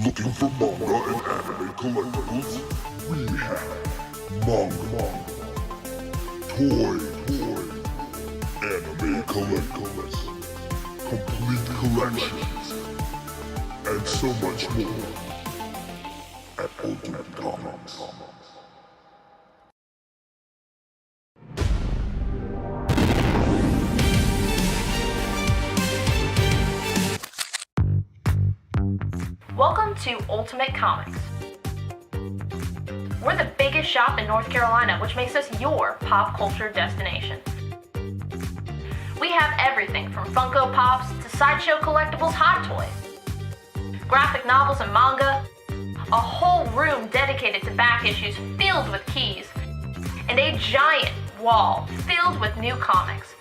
Looking for manga and anime collectibles? We have manga, toy, anime collectibles, complete collections, and so much more at Ultimate Comics. Welcome to Ultimate Comics. We're the biggest shop in North Carolina, which makes us your pop culture destination. We have everything from Funko Pops to sideshow collectibles, hot toys, graphic novels and manga, a whole room dedicated to back issues filled with keys, and a giant wall filled with new comics.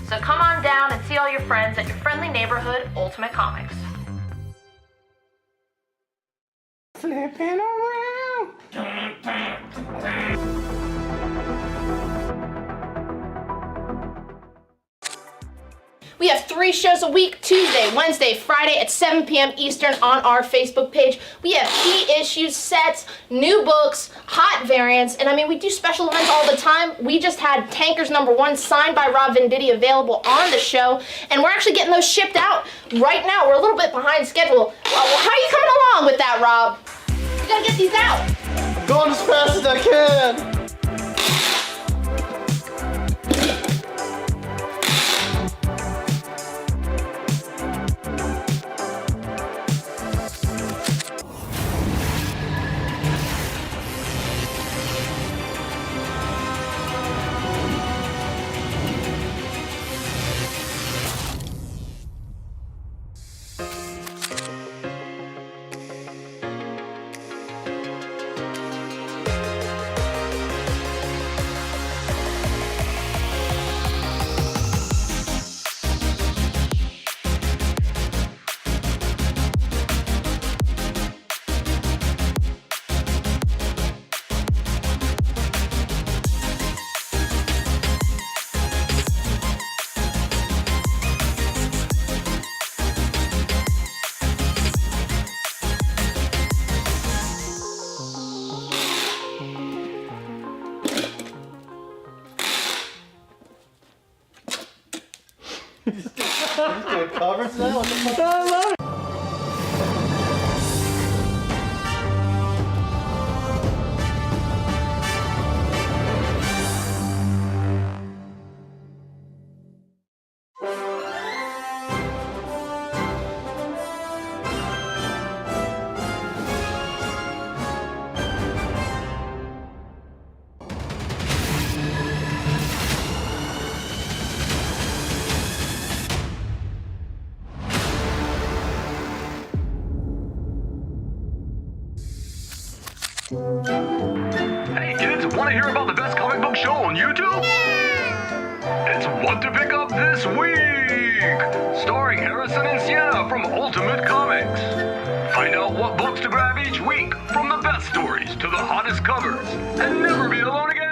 So come on down and see all your friends at your friendly neighborhood Ultimate Comics. Flipping around. We have 3 shows a week, Tuesday, Wednesday, Friday at 7 p.m. Eastern on our Facebook page. We have key issues, sets, new books, hot variants, and I mean, we do special events all the time. We just had Tankers #1 signed by Rob Venditti available on the show, and we're actually getting those shipped out right now. We're a little bit behind schedule. Well, how are you coming along with that, Rob? We gotta get these out. I'm going as fast as I can. Doing covers now? What the fuck? I love it. Hey kids, want to hear about the best comic book show on YouTube? It's What to Pick Up This Week, starring Harrison and Sienna from Ultimate Comics. Find out what books to grab each week, from the best stories to the hottest covers, and never be alone again.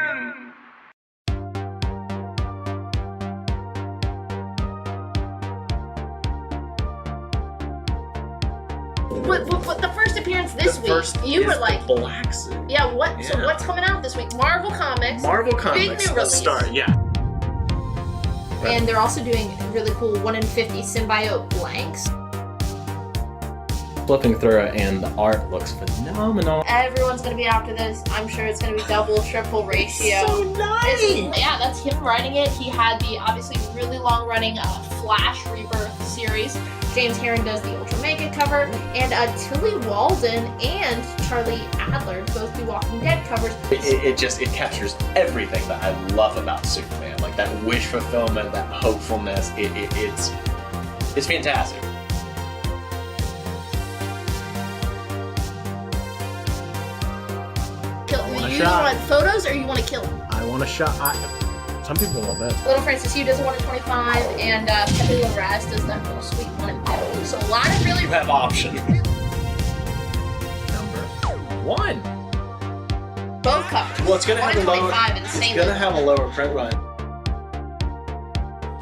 What the first appearance this week, you were like, Black Suit. yeah, what? Yeah. So what's coming out this week? Marvel Comics. Marvel Comics. Big new release. Start, yeah. And they're also doing really cool 1 in 50 symbiote blanks. flipping through it, and the art looks phenomenal. Everyone's gonna be after this. I'm sure it's gonna be double, triple ratio. So nice! Yeah, that's him writing it. He had the obviously really long-running Flash Rebirth series. James Herron does the Ultra Mega cover, and Tilly Walden and Charlie Adler both do Walking Dead covers. It captures everything that I love about Superman, like that wish fulfillment, that hopefulness. It's fantastic. You want photos or you want to kill him? I want a shot. Some people want that. Little Francis Yu does a 1 in 25, and Pepe Larraz does that little sweet 1 in 50. So a lot of really. You have options. Number 1. Both covers. Well, it's gonna 1 have in a lower. 25 in the It's same gonna book. have a lower print run.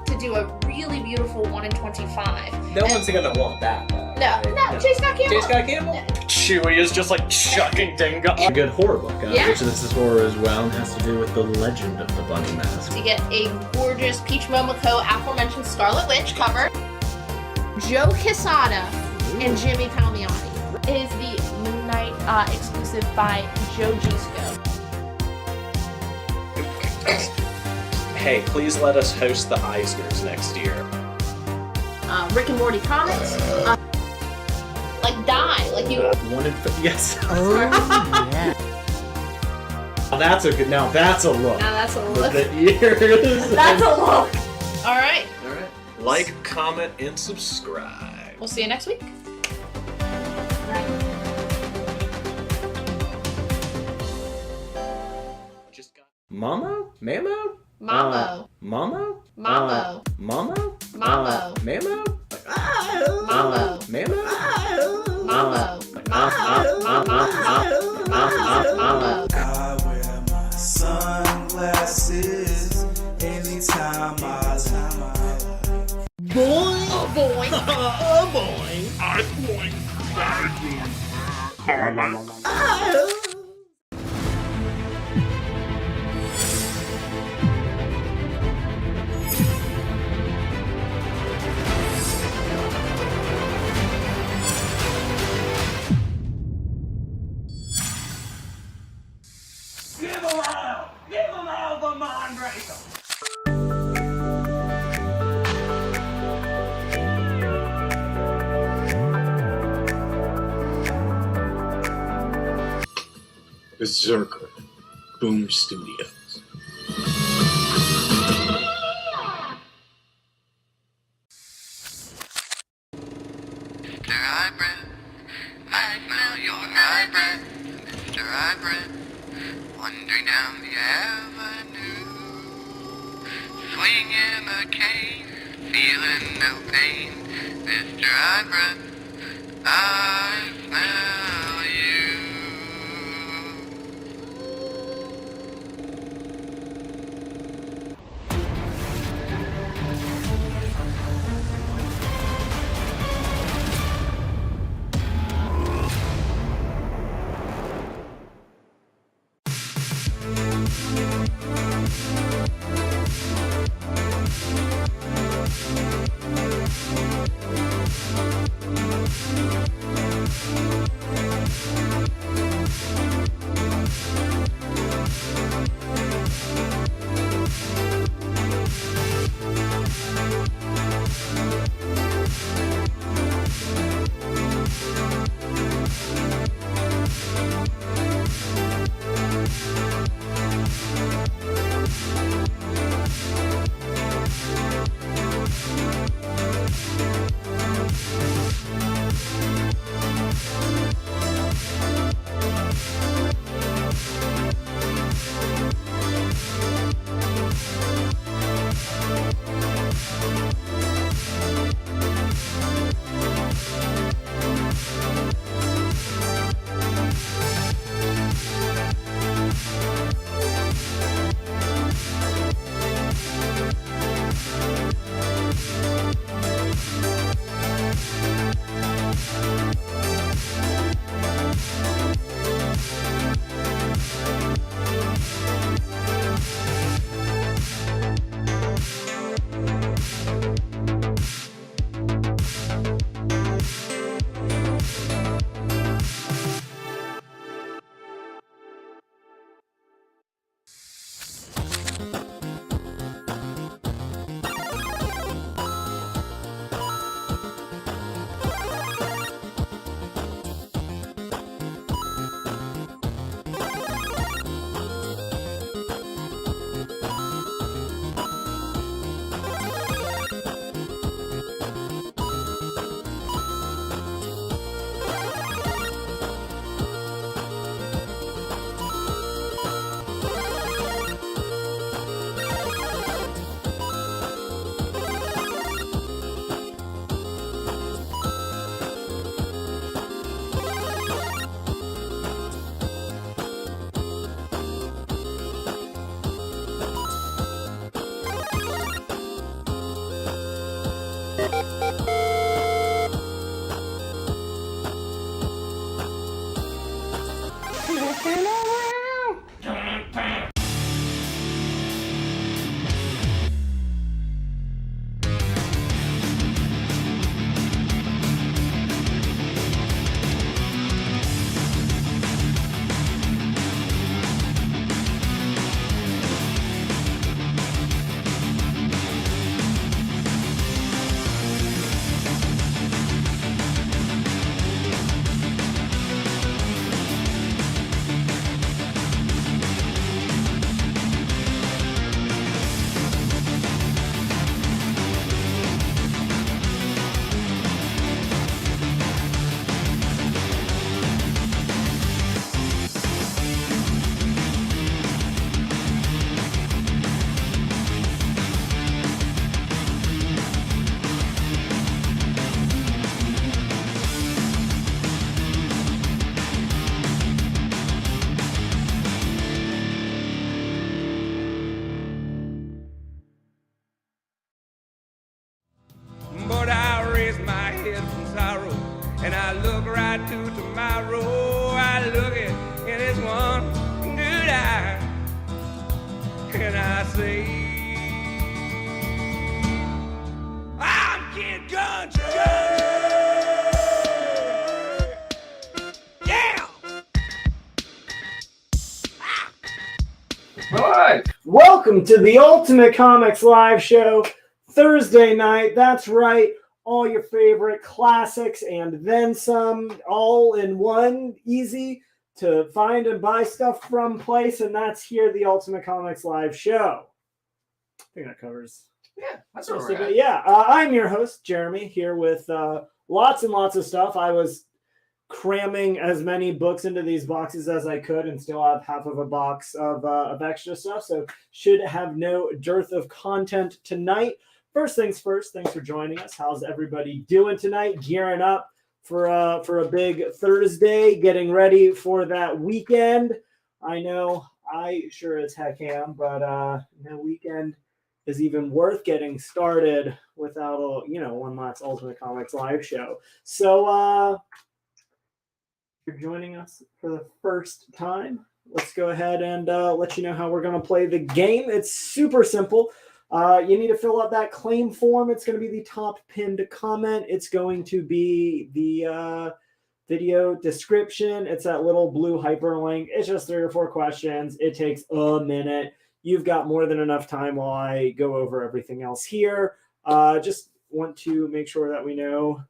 To do a really beautiful 1 in 25. No one's gonna want that. Though. No, J. Scott Campbell. J. Scott Campbell. Chewie is just like chucking Dingo. A good horror book, Yeah. which this is horror as well, and has to do with the legend of the Bunny Mask. You get a gorgeous Peach Momoko aforementioned Scarlet Witch cover. Joe Quesada and Jimmy Palmiotti. It is the Moon Knight exclusive by Joe Gisco. Hey, please let us host the Eisners next year. Rick and Morty comics. Like Die, like you. 1 in 50. Yes. Oh, yeah. That's a good. Now that's a look. Now that's a With look. the ears. That's a look. All right. Like, comment, and subscribe. We'll see you next week. Just got. Mamo? Mamo? Mambo. Mamo? Mambo. Mamo? Mambo. Mamo? Mambo. Mamo? Mambo. Mambo. I wear my sunglasses anytime I Boy. Give them all the Mondraker! Berserker, Boom Studios. Mr. Hybrid, I smell your hybrid. Mr. Hybrid, wandering down the avenue, swinging a cane, feeling no pain. Mr. Hybrid, I smell you. can I say? I'm Kid Country! Yeah! All right. Welcome to the Ultimate Comics Live Show, Thursday night. That's right. All your favorite classics and then some, all in one, easy to find and buy stuff from place, and that's here, the Ultimate Comics Live Show. I think that covers. Yeah, that's where we're at. Yeah, I'm your host, Jeremy, here with lots and lots of stuff. I was cramming as many books into these boxes as I could and still have half of a box of extra stuff, so should have no dearth of content tonight. First things first, thanks for joining us. How's everybody doing tonight? Gearing up for a big Thursday, getting ready for that weekend. I know I sure as heck am, but no weekend is even worth getting started without one last Ultimate Comics Live show. So if you're joining us for the first time, let's go ahead and let you know how we're going to play the game. It's super simple. You need to fill out that claim form. It's going to be the top pinned comment. It's going to be the video description. It's that little blue hyperlink. It's just 3 or 4 questions. It takes a minute. You've got more than enough time while I go over everything else here. Just want to make sure that we know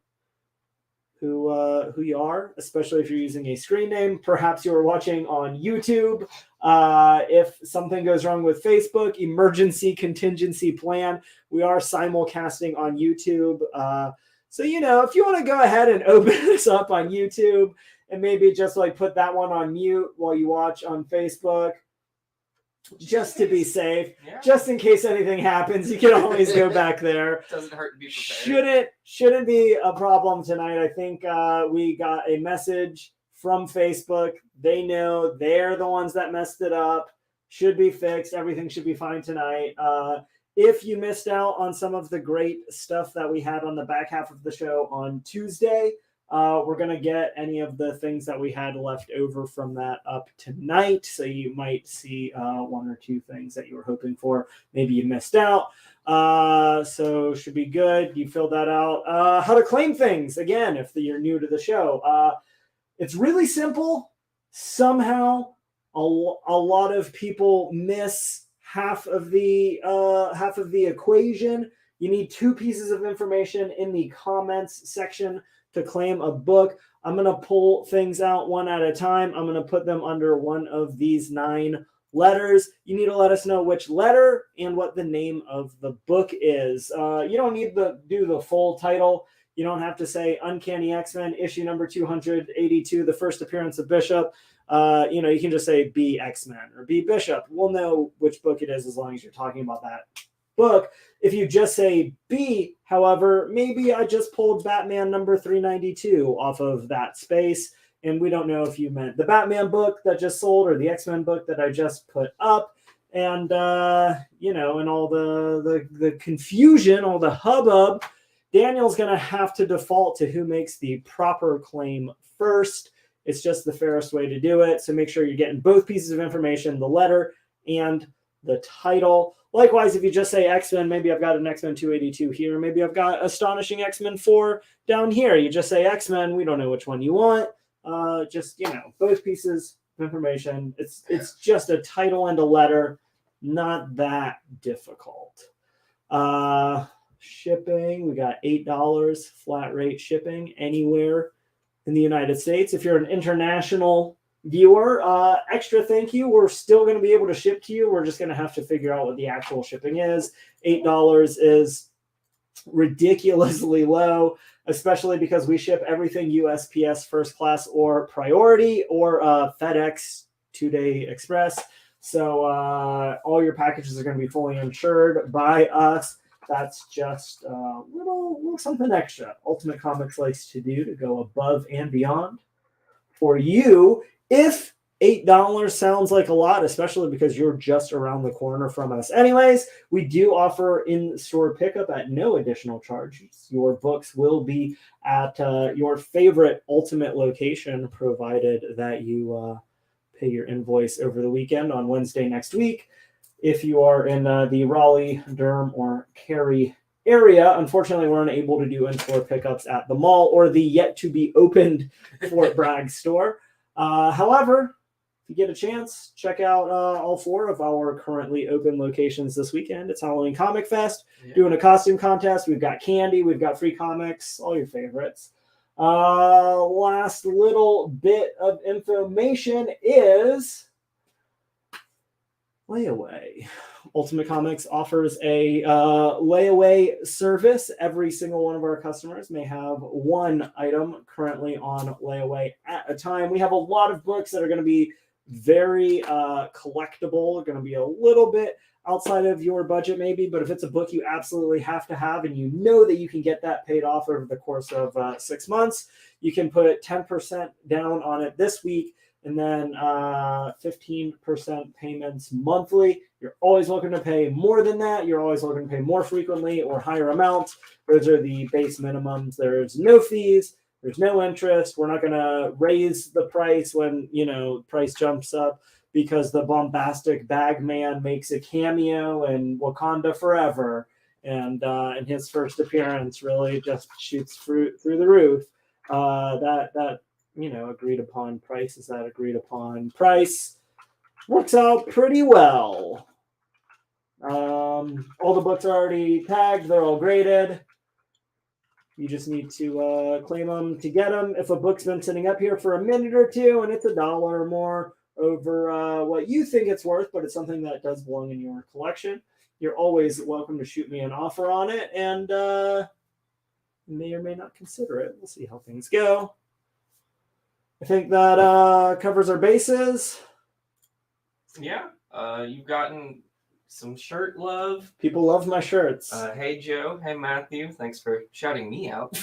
who you are, especially if you're using a screen name. Perhaps you are watching on YouTube. If something goes wrong with Facebook, emergency contingency plan. We are simulcasting on YouTube. So, if you want to go ahead and open this up on YouTube and maybe just like put that one on mute while you watch on Facebook, just to be safe, just in case anything happens, you can always go back there. Doesn't hurt to be prepared. Shouldn't be a problem tonight. I think we got a message from Facebook. They know they're the ones that messed it up. Should be fixed. Everything should be fine tonight. If you missed out on some of the great stuff that we had on the back half of the show on Tuesday, we're going to get any of the things that we had left over from that up tonight. So you might see 1 or 2 things that you were hoping for. Maybe you missed out. So should be good. You filled that out. How to claim things. Again, if you're new to the show. It's really simple. Somehow a lot of people miss half of the equation. You need 2 pieces of information in the comments section to claim a book. I'm going to pull things out one at a time. I'm going to put them under one of these 9 letters. You need to let us know which letter and what the name of the book is. You don't need to do the full title. You don't have to say Uncanny X-Men, issue number 282, the first appearance of Bishop. You can just say B X-Men or B Bishop. We'll know which book it is as long as you're talking about that book. If you just say B, however, maybe I just pulled Batman number 392 off of that space, and we don't know if you meant the Batman book that just sold or the X-Men book that I just put up. And, and all the confusion, all the hubbub, Daniel's going to have to default to who makes the proper claim first. It's just the fairest way to do it. So make sure you're getting both pieces of information, the letter and the title. Likewise, if you just say X-Men, maybe I've got an X-Men 282 here. Maybe I've got Astonishing X-Men 4 down here. You just say X-Men. We don't know which one you want. Both pieces of information. It's just a title and a letter. Not that difficult. Shipping, we got $8 flat rate shipping anywhere in the United States. If you're an international viewer, extra thank you. We're still going to be able to ship to you. We're just going to have to figure out what the actual shipping is. $8 is ridiculously low, especially because we ship everything USPS first class or priority or FedEx 2-day express. So all your packages are going to be fully insured by us. That's just a little something extra Ultimate Comics likes to do to go above and beyond for you. If $8 sounds like a lot, especially because you're just around the corner from us. Anyways, we do offer in-store pickup at no additional charges. Your books will be at your favorite Ultimate location, provided that you pay your invoice over the weekend on Wednesday next week. if you are in the Raleigh, Durham, or Cary area. Unfortunately, we're unable to do in-store pickups at the mall or the yet-to-be-opened Fort Bragg store. However, if you get a chance, check out all 4 of our currently open locations this weekend. It's Halloween Comic Fest, doing a costume contest. We've got candy, we've got free comics, all your favorites. Last little bit of information is layaway. Ultimate Comics offers a layaway service. Every single one of our customers may have 1 item currently on layaway at a time. We have a lot of books that are going to be very collectible, going to be a little bit outside of your budget maybe, but if it's a book you absolutely have to have and you know that you can get that paid off over the course of 6 months, you can put 10% down on it this week and then 15% payments monthly. You're always welcome to pay more than that. You're always welcome to pay more frequently or higher amounts. Those are the base minimums. There's no fees. There's no interest. We're not going to raise the price when, price jumps up because the bombastic bag man makes a cameo in Wakanda Forever. And in his first appearance really just shoots through the roof. That agreed upon price is that agreed upon price. Works out pretty well. All the books are already tagged. They're all graded. You just need to claim them to get them. If a book's been sitting up here for a minute or two and it's $1 or more over what you think it's worth, but it's something that does belong in your collection, you're always welcome to shoot me an offer on it and may or may not consider it. We'll see how things go. I think that covers our bases. Yeah, you've gotten some shirt love. People love my shirts. Hey, Joe. Hey, Matthew. Thanks for shouting me out.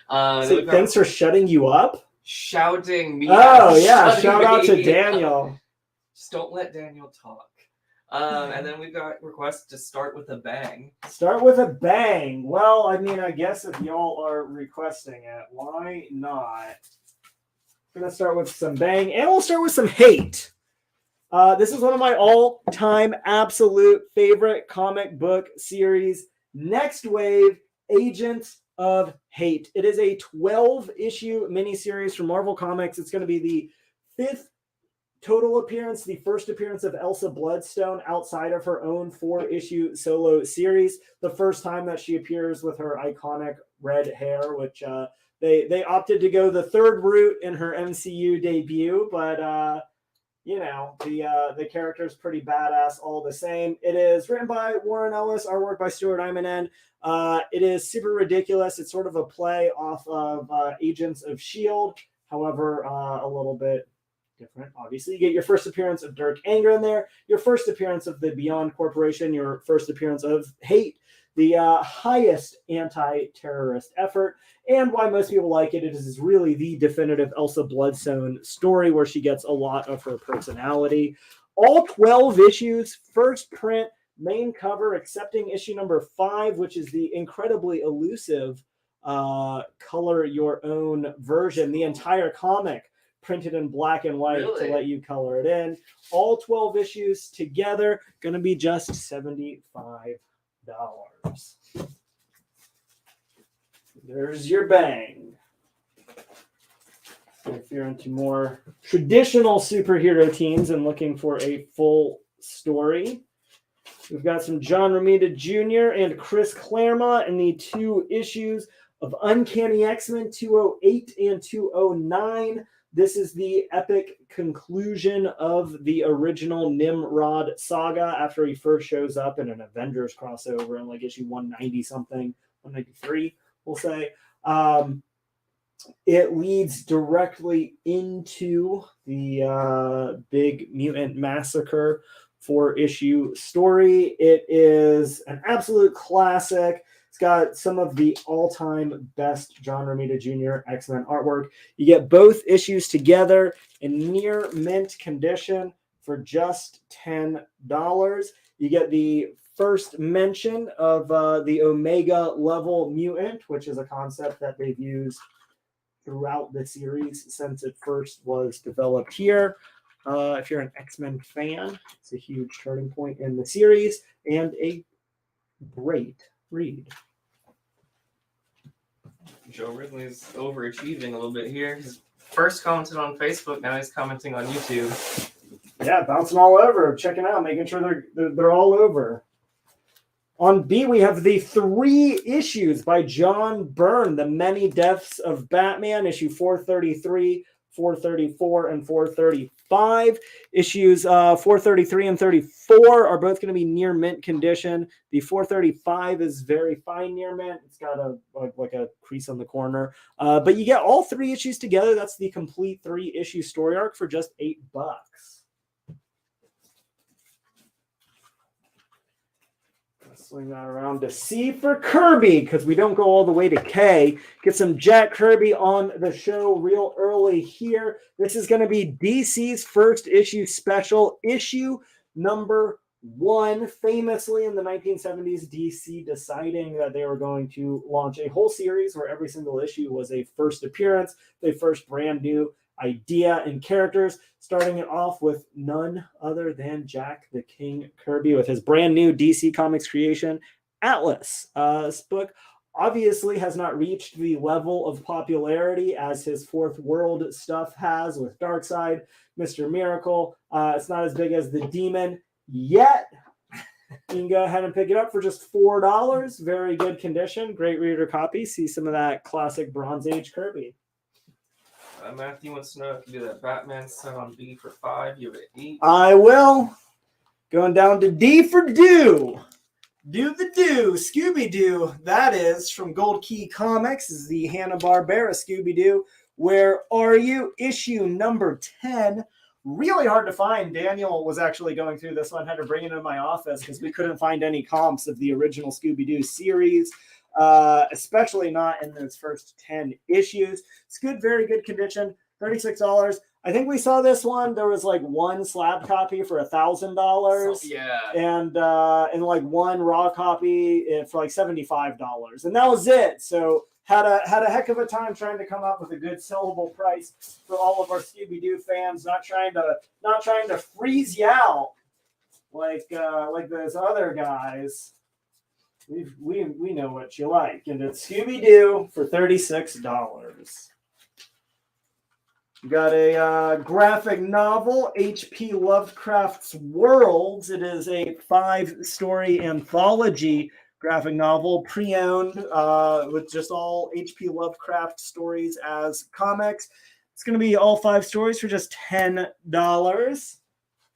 Thanks for shutting you up? Shouting me out. Oh, yeah. Shout out to Daniel. Just don't let Daniel talk. And then we've got requests to start with a bang. Start with a bang. Well, I guess if y'all are requesting it, why not? We're going to start with some bang, and we'll start with some hate. This is one of my all-time absolute favorite comic book series, Next Wave, Agents of Hate. It is a 12-issue miniseries from Marvel Comics. It's going to be the 5th total appearance, the first appearance of Elsa Bloodstone outside of her own 4-issue solo series. The first time that she appears with her iconic red hair, which they opted to go the 3rd route in her MCU debut, but the character is pretty badass all the same. It is written by Warren Ellis, artwork by Stuart Immonen. It is super ridiculous. It's sort of a play off of Agents of S.H.I.E.L.D., however, a little bit different, obviously. You get your first appearance of Dirk Anger in there, your first appearance of the Beyond Corporation, your first appearance of Hate, the highest anti-terrorist effort, and why most people like it. It is really the definitive Elsa Bloodstone story where she gets a lot of her personality. All 12 issues, first print, main cover, excepting issue number 5, which is the incredibly elusive color your own version. The entire comic printed in black and white to let you color it in. All 12 issues together, going to be just $75. There's your bang. If you're into more traditional superhero teams and looking for a full story, we've got some John Romita Jr. and Chris Claremont in the 2 issues of Uncanny X-Men 208 and 209. This is the epic conclusion of the original Nimrod saga after he first shows up in an Avengers crossover in like issue 190 something, 193, we'll say. It leads directly into the Big Mutant Massacre 4-issue story. It is an absolute classic. It's got some of the all-time best John Romita Jr. X-Men artwork. You get both issues together in near mint condition for just $10. You get the first mention of the Omega level mutant, which is a concept that they've used throughout the series since it first was developed here. If you're an X-Men fan, it's a huge turning point in the series and a great read. Joe Ridley's overachieving a little bit here. He's first commented on Facebook, now he's commenting on YouTube. Yeah, bouncing all over, checking out, making sure they're all over. On B, we have the 3 issues by John Byrne, The Many Deaths of Batman, issue 433, 434, and 435. Issues 433 and 34 are both going to be near mint condition. The 435 is very fine near mint. It's got like a crease on the corner. But you get all 3 issues together. That's the complete 3-issue story arc for just $8. Swing that around to C for Kirby, because we don't go all the way to K. Get some Jack Kirby on the show real early here. This is going to be DC's first issue special, issue number 1. Famously, in the 1970s, DC deciding that they were going to launch a whole series where every single issue was a first appearance, the first brand new idea and characters, starting it off with none other than Jack the King Kirby with his brand new DC Comics creation, Atlas. This book obviously has not reached the level of popularity as his Fourth World stuff has with Darkseid, Mr. Miracle. It's not as big as The Demon yet. You can go ahead and pick it up for just $4. Very good condition. Great reader copy. See some of that classic Bronze Age Kirby. Matthew wants to know if you do that Batman set on B for 5, you have it 8. I will. Going down to D for Do. Do the Do. Scooby-Doo. That is from Gold Key Comics. This is the Hanna-Barbera Scooby-Doo. Where Are You? Issue number 10. Really hard to find. Daniel was actually going through this one. Had to bring it in my office because we couldn't find any comps of the original Scooby-Doo series. Especially not in those first 10 issues. It's good, very good condition. $36. I think we saw this one. There was like one slab copy for $1,000. Yeah. And like one raw copy for like $75. And that was it. So had a heck of a time trying to come up with a good sellable price for all of our Scooby-Doo fans. Not trying to freeze you out like those other guys. We know what you like, and it's Scooby-Doo for $36. We got a graphic novel, H.P. Lovecraft's Worlds. It is a 5-story anthology graphic novel, pre-owned, with just all H.P. Lovecraft stories as comics. It's going to be all 5 stories for just $10. If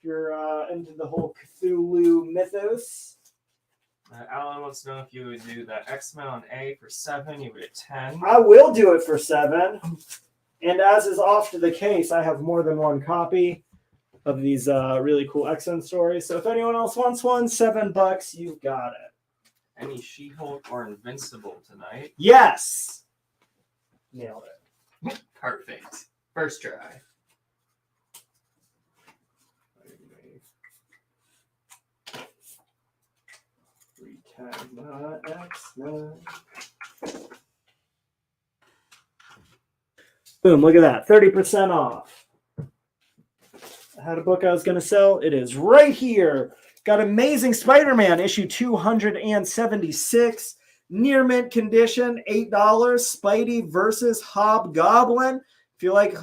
you're into the whole Cthulhu mythos. Alan wants to know if you would do that X-Men on A for 7, you would at 10. I will do it for 7. And as is often the case, I have more than one copy of these really cool X-Men stories. So if anyone else wants one, $7, you've got it. Any She-Hulk or Invincible tonight? Yes! Nailed it. Perfect. First try. Boom, look at that. 30% off. I had a book I was going to sell. It is right here. Got Amazing Spider-Man, issue 276. Near mint condition, $8. Spidey versus Hobgoblin. If you like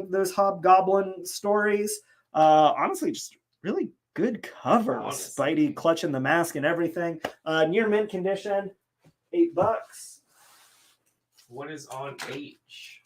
those Hobgoblin stories, honestly, just really good covers. Honestly. Spidey clutching the mask and everything. Near mint condition, $8. What is on H?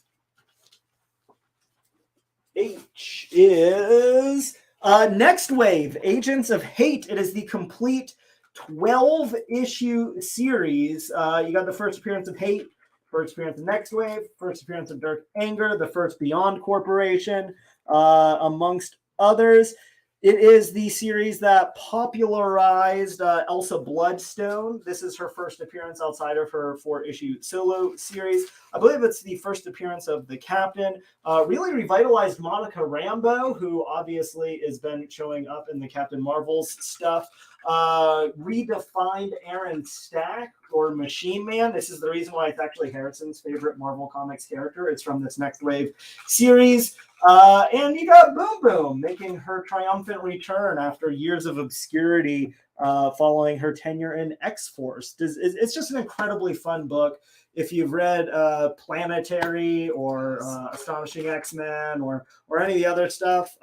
H is Next Wave, Agents of Hate. It is the complete 12-issue series. You got the first appearance of Hate, first appearance of Next Wave, first appearance of Dark Anger, the first Beyond Corporation, amongst others. It is the series that popularized Elsa Bloodstone. This is her first appearance outside of her 4-issue solo series. I believe it's the first appearance of the Captain. Really revitalized Monica Rambeau, who obviously has been showing up in the Captain Marvel's stuff. redefined Aaron Stack or Machine Man. This is the reason why it's actually Harrison's favorite Marvel Comics character. It's from this Next Wave series. And you got Boom Boom making her triumphant return after years of obscurity following her tenure in X-Force. It's just an incredibly fun book. If you've read Planetary or Astonishing X-Men or any of the other stuff,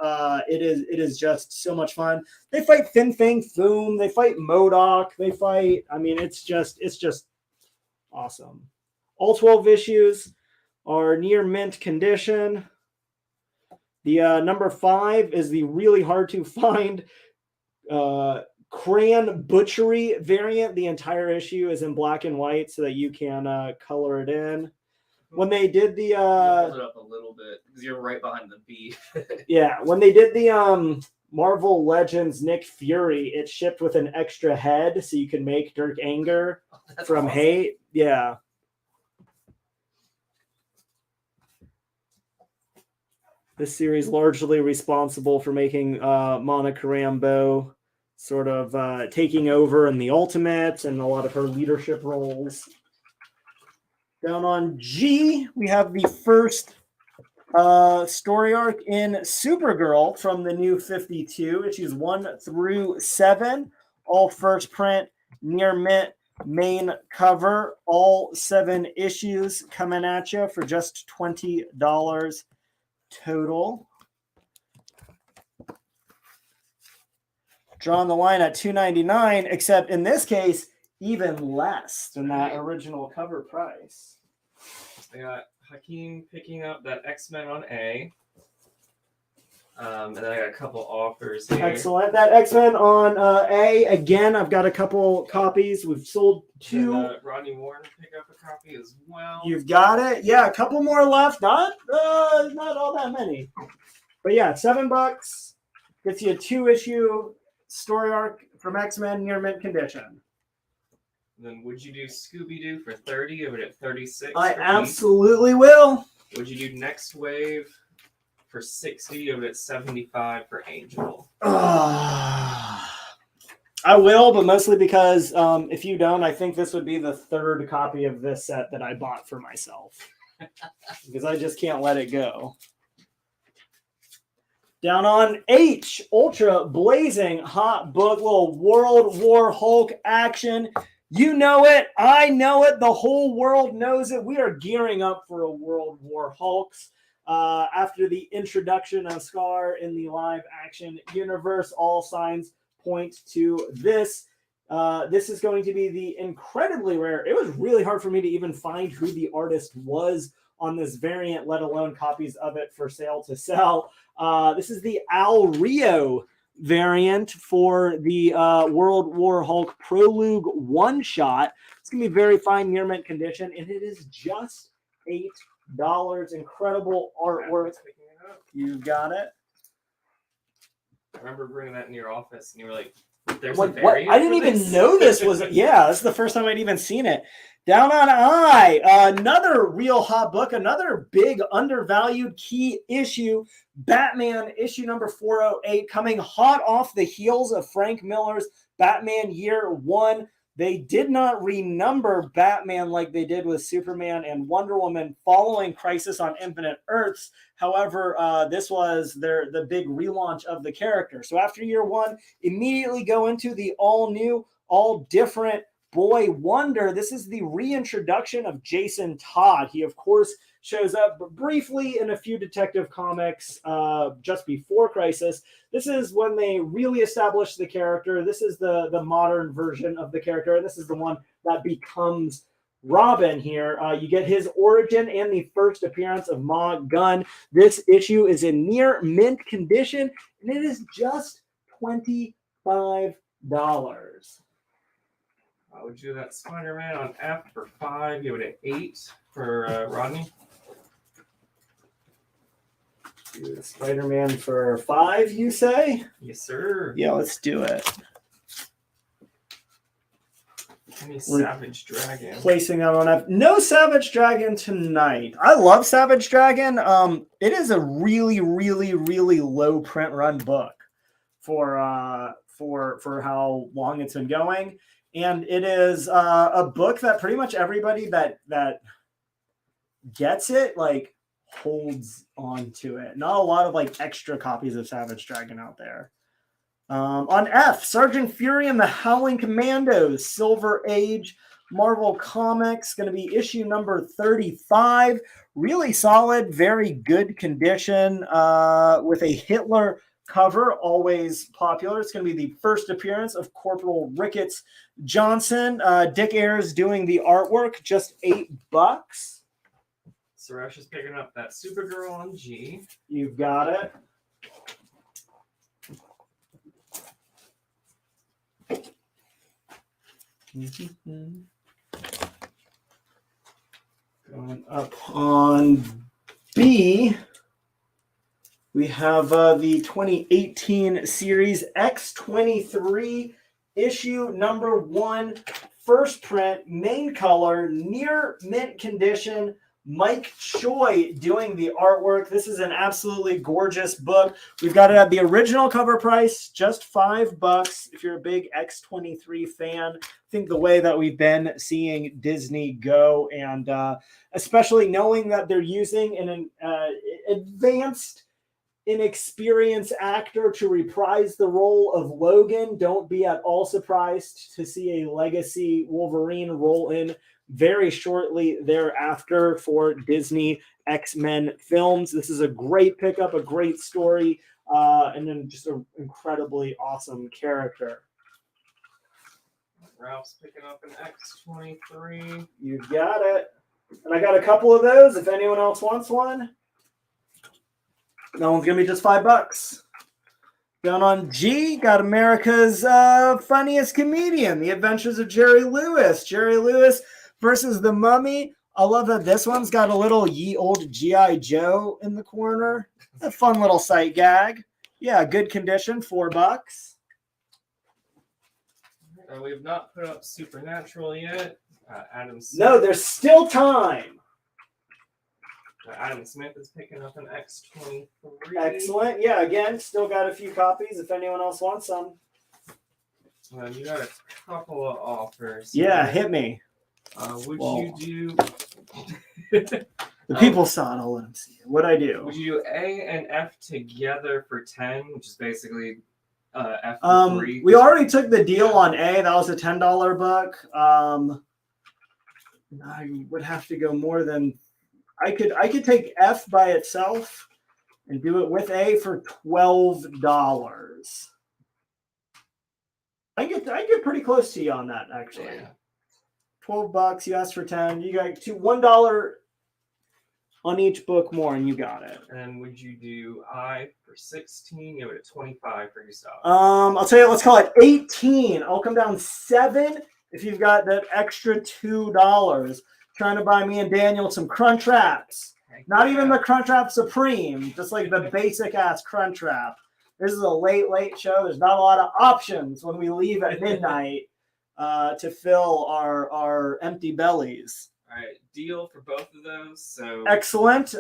it is just so much fun. They fight Fin Fang Foom, they fight MODOK, they fight. I mean, it's just awesome. All 12 issues are near mint condition. The number 5 is the really hard to find Crayon Butchery variant. The entire issue is in black and white so that you can color it in. When they did the hold it up a little bit because you're right behind the B. yeah, when they did the Marvel Legends Nick Fury, it shipped with an extra head so you can make Dirk Anger from awesome. Hate. Yeah. This series largely responsible for making Monica Rambeau sort of taking over in the Ultimates and a lot of her leadership roles. Down on G, we have the first story arc in Supergirl from the new 52, issues 1 through 7, all first print, near mint, main cover, all 7 issues coming at you for just $20 total. Drawing the line at $2.99, except in this case, even less than that original cover price. I got Hakeem picking up that X-Men on A. And then I got a couple offers here. Excellent. That X-Men on A. Again, I've got a couple copies. We've sold 2. And, Rodney Warren pick up a copy as well. You've got it. Yeah, a couple more left. Not all that many. But yeah, $7 gets you a 2-issue story arc from X-Men near mint condition. Then would you do Scooby-Doo for 30 or at 36? I absolutely will. Would you do Next Wave for 60 or at 75 for Angel? I will, but mostly because if you don't, I think this would be the 3rd copy of this set that I bought for myself. Because I just can't let it go. Down on H, ultra blazing hot book, little World War Hulk action. You know it. I know it. The whole world knows it. We are gearing up for a World War Hulks. After the introduction of Scar in the live action universe, all signs point to this. This is going to be the incredibly rare. It was really hard for me to even find who the artist was on this variant, let alone copies of it for sale to sell. This is the Al Rio variant for the World War Hulk Prologue one-shot. It's going to be very fine near mint condition, and it is just $8. Incredible artwork. You got it. I remember bringing that in your office, and you were like, there's What? a variant I didn't for even this? know this was. Yeah, this is the first time I'd even seen it. Down on I, another real hot book, another big undervalued key issue, Batman issue number 408, coming hot off the heels of Frank Miller's Batman Year One. They did not renumber Batman like they did with Superman and Wonder Woman following Crisis on Infinite Earths. However, this was the big relaunch of the character. So after Year One, immediately go into the all new, all different Boy Wonder. This is the reintroduction of Jason Todd. He, of course, shows up briefly in a few Detective Comics just before Crisis. This is when they really established the character. This is the modern version of the character, and this is the one that becomes Robin here. You get his origin and the first appearance of Ma Gunn. This issue is in near mint condition, and it is just $25. I would do that Spider-Man on F for 5. Give it an 8 for Rodney. Do Spider-Man for 5, you say? Yes, sir. Yeah, let's do it. Any Savage Dragon. Placing that on F. No Savage Dragon tonight. I love Savage Dragon. It is a really, really, really low print run book for how long it's been going. And it is a book that pretty much everybody that gets it like holds on to it. Not a lot of like extra copies of Savage Dragon out there. On F, Sergeant Fury and the Howling Commandos, Silver Age, Marvel Comics, going to be issue number 35. Really solid, very good condition with a Hitler cover, always popular. It's going to be the first appearance of Corporal Ricketts Johnson. Dick Ayers doing the artwork, just $8. Suresh is picking up that Supergirl on G. You've got it. Going up on B, we have the 2018 series X-23 issue number 1, first print, main color, near mint condition. Mike Choi doing the artwork. This is an absolutely gorgeous book. We've got it at the original cover price, just $5. If you're a big X-23 fan, I think the way that we've been seeing Disney go, and especially knowing that they're using an advanced, inexperienced actor to reprise the role of Logan, don't be at all surprised to see a legacy Wolverine roll in very shortly thereafter for Disney X-Men films. This is a great pickup, a great story, and then just an incredibly awesome character. Ralph's picking up an X-23. You got it. And I got a couple of those if anyone else wants one. That one's going to be just $5. Down on G, got America's funniest comedian, The Adventures of Jerry Lewis. Jerry Lewis versus the Mummy. I love that this one's got a little ye old G.I. Joe in the corner. A fun little sight gag. Yeah, good condition, $4. We have not put up Supernatural yet. Adam Smith. No, there's still time. Adam Smith is picking up an X-23. Excellent. Yeah, again, still got a few copies if anyone else wants some. You got a couple of offers. Yeah, hit me. Would you do... The people saw it, I'll let them see it. What'd I do? Would you do A and F together for 10, which is basically F for 3? We already took the deal on A. That was a $10 book. I would have to go more than... I could take F by itself and do it with A for $12. I get pretty close to you on that, actually. Yeah. $12. You asked for 10. You got $1 on each book more, and you got it. And would you do I for 16? You would at 25 for yourself. I'll tell you. Let's call it 18. I'll come down 7 if you've got that extra $2. Trying to buy me and Daniel some Crunch Wraps. Not even the Crunch Wrap Supreme, just like the basic ass Crunch Wrap. This is a late show. There's not a lot of options when we leave at midnight to fill our empty bellies. All right, deal for both of those. So excellent.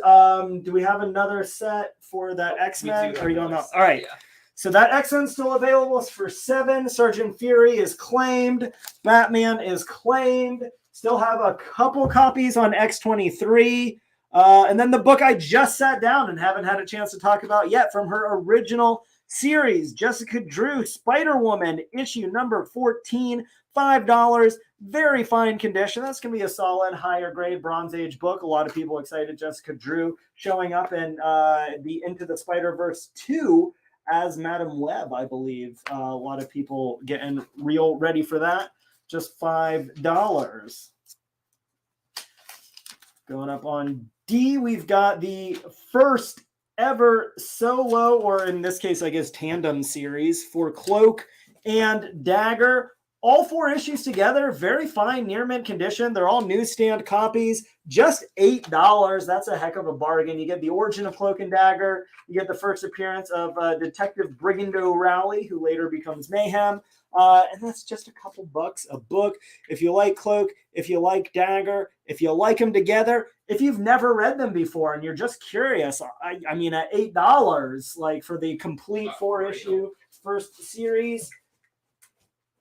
Do we have another set for that X-Men? Or you don't know? All right. Yeah. So that X-Men still available is for 7. Sergeant Fury is claimed. Batman is claimed. Still have a couple copies on X-23. And then the book I just sat down and haven't had a chance to talk about yet from her original series, Jessica Drew, Spider-Woman, issue number 14, $5. Very fine condition. That's going to be a solid, higher grade Bronze Age book. A lot of people excited Jessica Drew showing up in the Into the Spider-Verse 2 as Madam Web, I believe. A lot of people getting real ready for that. Just $5. Going up on D, we've got the first ever solo, or in this case, I guess, tandem series for Cloak and Dagger. All 4 issues together, very fine, near mint condition. They're all newsstand copies, just $8. That's a heck of a bargain. You get the origin of Cloak and Dagger. You get the first appearance of Detective Brigando Rowley, who later becomes Mayhem. And that's just a couple bucks a book. If you like Cloak, if you like Dagger, if you like them together, if you've never read them before and you're just curious, I mean, at $8, like for the complete 4-issue first series.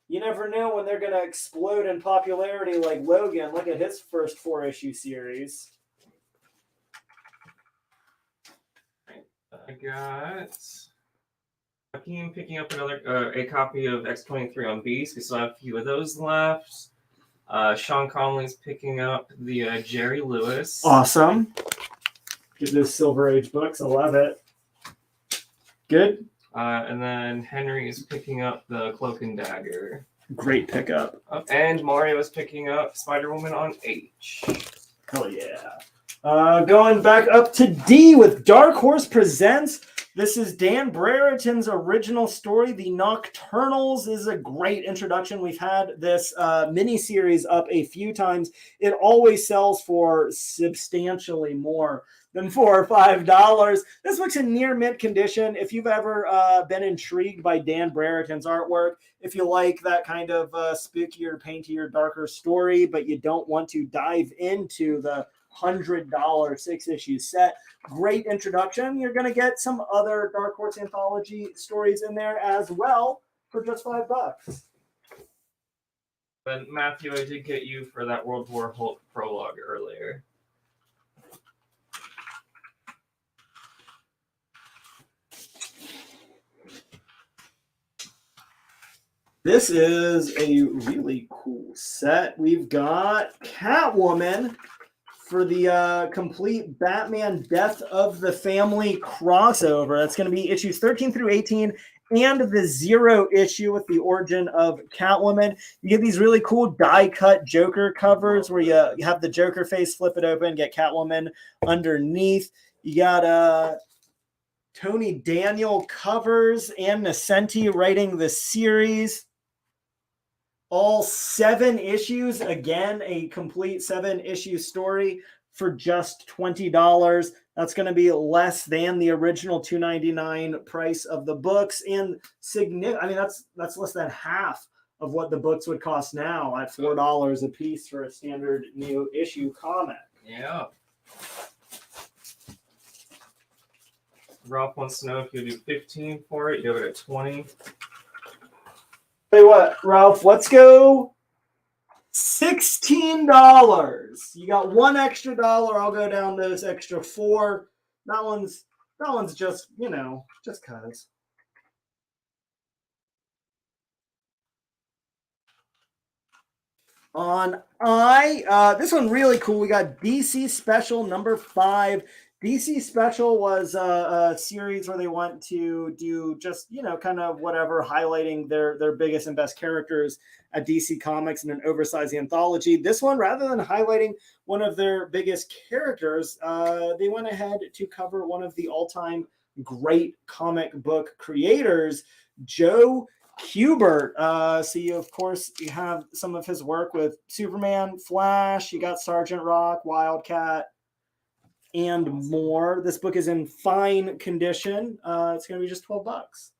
You never know when they're going to explode in popularity like Logan. Look at his first 4-issue series. I got Hakeem picking up another a copy of X-23 on Beast. We still have a few of those left. Sean Conley's picking up the Jerry Lewis. Awesome. Get those Silver Age books. I love it. Good. And then Henry is picking up the Cloak and Dagger. Great pickup. And Mario is picking up Spider-Woman on H. Hell yeah. Going back up to D with Dark Horse Presents. This is Dan Brereton's original story. The Nocturnals is a great introduction. We've had this mini-series up a few times. It always sells for substantially more than $4 or $5. This looks in near mint condition. If you've ever been intrigued by Dan Brereton's artwork, if you like that kind of spookier, paintier, darker story, but you don't want to dive into the $100 6-issue set, great introduction. You're going to get some other Dark Horse anthology stories in there as well for just $5. But Matthew, I did get you for that World War Hulk prologue earlier. This is a really cool set. We've got Catwoman for the complete Batman Death of the Family crossover. That's going to be issues 13 through 18 and the 0 issue with the origin of Catwoman. You get these really cool die-cut Joker covers where you have the Joker face, flip it open, get Catwoman underneath. You got Tony Daniel covers and Nascenti writing the series. All 7 issues. Again, a complete 7-issue story for just $20. That's going to be less than the original $2.99 price of the books, and I mean that's less than half of what the books would cost now at $4 a piece for a standard new issue comic. Yeah. Ralph wants to know if you do 15 for it. You have it at 20. Tell you what, Ralph, let's go $16. You got one extra dollar. I'll go down those extra 4. That one's just, just cause. On this one really cool. We got DC Special number 5. DC Special was a series where they want to do just, kind of whatever, highlighting their biggest and best characters at DC Comics in an oversized anthology. This one, rather than highlighting one of their biggest characters, they went ahead to cover one of the all-time great comic book creators, Joe Kubert. So you, of course, you have some of his work with Superman, Flash, you got Sergeant Rock, Wildcat, and more. This book is in fine condition. It's going to be just $12.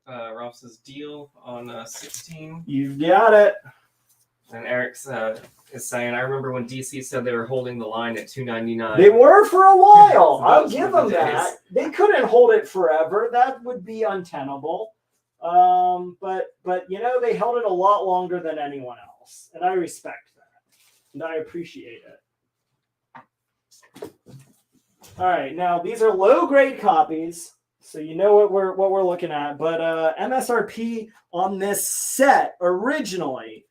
Ralph says deal on 16. You've got it. And Eric is saying, I remember when DC said they were holding the line at $2.99. They were for a while. I'll give them that. They couldn't hold it forever. That would be untenable. But they held it a lot longer than anyone else, and I respect that, and I appreciate it. All right, now these are low-grade copies, so you know what we're looking at. But MSRP on this set originally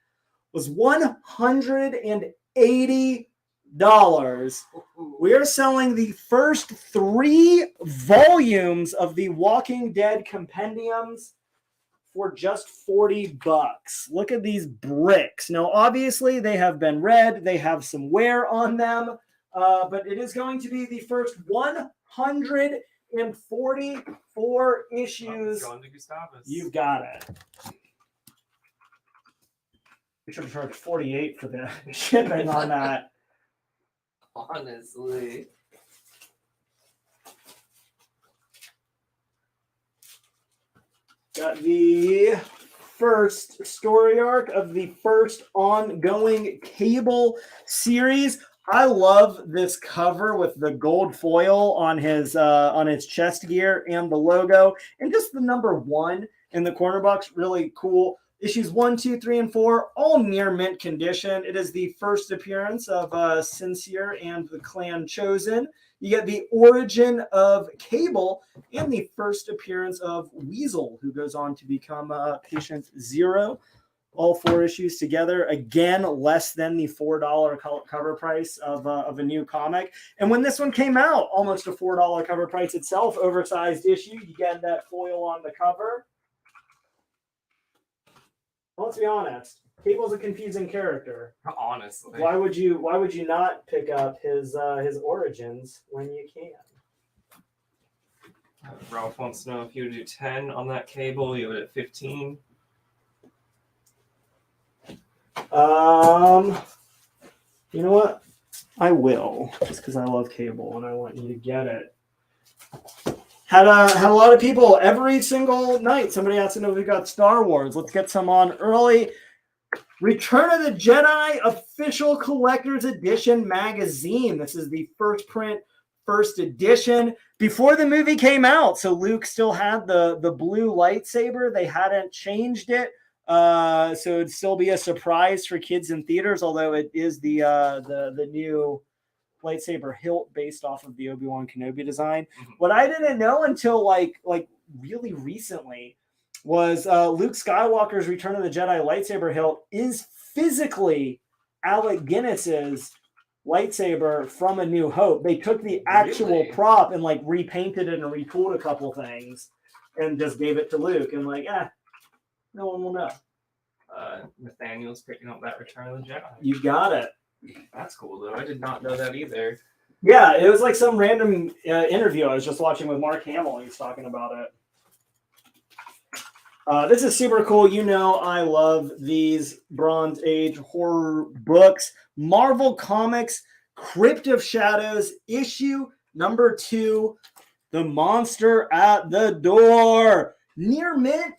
was $180. We are selling the first 3 volumes of the Walking Dead compendiums for just $40. Look at these bricks. Now, obviously, they have been read. They have some wear on them. But it is going to be the first 144 issues. John DeGustavus. You've got it. We should have charged $48 for the shipping on that. Honestly. Got the first story arc of the first ongoing Cable series. I love this cover with the gold foil on his chest gear and the logo and just the number 1. in the corner box. Really cool. Issues 1, 2, 3, and 4, all near mint condition. It is the first appearance of Sincere and the Clan Chosen. You get the origin of Cable and the first appearance of Weasel, who goes on to become Patient Zero. All 4 issues together, again, less than the $4 cover price of a new comic. And when this one came out, almost a $4 cover price itself, oversized issue. You get that foil on the cover. Well, let's be honest. Cable's a confusing character. Honestly. Why would you not pick up his origins when you can? Ralph wants to know if you would do 10 on that Cable, you would at 15. You know what? I will, just because I love Cable and I want you to get it. Had a lot of people every single night. Somebody asked to know if we got Star Wars. Let's get some on early. Return of the Jedi Official Collector's Edition magazine. This is the first print, first edition before the movie came out. So Luke still had the blue lightsaber. They hadn't changed it. So it'd still be a surprise for kids in theaters, although it is the new lightsaber hilt based off of the Obi-Wan Kenobi design. What I didn't know until like really recently was Luke Skywalker's Return of the Jedi lightsaber hilt is physically Alec Guinness's lightsaber from A New Hope. They took the actual prop and like repainted it and retooled a couple things and just gave it to Luke and no one will know. Nathaniel's picking up that Return of the Jedi. You got it. That's cool, though. I did not know that either. Yeah, it was like some random interview I was just watching with Mark Hamill. He's talking about it. This is super cool. You know I love these Bronze Age horror books. Marvel Comics, Crypt of Shadows, issue number 2, The Monster at the Door. Near mint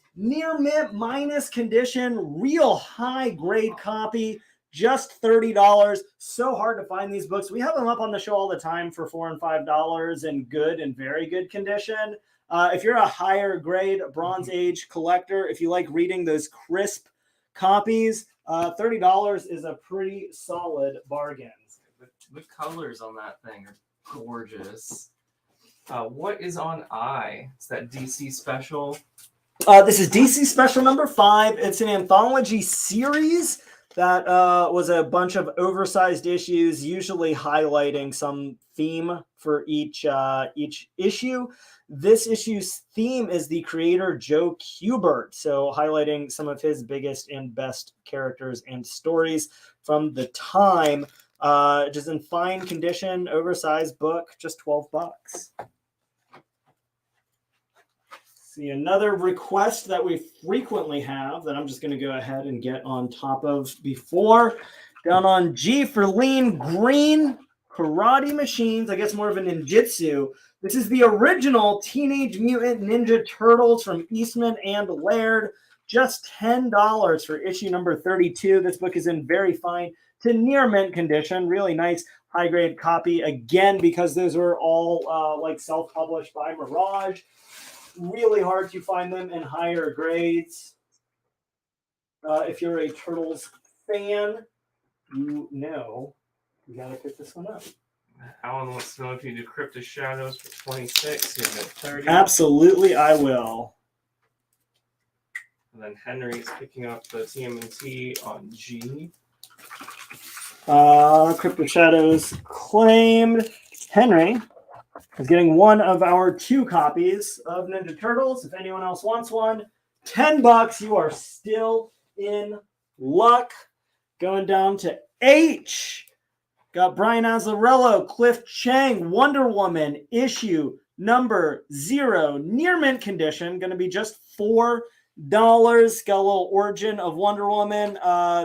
minus condition, real high grade copy, just $30. So hard to find these books. We have them up on the show all the time for $4 and $5 in good and very good condition. If you're a higher grade Bronze Age collector, if you like reading those crisp copies, $30 is a pretty solid bargain. The colors on that thing are gorgeous. What is on I? It's that DC special. This is DC Special number 5. It's an anthology series that was a bunch of oversized issues, usually highlighting some theme for each issue. This issue's theme is the creator Joe Kubert, so highlighting some of his biggest and best characters and stories from the time. Just in fine condition, oversized book, just $12. See, another request that we frequently have that I'm just going to go ahead and get on top of before. Down on G for Lean Green, Karate Machines, I guess more of a ninjutsu. This is the original Teenage Mutant Ninja Turtles from Eastman and Laird. Just $10 for issue number 32. This book is in very fine to near mint condition. Really nice high-grade copy. Again, because those are all like self-published by Mirage. Really hard to find them in higher grades. If you're a Turtles fan, you know you gotta pick this one up. Alan wants to know if you do Crypt of Shadows for 26, you're at 30. Absolutely, I will. And then Henry's picking up the TMNT on G. Crypt of Shadows claimed. Henry is getting one of our 2 copies of Ninja Turtles. If anyone else wants one, $10. You are still in luck. Going down to H. Got Brian Azzarello, Cliff Chang, Wonder Woman, issue number 0. Near mint condition. Going to be just $4. Got a little origin of Wonder Woman.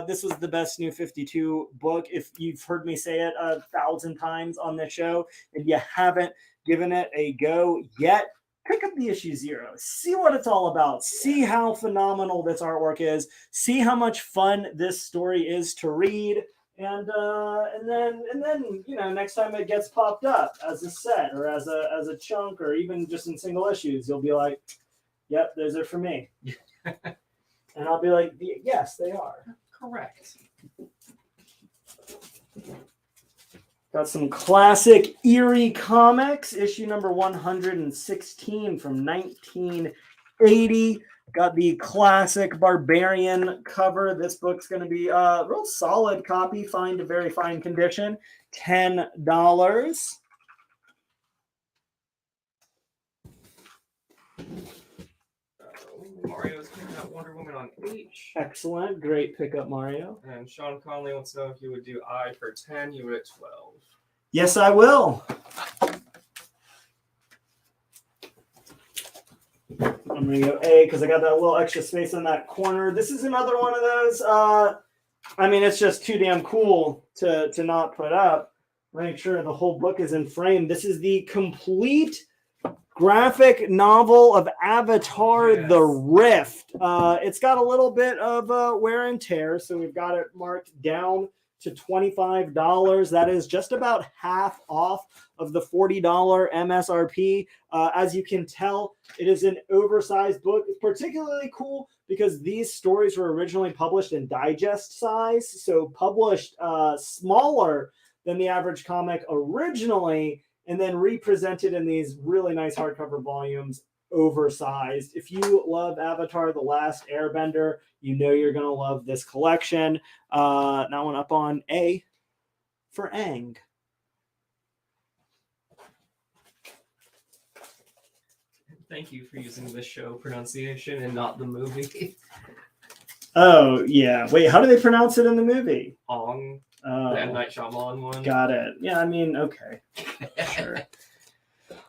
This was the best New 52 book. If you've heard me say it 1,000 times on this show and you haven't given it a go yet, pick up the issue 0. See what it's all about. See how phenomenal this artwork is. See how much fun this story is to read. And then you know, next time it gets popped up as a set or as a chunk or even just in single issues, you'll be like, Yep, those are for me. And I'll be like, yes, they are. Correct. Got some classic Eerie comics, issue number 116 from 1980. Got the classic Barbarian cover. This book's going to be a real solid copy, fine to very fine condition, $10. Mario's picking up Wonder Woman on H. Excellent. Great pickup, Mario. And Sean Conley wants to know if you would do I for 10, you would at 12. Yes, I will. I'm going to go A because I got that little extra space on that corner. This is another one of those. I mean, it's just too damn cool to not put up. Make sure the whole book is in frame. This is the complete graphic novel of Avatar: Yes. The Rift. It's got a little bit of wear and tear, so we've got it marked down to $25. That is just about half off of the $40 MSRP. As you can tell, it is an oversized book. It's particularly cool because these stories were originally published in digest size, so published smaller than the average comic originally, and then represented in these really nice hardcover volumes, oversized. If you love Avatar: The Last Airbender, you know you're going to love this collection. That one up on A for Aang. Thank you for using the show pronunciation and not the movie. Oh, yeah. Wait, how do they pronounce it in the movie? Ong, Oh, the M. Night Shyamalan one. got it. Yeah, I mean, okay. Sure.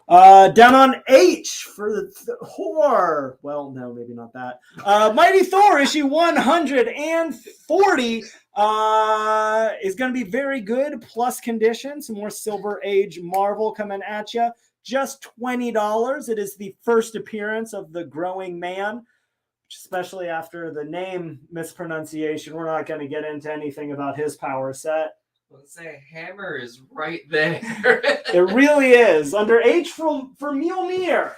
Down on H for the Thor. Well, no, maybe not that. Mighty Thor issue 140 is going to be very good, plus condition. Some more Silver Age Marvel coming at you. Just $20. It is the first appearance of the Growing Man, especially after the name mispronunciation. We're not going to get into anything about his power set. Let's say Hammer is right there. It really is. Under H for Mjolnir.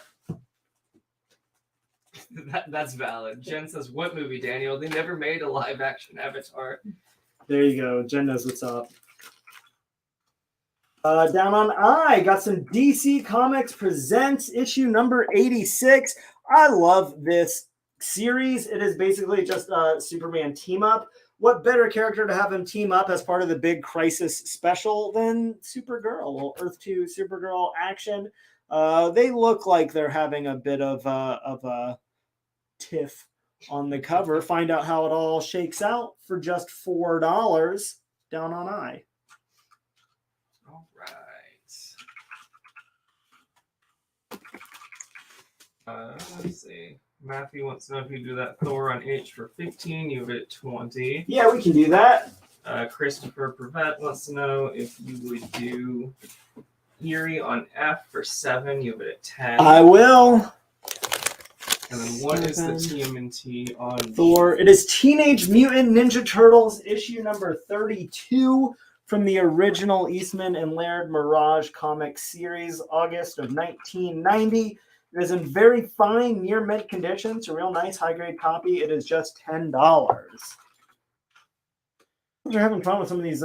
That's valid. Jen says, what movie, Daniel? They never made a live action Avatar. There you go. Jen knows what's up. Down on I, got some DC Comics Presents issue number 86. I love this series. It is basically just a Superman team up. What better character to have him team up as part of the big Crisis special than Supergirl? A little Earth 2 Supergirl action. They look like they're having a bit of a tiff on the cover. Find out how it all shakes out for just $4 down on I. All right. Let's see. Matthew wants to know if you do that Thor on H for 15, you have it at 20. Yeah, we can do that. Christopher Prevet wants to know if you would do Eerie on F for 7, you have it at 10. I will. And then what is the TMNT on Thor? It is Teenage Mutant Ninja Turtles issue number 32 from the original Eastman and Laird Mirage comic series, August of 1990. It is in very fine, near mint condition. It's a real nice high-grade copy. It is just $10. We're having fun with some of these.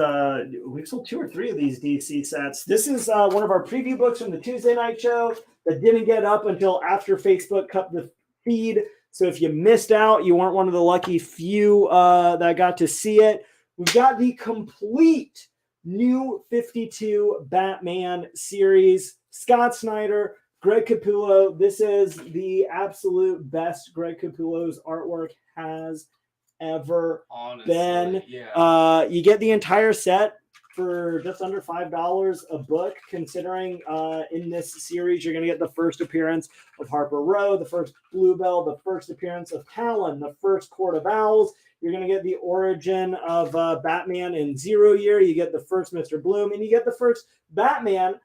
We've sold 2 or 3 of these DC sets. This is one of our preview books from the Tuesday night show that didn't get up until after Facebook cut the feed. So if you missed out, you weren't one of the lucky few that got to see it. We've got the complete new 52 Batman series. Scott Snyder, Greg Capullo. This is the absolute best Greg Capullo's artwork has ever been. Yeah. You get the entire set for just under $5 a book, considering in this series you're going to get the first appearance of Harper Row, the first Bluebell, the first appearance of Talon, the first Court of Owls. You're going to get the origin of Batman in Zero Year. You get the first Mr. Bloom, and you get the first Batman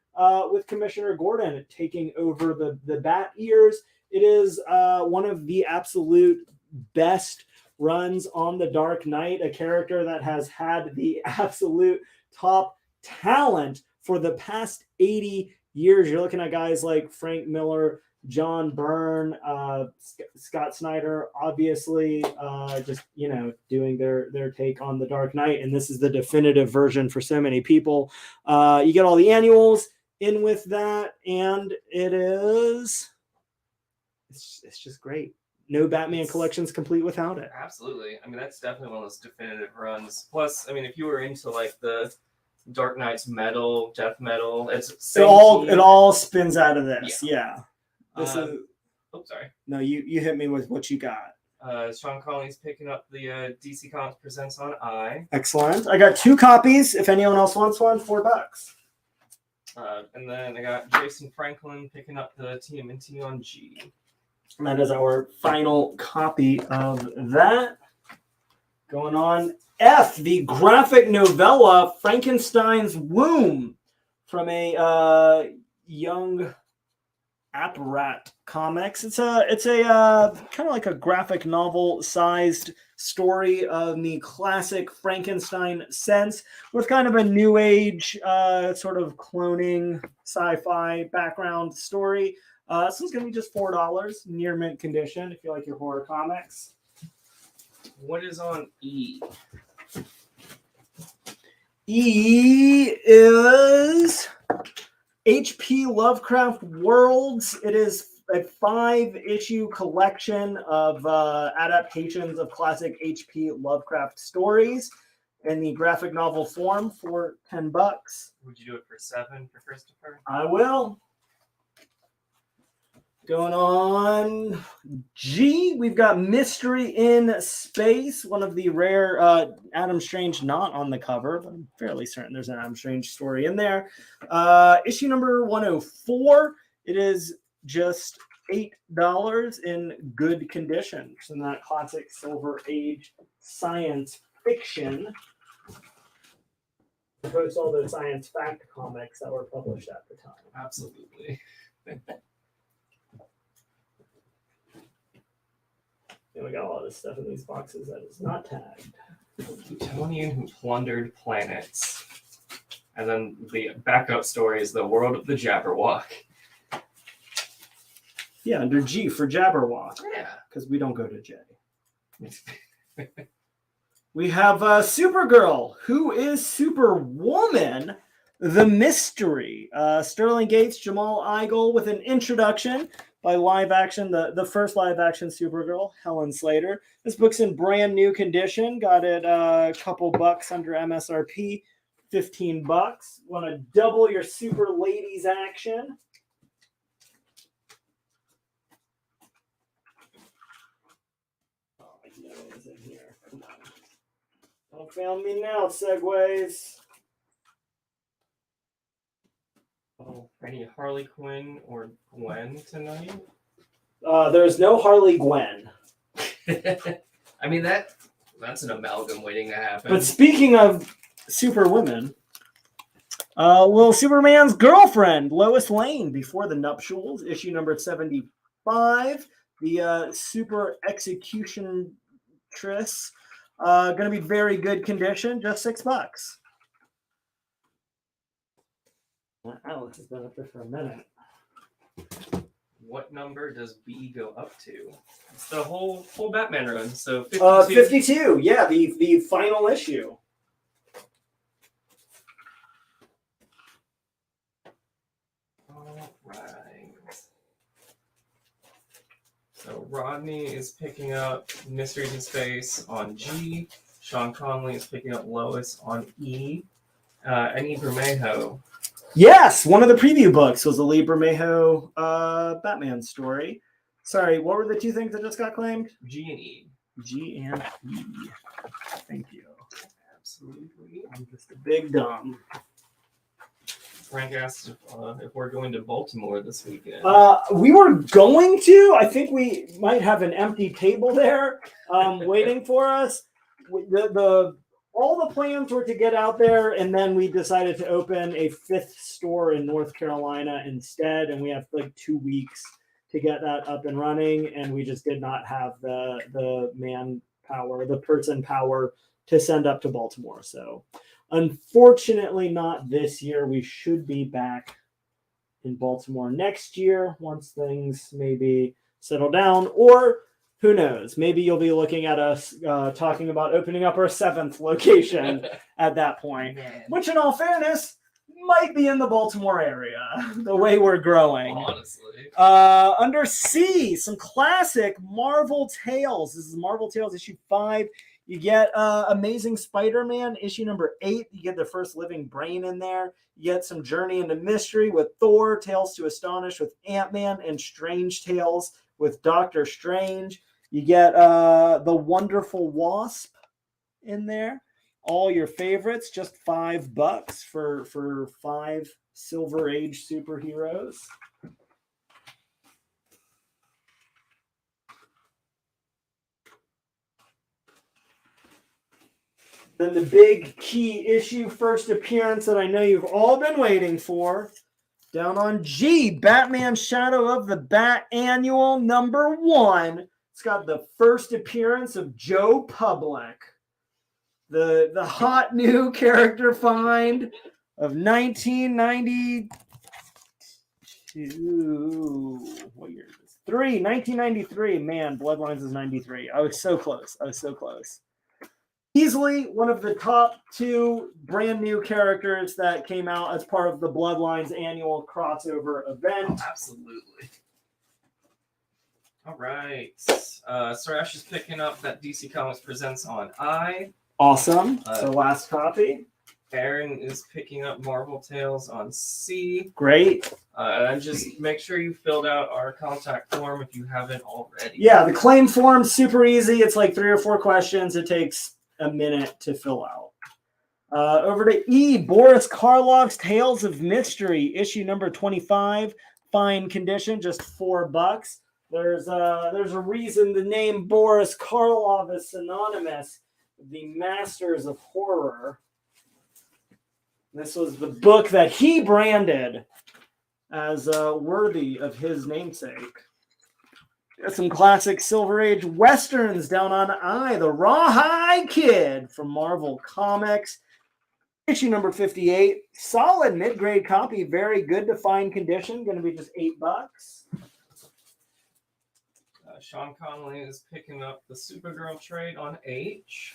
with Commissioner Gordon taking over the Bat Ears. It is one of the absolute best runs on the Dark Knight, a character that has had the absolute top talent for the past 80 years. You're looking at guys like Frank Miller, John Byrne, Scott Snyder, obviously, just doing their take on the Dark Knight, and this is the definitive version for so many people. You get all the annuals in with that, and it's just great. No Batman collections complete without it. Absolutely. I mean, that's definitely one of those definitive runs. Plus, I mean, if you were into like the Dark Knight's metal, death metal, it all spins out of this. Yeah. This is. Oh, sorry. No, you hit me with what you got. Sean Conley's picking up the DC Comics Presents on I. Excellent. I got 2 copies. If anyone else wants one, $4. And then I got Jason Franklin picking up the TMNT on G. And that is our final copy of that. Going on F, the graphic novella Frankenstein's Womb from a young Apparat Comics. It's a kind of like a graphic novel sized story of the classic Frankenstein sense with kind of a new age sort of cloning sci-fi background story. This one's going to be just $4, near mint condition if you like your horror comics. What is on E? E is H.P. Lovecraft Worlds. It is a 5-issue collection of adaptations of classic H.P. Lovecraft stories in the graphic novel form for $10. Would you do it for $7 for Christopher? I will. Going on G, we've got Mystery in Space, one of the rare Adam Strange not on the cover, but I'm fairly certain there's an Adam Strange story in there. Issue number 104. It is just $8 in good condition. So in that classic Silver Age science fiction, opposed to all those science fact comics that were published at the time. Absolutely. And we got all this stuff in these boxes that is not tagged. Plutonian who plundered planets. And then the backup story is the world of the Jabberwock. Yeah, under G for Jabberwock. Yeah. Because we don't go to J. We have Supergirl. Who is Superwoman? The Mystery. Sterling Gates, Jamal Igle with an introduction by live action, the first live action Supergirl, Helen Slater. This book's in brand new condition. Got it a couple bucks under MSRP, $15. Want to double your super ladies action? Oh, I know it's in here. Come on. Don't fail me now, Segways. Oh, any Harley Quinn or Gwen tonight? There's no Harley Gwen. I mean, that's an amalgam waiting to happen. But speaking of Superwomen, little Superman's girlfriend, Lois Lane, before the nuptials, issue number 75. The super executiontress, going to be very good condition, just $6. Alex has been up there for a minute. What number does B go up to? It's the whole Batman run, so 52. 52, yeah, the final issue. All right. So Rodney is picking up Mysteries in Space on G. Sean Conley is picking up Lois on E. Any Bermejo. Yes, one of the preview books was a Lee Bermejo Batman story. Sorry, what were the 2 things that just got claimed? G and E. G and E. Thank you. Absolutely. I'm just a big dumb. Frank asked if we're going to Baltimore this weekend. We were going to. I think we might have an empty table there waiting for us. All the plans were to get out there, and then we decided to open a 5th store in North Carolina instead, and we have like 2 weeks to get that up and running, and we just did not have the manpower, the person power to send up to Baltimore. So unfortunately not this year. We should be back in Baltimore next year once things maybe settle down, or who knows, maybe you'll be looking at us talking about opening up our 7th location at that point, which in all fairness might be in the Baltimore area, the way we're growing. Honestly. Under C, some classic Marvel Tales. This is Marvel Tales issue 5. You get Amazing Spider-Man issue number 8. You get the first living brain in there. You get some Journey into Mystery with Thor, Tales to Astonish with Ant-Man, and Strange Tales with Doctor Strange. You get the Wonderful Wasp in there. All your favorites, just $5 for 5 Silver Age superheroes. Then the big key issue first appearance that I know you've all been waiting for. Down on G, Batman Shadow of the Bat Annual number 1. It's got the first appearance of Joe Public. The hot new character find of 1992. What year is this? 1993. Man, Bloodlines is 93. I was so close. Easily one of the top 2 brand new characters that came out as part of the Bloodlines annual crossover event. Oh, absolutely. All right. Sarash is picking up that DC Comics Presents on I. Awesome. So last copy. Aaron is picking up Marvel Tales on C. Great. And just make sure you filled out our contact form if you haven't already. Yeah, the claim form, super easy. It's like 3 or 4 questions. It takes a minute to fill out. Over to E, Boris Karloff's Tales of Mystery, issue number 25. Fine condition, just $4. There's a reason the name Boris Karloff is synonymous with the Masters of Horror. This was the book that he branded as worthy of his namesake. Got some classic Silver Age Westerns down on I, the Rawhide Kid from Marvel Comics. Issue number 58. Solid mid-grade copy. Very good to fine condition. Going to be just $8. Sean Connolly is picking up the Supergirl trade on H.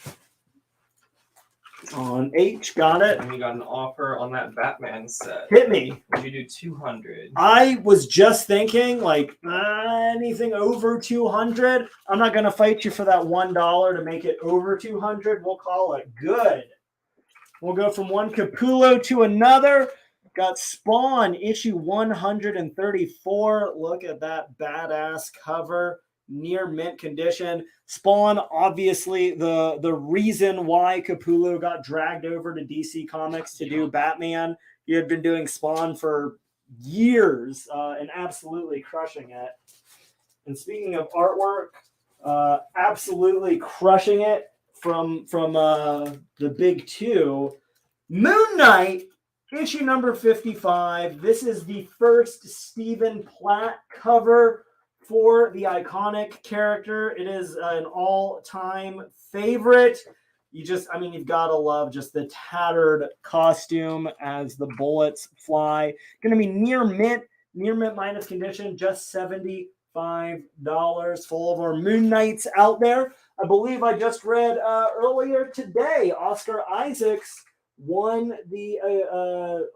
On H, got it. And we got an offer on that Batman set. Hit me. Would you do 200? I was just thinking, like, anything over 200. I'm not going to fight you for that $1 to make it over 200. We'll call it good. We'll go from one Capullo to another. Got Spawn, issue 134. Look at that badass cover. Near mint condition. Spawn, obviously, the reason why Capullo got dragged over to DC Comics to do Batman. He had been doing Spawn for years and absolutely crushing it. And speaking of artwork, absolutely crushing it from the big 2. Moon Knight, issue number 55. This is the first Stephen Platt cover for the iconic character. It is an all-time favorite. You've got to love just the tattered costume as the bullets fly. Going to be near mint minus condition, just $75. Full of our Moon Knights out there. I believe I just read earlier today, Oscar Isaacs won the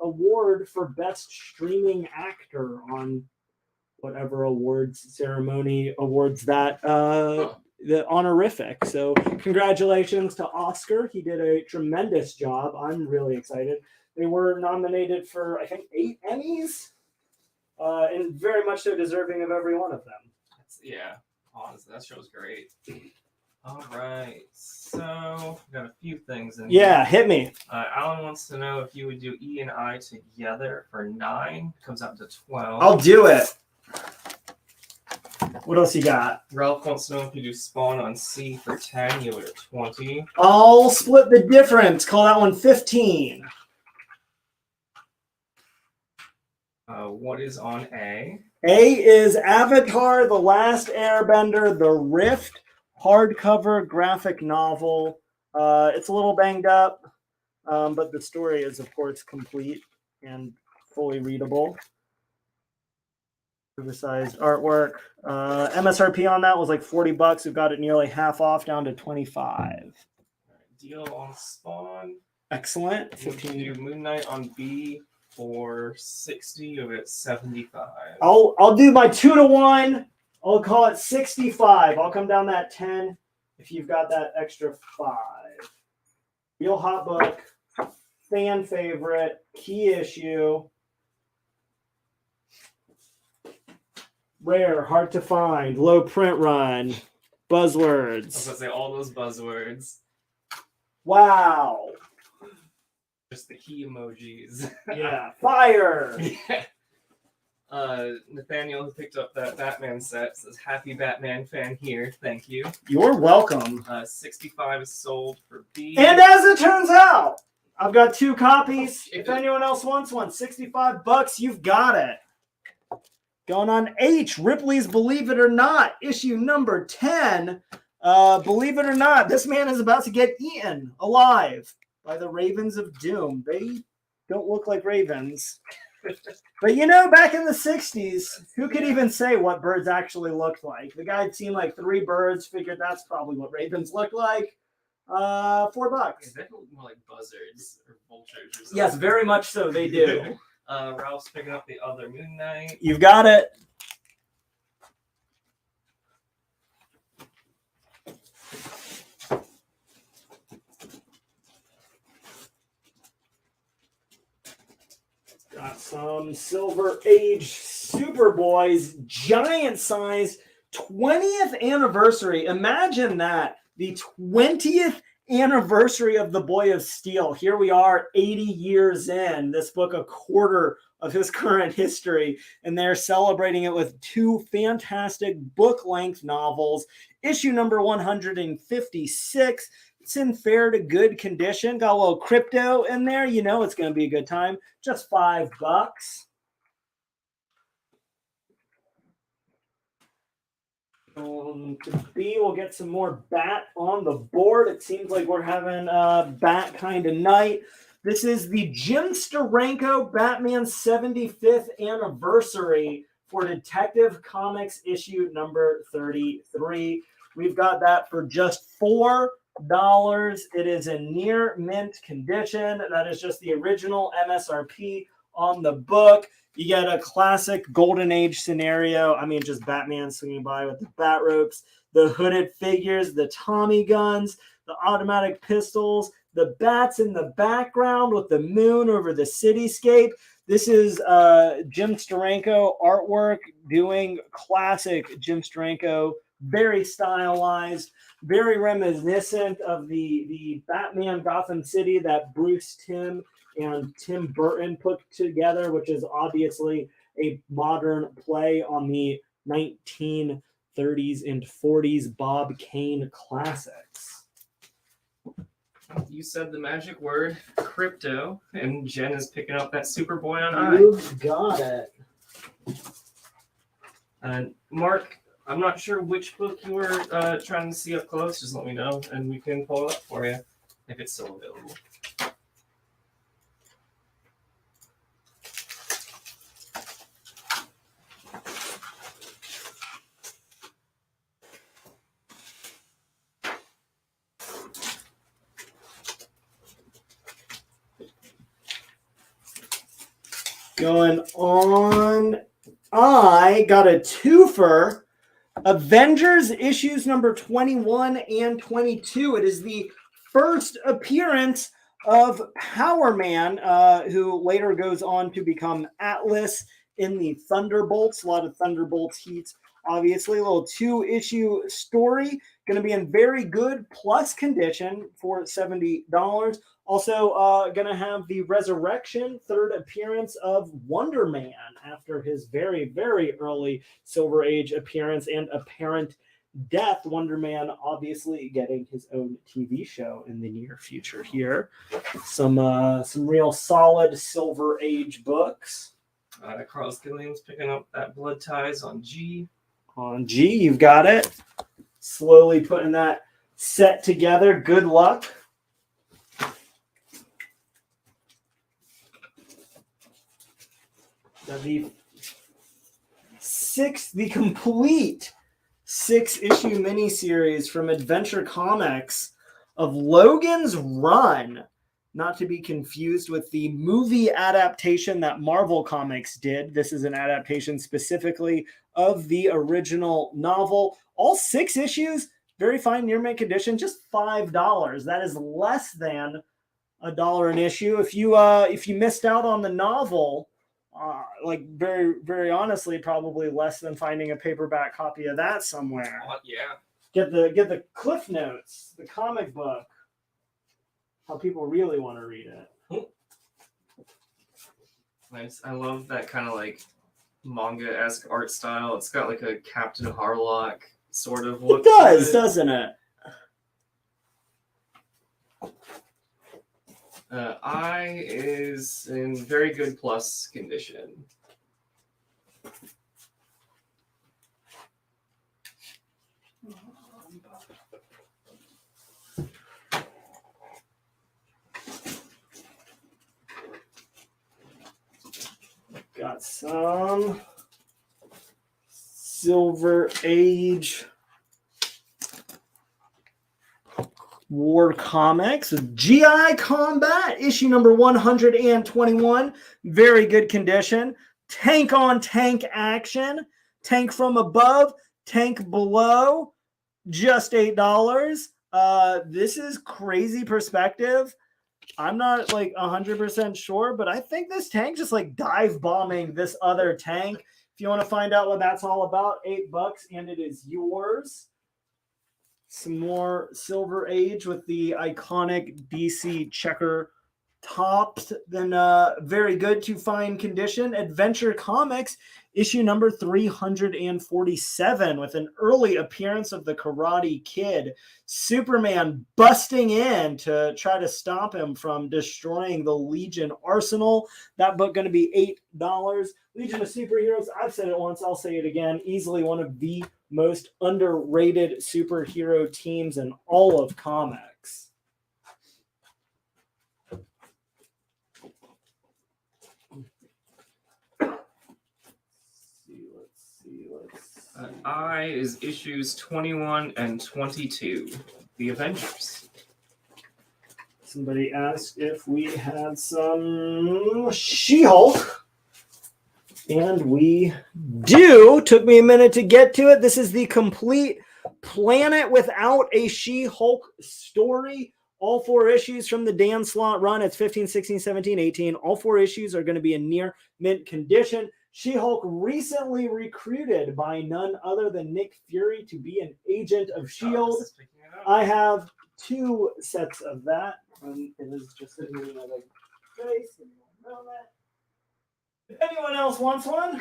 award for Best Streaming Actor on whatever awards ceremony awards that the honorific. So congratulations to Oscar. He did a tremendous job. I'm really excited. They were nominated for, I think, 8 Emmys, and very much so deserving of every one of them. Yeah, honestly, that show's great. All right, so we got a few things in Yeah, here. hit me. Alan wants to know if you would do E and I together for 9. Comes out to 12. I'll do it. What else you got? Ralph wants to know if you do Spawn on C for 10. You would at 20. I'll split the difference. Call that one 15. What is on A? A is Avatar: The Last Airbender, The Rift, hardcover graphic novel. It's a little banged up, but the story is, of course, complete and fully readable. Oversized artwork. MSRP on that was like $40. We've got it nearly half off, down to 25. Deal on Spawn. Excellent. 15 do Moon Knight on B for 60 of it 75. I'll do my 2-to-1. I'll call it 65. I'll come down that 10 if you've got that extra 5. Real hot book, fan favorite, key issue. Rare, hard to find, low print run, buzzwords. I was gonna say all those buzzwords. Wow. Just the key emojis. Yeah. Fire. Nathaniel, who picked up that Batman set, says happy Batman fan here. Thank you. You're welcome. 65 is sold for B. And as it turns out, I've got 2 copies. If anyone else wants one, $65, you've got it. Going on H, Ripley's Believe It or Not, issue number 10. Believe it or not, this man is about to get eaten alive by the Ravens of Doom. They don't look like ravens. But you know, back in the 60s, who could even say what birds actually looked like? The guy had seen like 3 birds, figured that's probably what ravens look like. $4. They look more like buzzards or vultures or something. Yes, very much so, they do. Ralph's picking up the other Moon Knight. You've got it. Got some Silver Age Superboys, giant size, 20th anniversary. Imagine that. The 20th anniversary of the Boy of Steel. Here we are 80 years in. This book, a quarter of his current history, and they're celebrating it with 2 fantastic book-length novels. Issue number 156. It's in fair to good condition. Got a little crypto in there. You know it's going to be a good time. Just $5. To B, we'll get some more Bat on the board. It seems like we're having a Bat kind of night. This is the Jim Steranko Batman 75th anniversary for Detective Comics issue number 33. We've got that for just $4. It is in near mint condition. That is just the original MSRP on the book. You get a classic Golden Age scenario. I mean, just Batman swinging by with the bat ropes, the hooded figures, the Tommy guns, the automatic pistols, the bats in the background with the moon over the cityscape. This is Jim Steranko artwork doing classic Jim Steranko, very stylized, very reminiscent of the Batman Gotham City that Bruce Timm and Tim Burton put together, which is obviously a modern play on the 1930s and 40s Bob Kane classics. You said the magic word, crypto, and Jen is picking up that Superboy on I. You've got it. Mark, I'm not sure which book you were trying to see up close. Just let me know, and we can pull it up for you if it's still available. Going on, I got a twofer. Avengers issues number 21 and 22. It is the first appearance of Power Man, who later goes on to become Atlas in the Thunderbolts. A lot of Thunderbolts heat, obviously. A little 2-issue story. Going to be in very good plus condition for $70. Also, going to have the resurrection, 3rd appearance of Wonder Man after his very, very early Silver Age appearance and apparent death. Wonder Man obviously getting his own TV show in the near future here. Some real solid Silver Age books. Carlos Gilliam's picking up that Blood Ties on G. On G, you've got it. Slowly putting that set together. Good luck. The the complete 6-issue miniseries from Adventure Comics of Logan's Run, not to be confused with the movie adaptation that Marvel Comics did. This is an adaptation specifically of the original novel. All 6 issues, very fine near mint condition, just $5. That is less than $1 an issue. If you missed out on the novel, like very honestly, probably less than finding a paperback copy of that somewhere. Yeah. Get the Cliff Notes, the comic book. How people really want to read it. Nice. I love that kind of like manga-esque art style. It's got like a Captain Harlock sort of look. It does, doesn't it? Eye is in very good plus condition. Got some Silver Age War Comics with GI Combat, issue number 121. Very good condition. Tank on tank action. Tank from above, tank below. Just $8. This is crazy perspective. I'm not like 100% sure, but I think this tank just like dive bombing this other tank. If you want to find out what that's all about, $8 and it is yours. Some more Silver Age with the iconic DC checker tops. Then very good to fine condition. Adventure Comics issue number 347 with an early appearance of the Karate Kid. Superman busting in to try to stop him from destroying the Legion arsenal. That book going to be $8. Legion of Superheroes, I've said it once, I'll say it again, easily one of the most underrated superhero teams in all of comics. I is issues 21 and 22, The Avengers. Somebody asked if we had some She-Hulk, and we do. Took me a minute to get to it. This is the complete Planet Without a She-Hulk story. All 4 issues from the Dan Slott run. It's 15, 16, 17, 18. All 4 issues are going to be in near mint condition. She-Hulk recently recruited by none other than Nick Fury to be an agent of S.H.I.E.L.D. I have 2 sets of that. It is just sitting in another place. If anyone else wants one,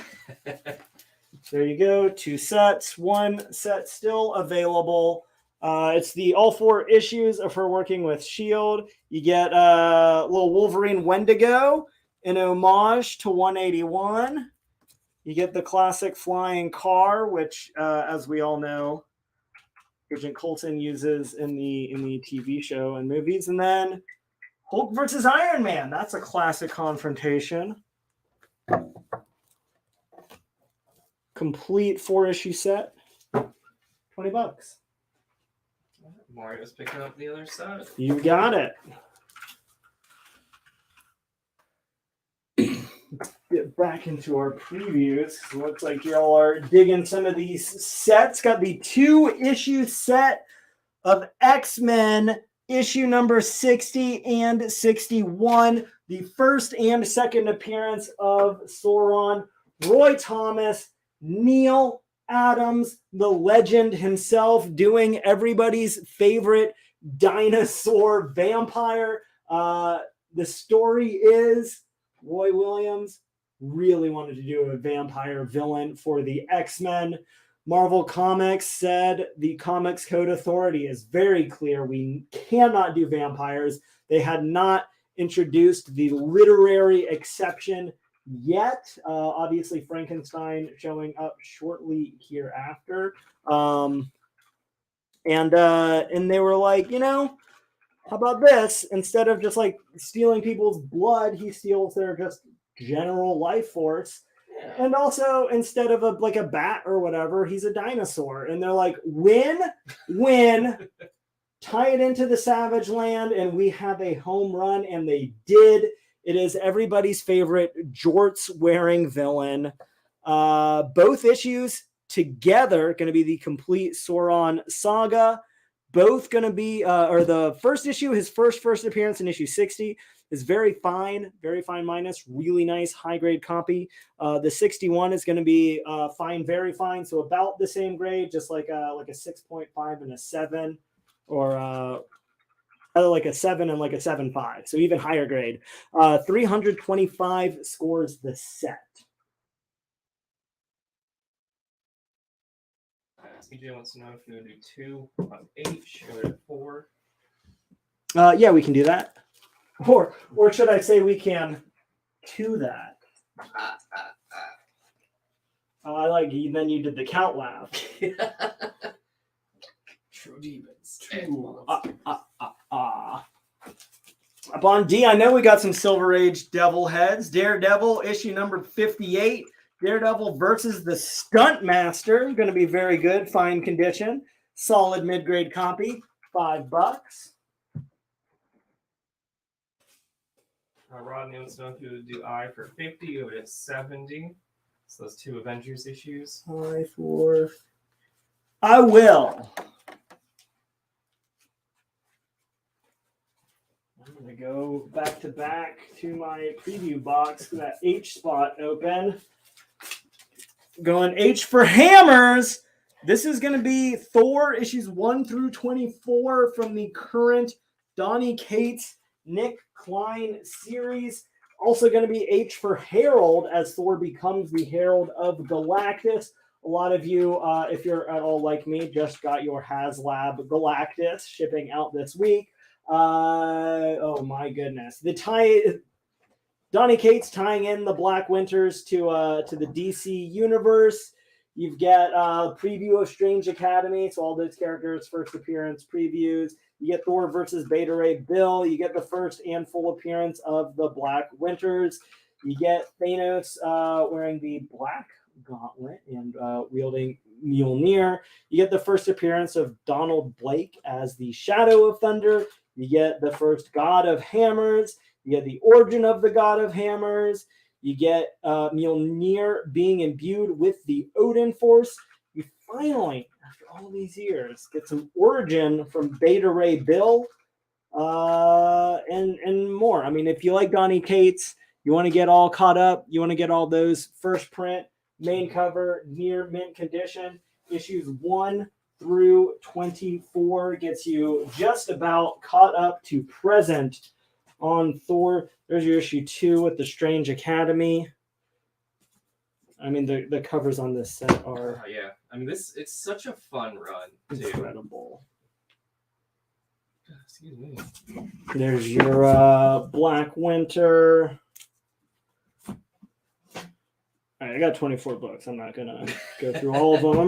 there you go. 2 sets. 1 set still available. It's the all 4 issues of her working with S.H.I.E.L.D. You get a little Wolverine Wendigo, an homage to 181. You get the classic flying car, which, as we all know, Agent Coulson uses in the TV show and movies. And then Hulk versus Iron Man. That's a classic confrontation. Complete 4-issue set. $20. Mario's picking up the other side. You got it. Get back into our previews. Looks like y'all are digging some of these sets. Got the 2-issue set of X-Men, issue number 60 and 61. The first and second appearance of Sauron, Roy Thomas, Neil Adams, the legend himself, doing everybody's favorite dinosaur vampire. The story is Roy Williams really wanted to do a vampire villain for the X-Men. Marvel Comics said the Comics Code Authority is very clear. We cannot do vampires. They had not introduced the literary exception yet. Obviously, Frankenstein showing up shortly hereafter. And they were like, how about this? Instead of just like stealing people's blood, he steals their just general life force. And also, instead of like a bat or whatever, he's a dinosaur. And they're like, win, tie it into the Savage Land, and we have a home run. And they did. It is everybody's favorite jorts-wearing villain. Both issues together going to be the complete Sauron saga. Both going to be, or the first issue, his first appearance in issue 60 is very fine minus, really nice high grade copy. The 61 is going to be fine, very fine, so about the same grade, just like a 6.5 and a 7, or like a 7 and like a 7.5, so even higher grade. 325 scores the set. CJ wants to know if you would do 2 on H or 4. Yeah, we can do that. Or should I say we can to that? I like then you did the count laugh. True demons. Up on D, I know we got some Silver Age Devil heads. Daredevil issue number 58. Daredevil versus the Stunt Master. Going to be very good, fine condition, solid mid-grade copy. $5. Rodney wants to know if you would do I for 50, you would at 70. So those 2 Avengers issues. I will. I'm going to go back to back to my preview box. That H spot open. Going H for hammers. This is going to be Thor issues 1 through 24 from the current Donny Cates, Nick Klein series. Also going to be H for Herald as Thor becomes the Herald of Galactus. A lot of you, if you're at all like me, just got your HasLab Galactus shipping out this week. Oh my goodness. Donny Cates tying in the Black Winters to the DC universe. You've got preview of Strange Academy, so all those characters' first appearance previews. You get Thor versus Beta Ray Bill. You get the first and full appearance of the Black Winters. You get Thanos wearing the Black Gauntlet and wielding Mjolnir. You get the first appearance of Donald Blake as the Shadow of Thunder. You get the first God of Hammers. You get the origin of the God of Hammers. You get Mjolnir being imbued with the Odin Force. You finally, after all these years, get some origin from Beta Ray Bill and more. I mean, if you like Donny Cates, you want to get all caught up, you want to get all those first print, main cover, near mint condition, issues 1 through 24 gets you just about caught up to present on Thor. There's your issue 2 with the Strange Academy. I mean, the covers on this set are yeah. I mean, it's such a fun run, too. incredible. Excuse me. There's your Black Winter. All right, I got 24 books. I'm not gonna go through all of them.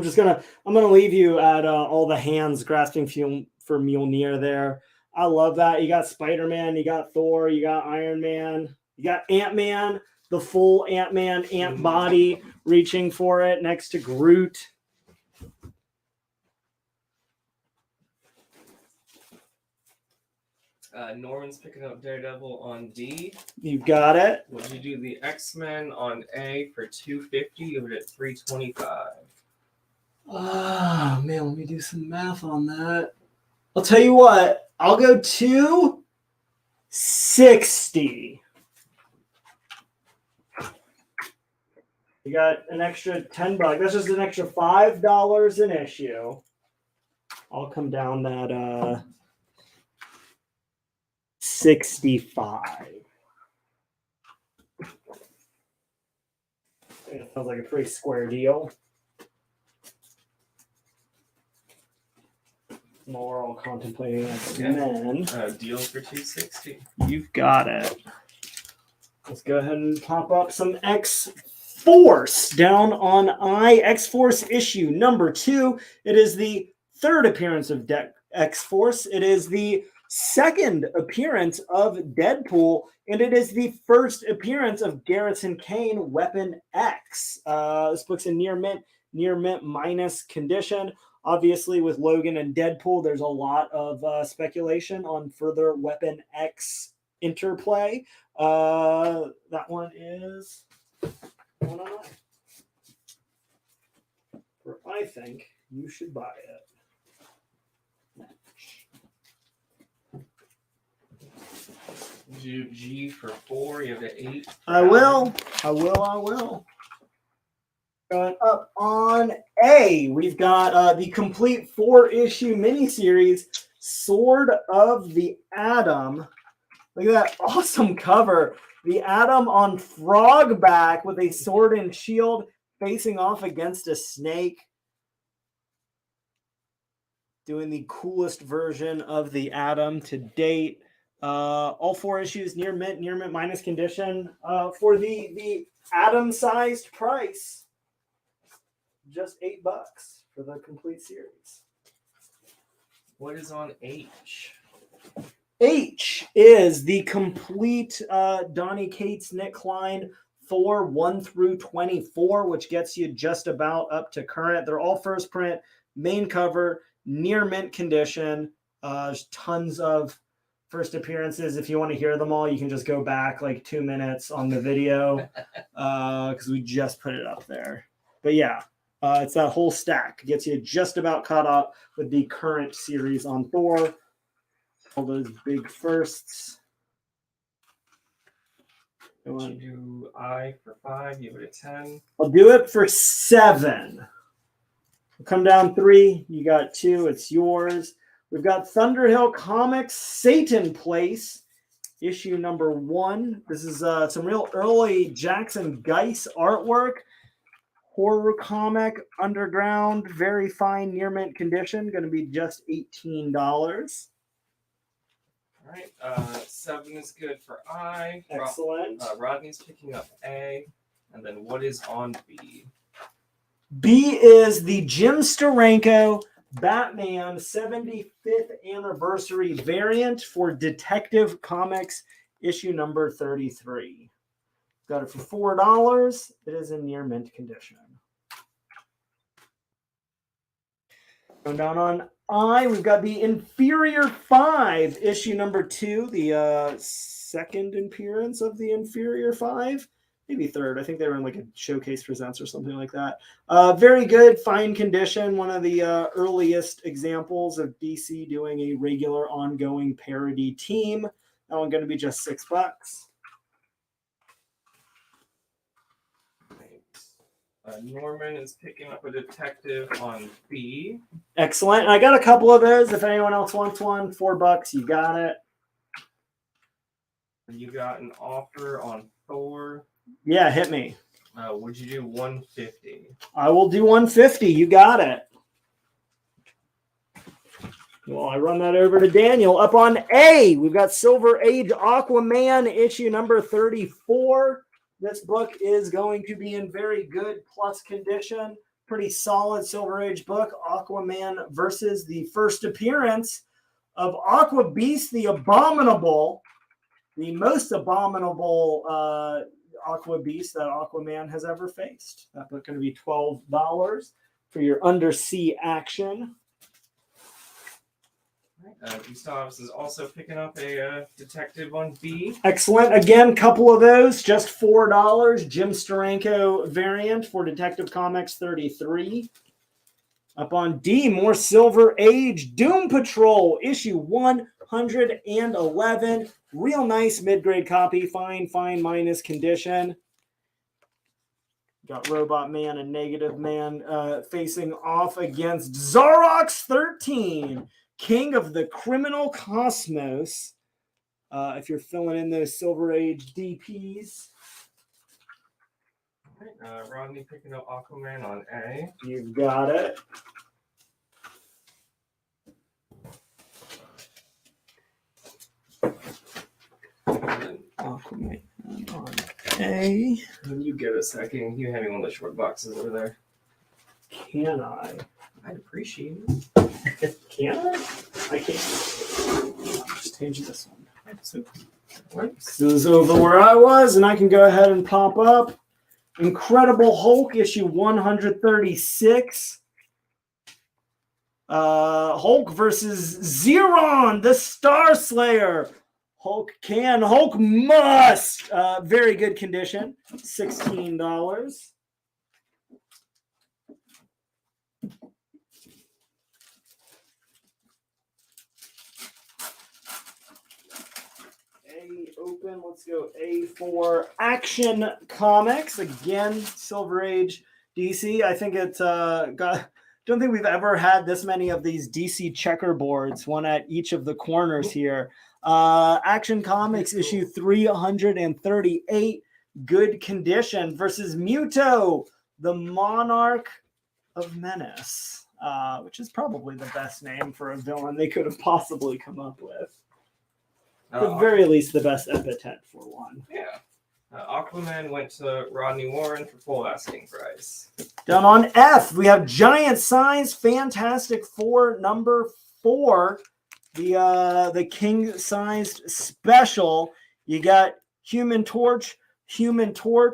I'm gonna leave you at all the hands grasping for Mjolnir there. I love that. You got Spider-Man, you got Thor, you got Iron Man, you got Ant-Man, the full Ant-Man ant body reaching for it next to Groot. Norman's picking up Daredevil on D. You got it. Would you do the X-Men on A for 250? You would at 325. Oh, man, let me do some math on that. I'll tell you what. I'll go 260. You got an extra $10. That's just an extra $5 an issue. I'll come down that 65. It sounds like a pretty square deal. While we're all contemplating X-Men. Deals for 260. You've got it. Let's go ahead and pop up some X-Force down on I. X-Force issue number 2. It is the third appearance of X-Force. It is the second appearance of Deadpool, and it is the first appearance of Garrison Kane, Weapon X. This book's in near mint minus condition. Obviously, with Logan and Deadpool, there's a lot of speculation on further Weapon X interplay. That one is $109. Or I think you should buy it. Do G for 4. You have the 8. I will. Going up on A, we've got the complete 4-issue miniseries, Sword of the Atom. Look at that awesome cover. The Atom on Frogback with a sword and shield facing off against a snake. Doing the coolest version of the Atom to date. All 4 issues near mint minus condition for the Atom-sized price. Just $8 for the complete series. What is on H? H is the complete Donny Cates, Nick Klein Thor 1 through 24, which gets you just about up to current. They're all first print, main cover, near mint condition. There's tons of first appearances. If you want to hear them all, you can just go back like 2 minutes on the video because we just put it up there. But yeah. It's that whole stack. Gets you just about caught up with the current series on Thor. All those big firsts. You do I for 5. You have it at 10. I'll do it for 7. We'll come down 3. You got 2. It's yours. We've got Thunderhill Comics, Satan Place, issue number 1. This is some real early Jackson Geiss artwork. Horror comic, underground, very fine, near mint condition. Going to be just $18. All right. 7 is good for I. Excellent. Rodney's picking up A. And then what is on B? B is the Jim Steranko Batman 75th anniversary variant for Detective Comics, issue number 33. Got it for $4. It is in near mint condition. Going down on I, we've got the Inferior 5, issue number 2, the second appearance of the Inferior 5. Maybe third. I think they were in like a Showcase Presents or something like that. Very good, fine condition. One of the earliest examples of DC doing a regular ongoing parody team. That one going to be just $6. Norman is picking up a detective on B. Excellent. I got a couple of those. If anyone else wants one, $4. You got it. You got an offer on Thor. Yeah, hit me. Would you do 150? I will do 150. You got it. Well, I run that over to Daniel. Up on A, we've got Silver Age Aquaman, issue number 34. This book is going to be in very good plus condition. Pretty solid Silver Age book. Aquaman versus the first appearance of Aqua Beast, the Abominable. The most abominable Aqua Beast that Aquaman has ever faced. That book going to be $12 for your undersea action. Gustavus is also picking up a detective on B. Excellent. Again, couple of those, just $4. Jim Steranko variant for Detective Comics 33. Up on D, more Silver Age Doom Patrol, issue 111. Real nice mid-grade copy. Fine minus condition. Got Robot Man and Negative Man facing off against Zarox 13. King of the Criminal Cosmos. If you're filling in those Silver Age DPs. Rodney picking up Aquaman on A. You've got it. Aquaman on A. When you get a second, you hand me one of the short boxes over there. Can I? I'd appreciate it. Can I? I can't. Just page this one. So Whoops. this is over where I was, and I can go ahead and pop up Incredible Hulk issue 136. Hulk versus Zeron, the Star Slayer. Hulk can, Hulk must. Very good condition. $16. A open. Let's go A for Action Comics. Again, Silver Age DC. I think it's don't think we've ever had this many of these DC checkerboards, one at each of the corners here. Action Comics issue 338, good condition, versus Muto, the Monarch of Menace, which is probably the best name for a villain they could have possibly come up with. At the very least, the best epithet for one. Yeah. Aquaman went to Rodney Warren for full asking price. Down on F, we have giant size Fantastic Four number 4, the king sized special. You got Human Torch.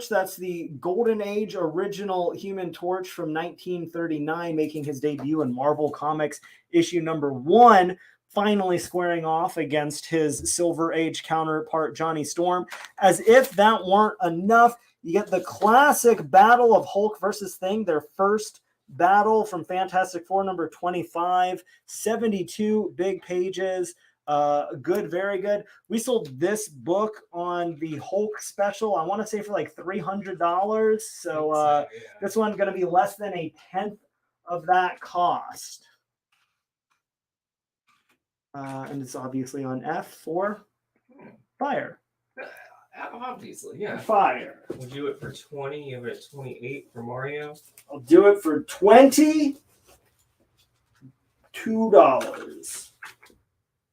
That's the Golden Age original Human Torch from 1939, making his debut in Marvel Comics issue number 1. Finally squaring off against his Silver Age counterpart, Johnny Storm. As if that weren't enough, you get the classic Battle of Hulk versus Thing, their first battle from Fantastic Four number 25, 72 big pages. Good, very good. We sold this book on the Hulk special, I want to say for like $300. So this one's going to be less than a tenth of that cost. And it's obviously on F for Fire. Obviously, yeah. Fire. We'll do it for 20. You have it at 28 for Mario. I'll do it for $22.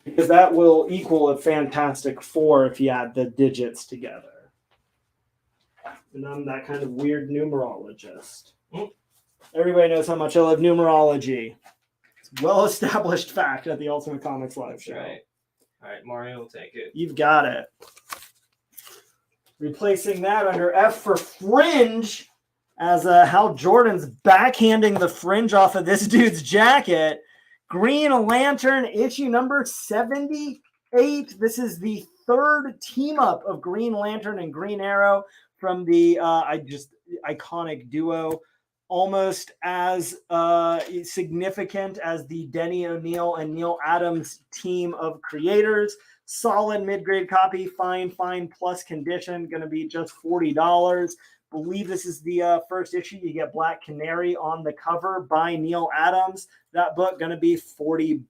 Because that will equal a Fantastic Four if you add the digits together. And I'm that kind of weird numerologist. Everybody knows how much I love numerology. Well-established fact at the Ultimate Comics Live Show. Right. All right, Mario will take it. You've got it. Replacing that under F for Fringe, as Hal Jordan's backhanding the fringe off of this dude's jacket. Green Lantern issue number 78. This is the third team-up of Green Lantern and Green Arrow from the iconic duo. Almost as significant as the Denny O'Neil and Neil Adams team of creators. Solid mid-grade copy, fine plus condition, going to be just $40. Believe this is the first issue. You get Black Canary on the cover by Neil Adams. That book going to be $40.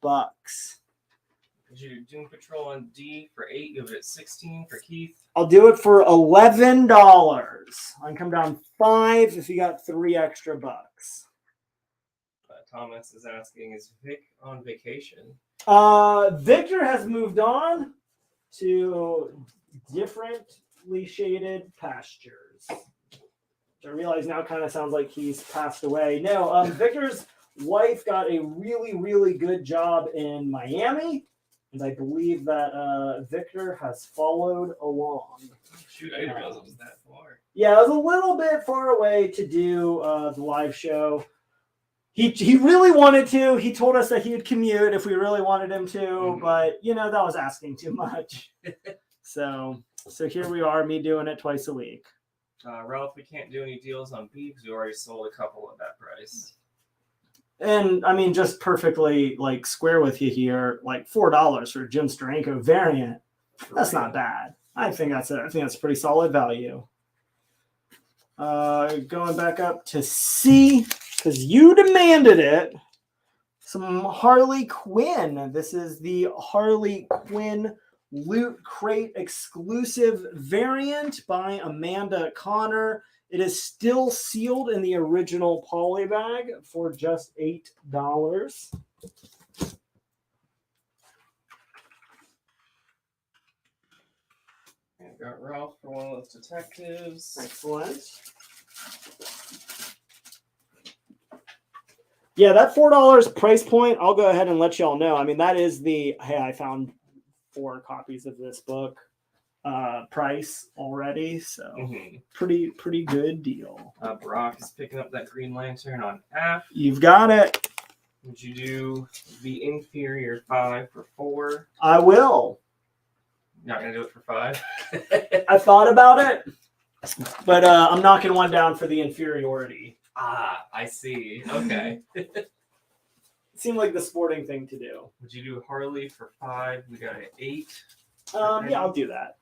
You do Doom Patrol on D for 8. You have it at 16 for Keith. I'll do it for $11. I can come down 5 if you got 3 extra bucks. Thomas is asking, is Vic on vacation? Victor has moved on to differently shaded pastures. Which I realize now kind of sounds like he's passed away. No, Victor's wife got a really, really good job in Miami. And I believe that Victor has followed along. Shoot, I didn't realize it was that far. Yeah, it was a little bit far away to do the live show. He really wanted to. He told us that he would commute if we really wanted him to, but that was asking too much. So here we are, me doing it twice a week. Ralph, we can't do any deals on B because we already sold a couple at that price. And I mean, just perfectly square with you here, $4 for Jim Steranko variant. That's not bad. I think that's a pretty solid value. Going back up to C because you demanded it. Some Harley Quinn. This is the Harley Quinn Loot Crate exclusive variant by Amanda Connor. It is still sealed in the original poly bag for just $8. And got Ralph for one of those detectives. Excellent. Yeah, that $4 price point, I'll go ahead and let y'all know. I mean, that is the, hey, I found 4 copies of this book price already, so Mhm. pretty good deal. Brock is picking up that Green Lantern on F. You've got it. Would you do the inferior 5 for 4? I will. Not gonna do it for 5. I thought about it, but I'm knocking one down for the inferiority. I see. Okay. It seemed like the sporting thing to do. Would you do Harley for 5? We got an 8. Yeah, I'll do that.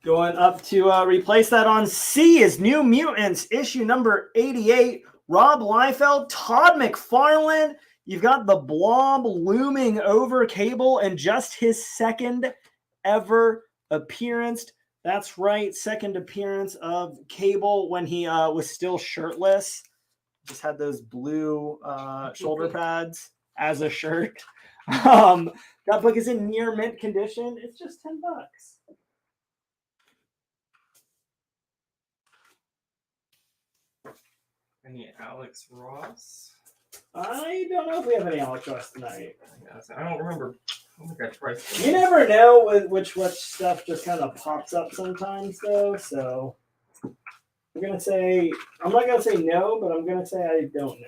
Going up to replace that on C is New Mutants, issue number 88. Rob Liefeld, Todd McFarlane. You've got the blob looming over Cable and just his second ever appearance. That's right, second appearance of Cable when he was still shirtless. Just had those blue shoulder pads as a shirt. That book is in near mint condition. It's just $10. Any Alex Ross? I don't know if we have any Alex Ross tonight. I don't remember. Oh my God, Christ. You never know which stuff just kind of pops up sometimes, though. So I'm not gonna say no, but I'm gonna say I don't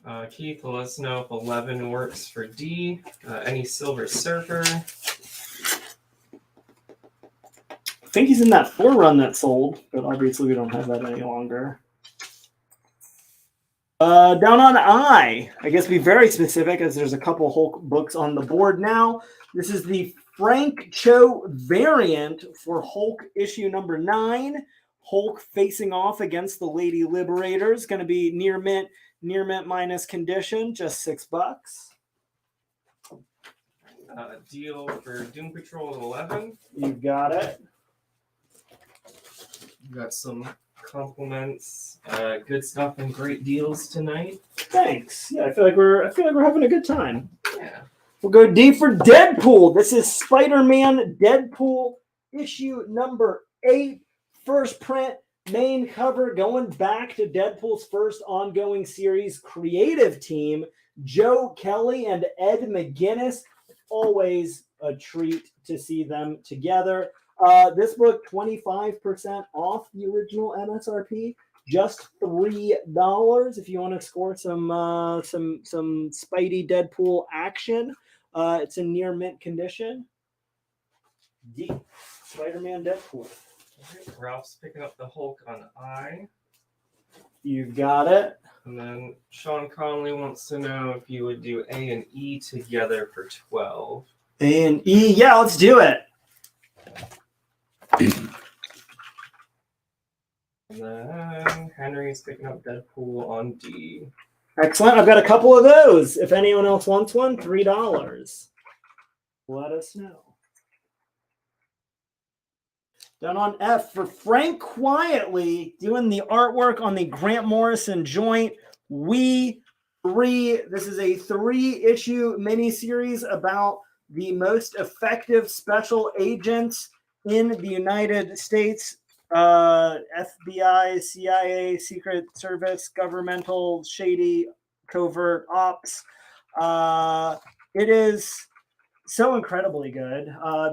know. Keith, let us know if 11 works for D. Any Silver Surfer? I think he's in that 4 run that sold, but obviously we don't have that any longer. Down on I guess be very specific as there's a couple Hulk books on the board now. This is the Frank Cho variant for Hulk issue number 9. Hulk facing off against the Lady Liberators. Going to be near mint minus condition, just $6. Deal for Doom Patrol at 11. You got it. We got some compliments, good stuff, and great deals tonight. Thanks. Yeah, I feel like we're having a good time. Yeah. We'll go D for Deadpool. This is Spider-Man Deadpool issue number 8. First print, main cover, going back to Deadpool's first ongoing series creative team, Joe Kelly and Ed McGuinness. Always a treat to see them together. This book, 25% off the original MSRP, just $3 if you want to score some Spidey Deadpool action. It's in near mint condition. D, Spider-Man Deadpool. Right, Ralph's picking up the Hulk on I. You got it. And then Sean Conley wants to know if you would do A and E together for 12. A and E, yeah, let's do it. And then Henry's picking up Deadpool on D. Excellent. I've got a couple of those. If anyone else wants one, $3. Let us know. Down on F for Frank Quietly doing the artwork on the Grant Morrison joint. We 3. This is a 3-issue miniseries about the most effective special agents in the United States. FBI, CIA, Secret Service, governmental, shady, covert ops. It is so incredibly good.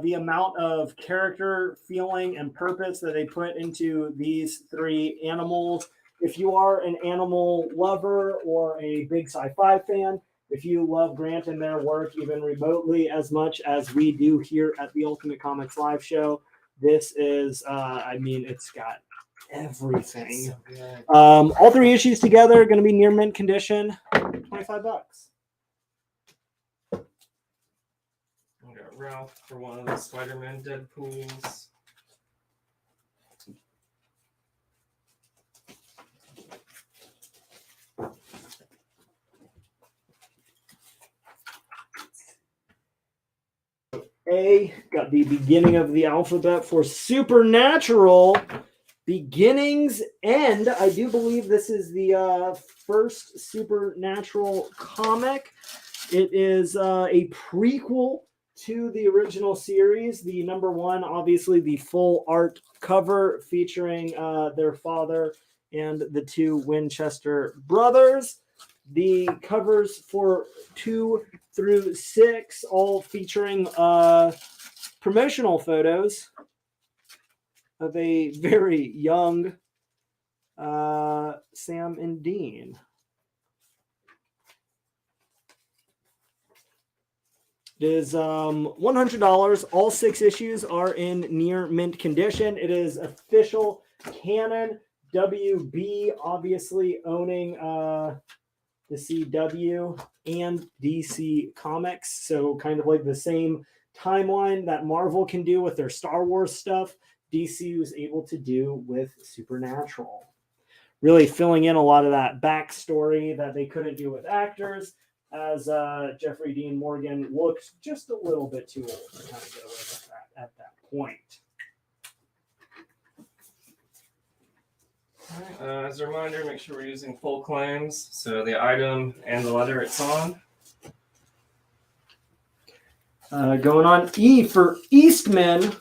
The amount of character, feeling, and purpose that they put into these 3 animals. If you are an animal lover or a big sci-fi fan, if you love Grant and their work even remotely as much as we do here at the Ultimate Comics Live Show, this is, it's got everything. So All 3 issues together are going to be near mint condition, $25. we got Ralph for one of the Spider-Man Deadpools. A, got the beginning of the alphabet for Supernatural Beginnings End. I do believe this is the first Supernatural comic. It is a prequel to the original series. The number 1, obviously the full art cover featuring their father and the two Winchester brothers. The covers for 2 through 6 all featuring promotional photos of a very young Sam and Dean. It is $100. All 6 issues are in near mint condition. It is official canon. WB obviously owning the CW and DC Comics. So kind of like the same timeline that Marvel can do with their Star Wars stuff, DC was able to do with Supernatural. Really filling in a lot of that backstory that they couldn't do with actors, as Jeffrey Dean Morgan looked just a little bit too old to kind of get away with that at that point. All right, as a reminder, make sure we're using full claims. So the item and the letter it's on. Going on E for Eastman,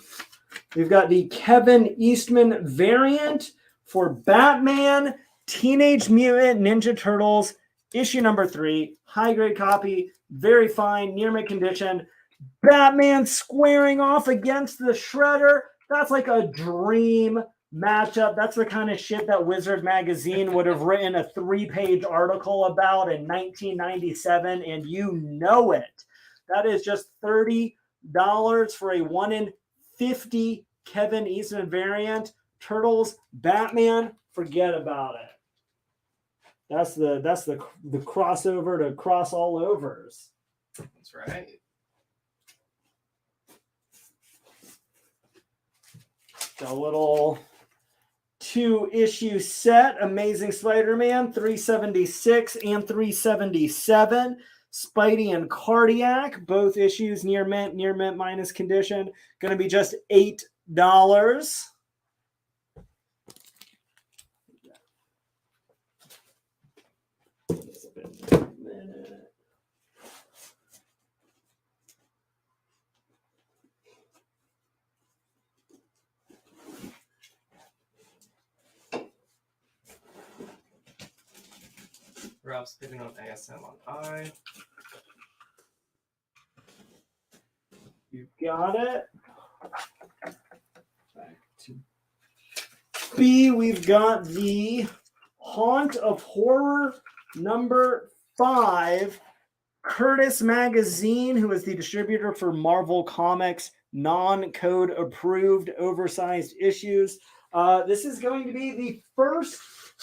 we've got the Kevin Eastman variant for Batman Teenage Mutant Ninja Turtles, issue number 3, high grade copy, very fine, near mint condition. Batman squaring off against the Shredder. That's like a dream matchup. That's the kind of shit that Wizard Magazine would have written a 3-page article about in 1997, and you know it. That is just $30 for a 1 in 50 Kevin Eastman variant. Turtles, Batman, forget about it. That's the crossover to cross all overs. That's right. A little 2-issue set, Amazing Spider-Man 376 and 377. Spidey and Cardiac, both issues near mint minus condition. Going to be just $8. Ralph's picking up ASM on I. You got it. Back to B, we've got the Haunt of Horror number 5. Curtis Magazine, who is the distributor for Marvel Comics non-code approved oversized issues. This is going to be the first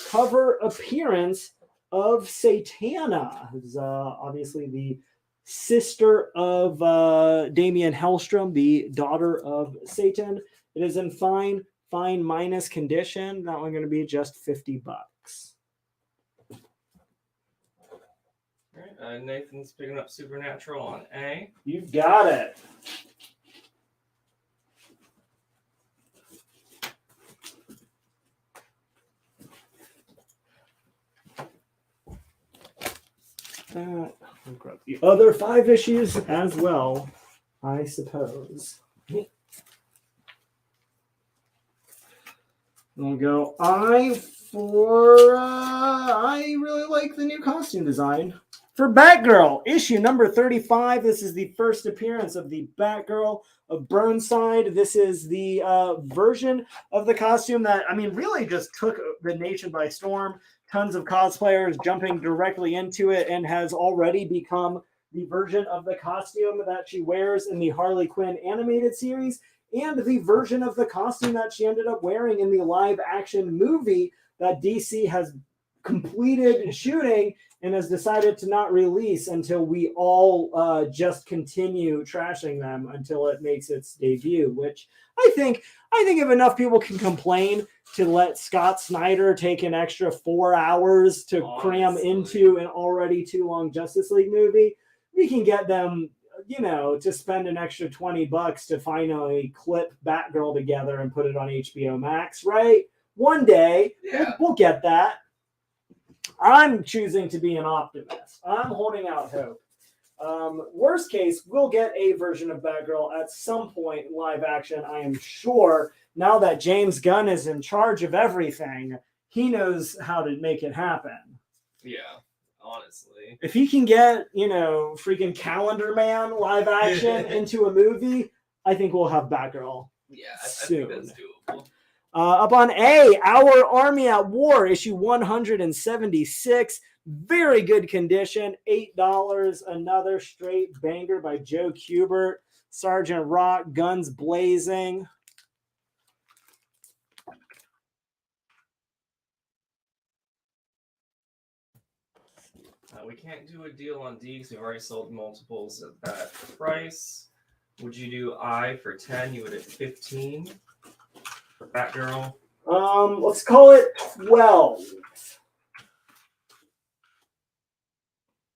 cover appearance of Satana, who's obviously the sister of Damian Hellstrom, the daughter of Satan. It is in fine minus condition. That one going to be just $50. All right, Nathan's picking up Supernatural on A. You've got it. I'll grab the other 5 issues as well, I suppose. We'll go I for I really like the new costume design for Batgirl, issue number 35. This is the first appearance of the Batgirl of Burnside. This is the version of the costume that, I mean, really just took the nation by storm. Tons of cosplayers jumping directly into it, and has already become the version of the costume that she wears in the Harley Quinn animated series, and the version of the costume that she ended up wearing in the live action movie that DC has completed shooting and has decided to not release until we all just continue trashing them until it makes its debut, which I think if enough people can complain to let Scott Snyder take an extra 4 hours to cram into an already too long Justice League movie, we can get them, to spend an extra $20 to finally clip Batgirl together and put it on HBO Max, right? One day, we'll get that. I'm choosing to be an optimist. I'm holding out hope. Worst case, we'll get a version of Batgirl at some point in live action, I am sure. Now that James Gunn is in charge of everything, he knows how to make it happen. Yeah, honestly. If he can get, freaking Calendar Man live action into a movie, I think we'll have Batgirl. Yeah, I soon. think that's doable. Up on A, Our Army at War, issue 176. Very good condition. $8. Another straight banger by Joe Kubert. Sergeant Rock, guns blazing. We can't do a deal on D because we've already sold multiples at that price. Would you do I for 10? You would at 15 for Batgirl. Let's call it 12.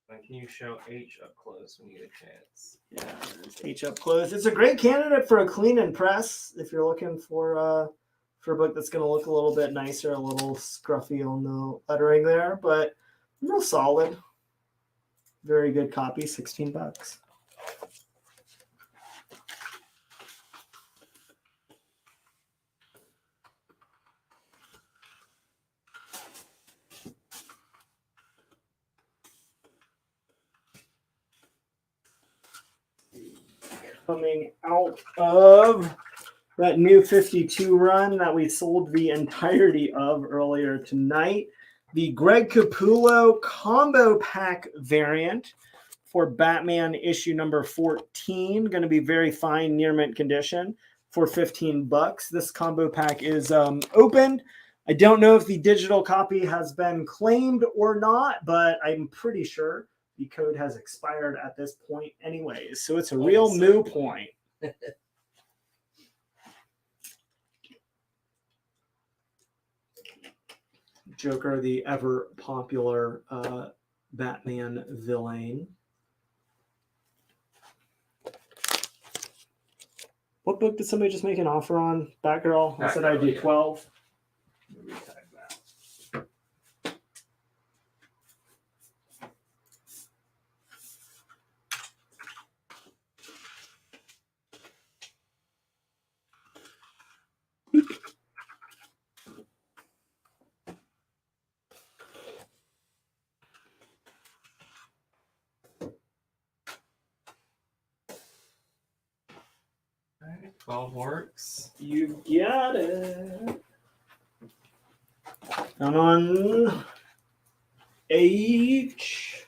And can you show H up close when you get a chance? Yeah, H up close. It's a great candidate for a clean and press if you're looking for a book that's going to look a little bit nicer, a little scruffy on the lettering there, but real solid. Very good copy, $16. Coming out of that new 52 run that we sold the entirety of earlier tonight, the Greg Capullo combo pack variant for Batman issue number 14, going to be very fine near mint condition for $15. This combo pack is opened. I don't know if the digital copy has been claimed or not, but I'm pretty sure the code has expired at this point anyways. So it's a real moo point. Joker, the ever popular Batman villain. What book did somebody just make an offer on? Batgirl? I said I'd do 12. Alright, 12 works. You got it. Come on. H.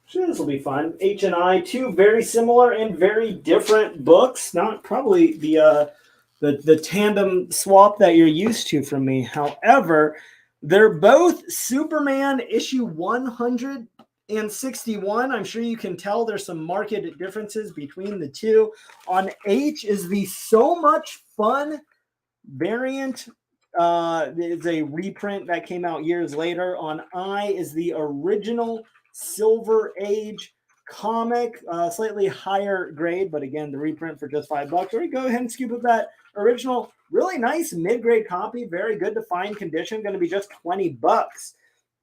Sure, this will be fun. H and I, two very similar and very different books. Not probably the tandem swap that you're used to from me. However, they're both Superman issue 161. I'm sure you can tell there's some marked differences between the two. On H is the So Much Fun variant. It's a reprint that came out years later. On I is the original Silver Age comic, slightly higher grade, but again, the reprint for just $5. Or go ahead and scoop up that original, really nice mid-grade copy, very good to find condition, going to be just $20.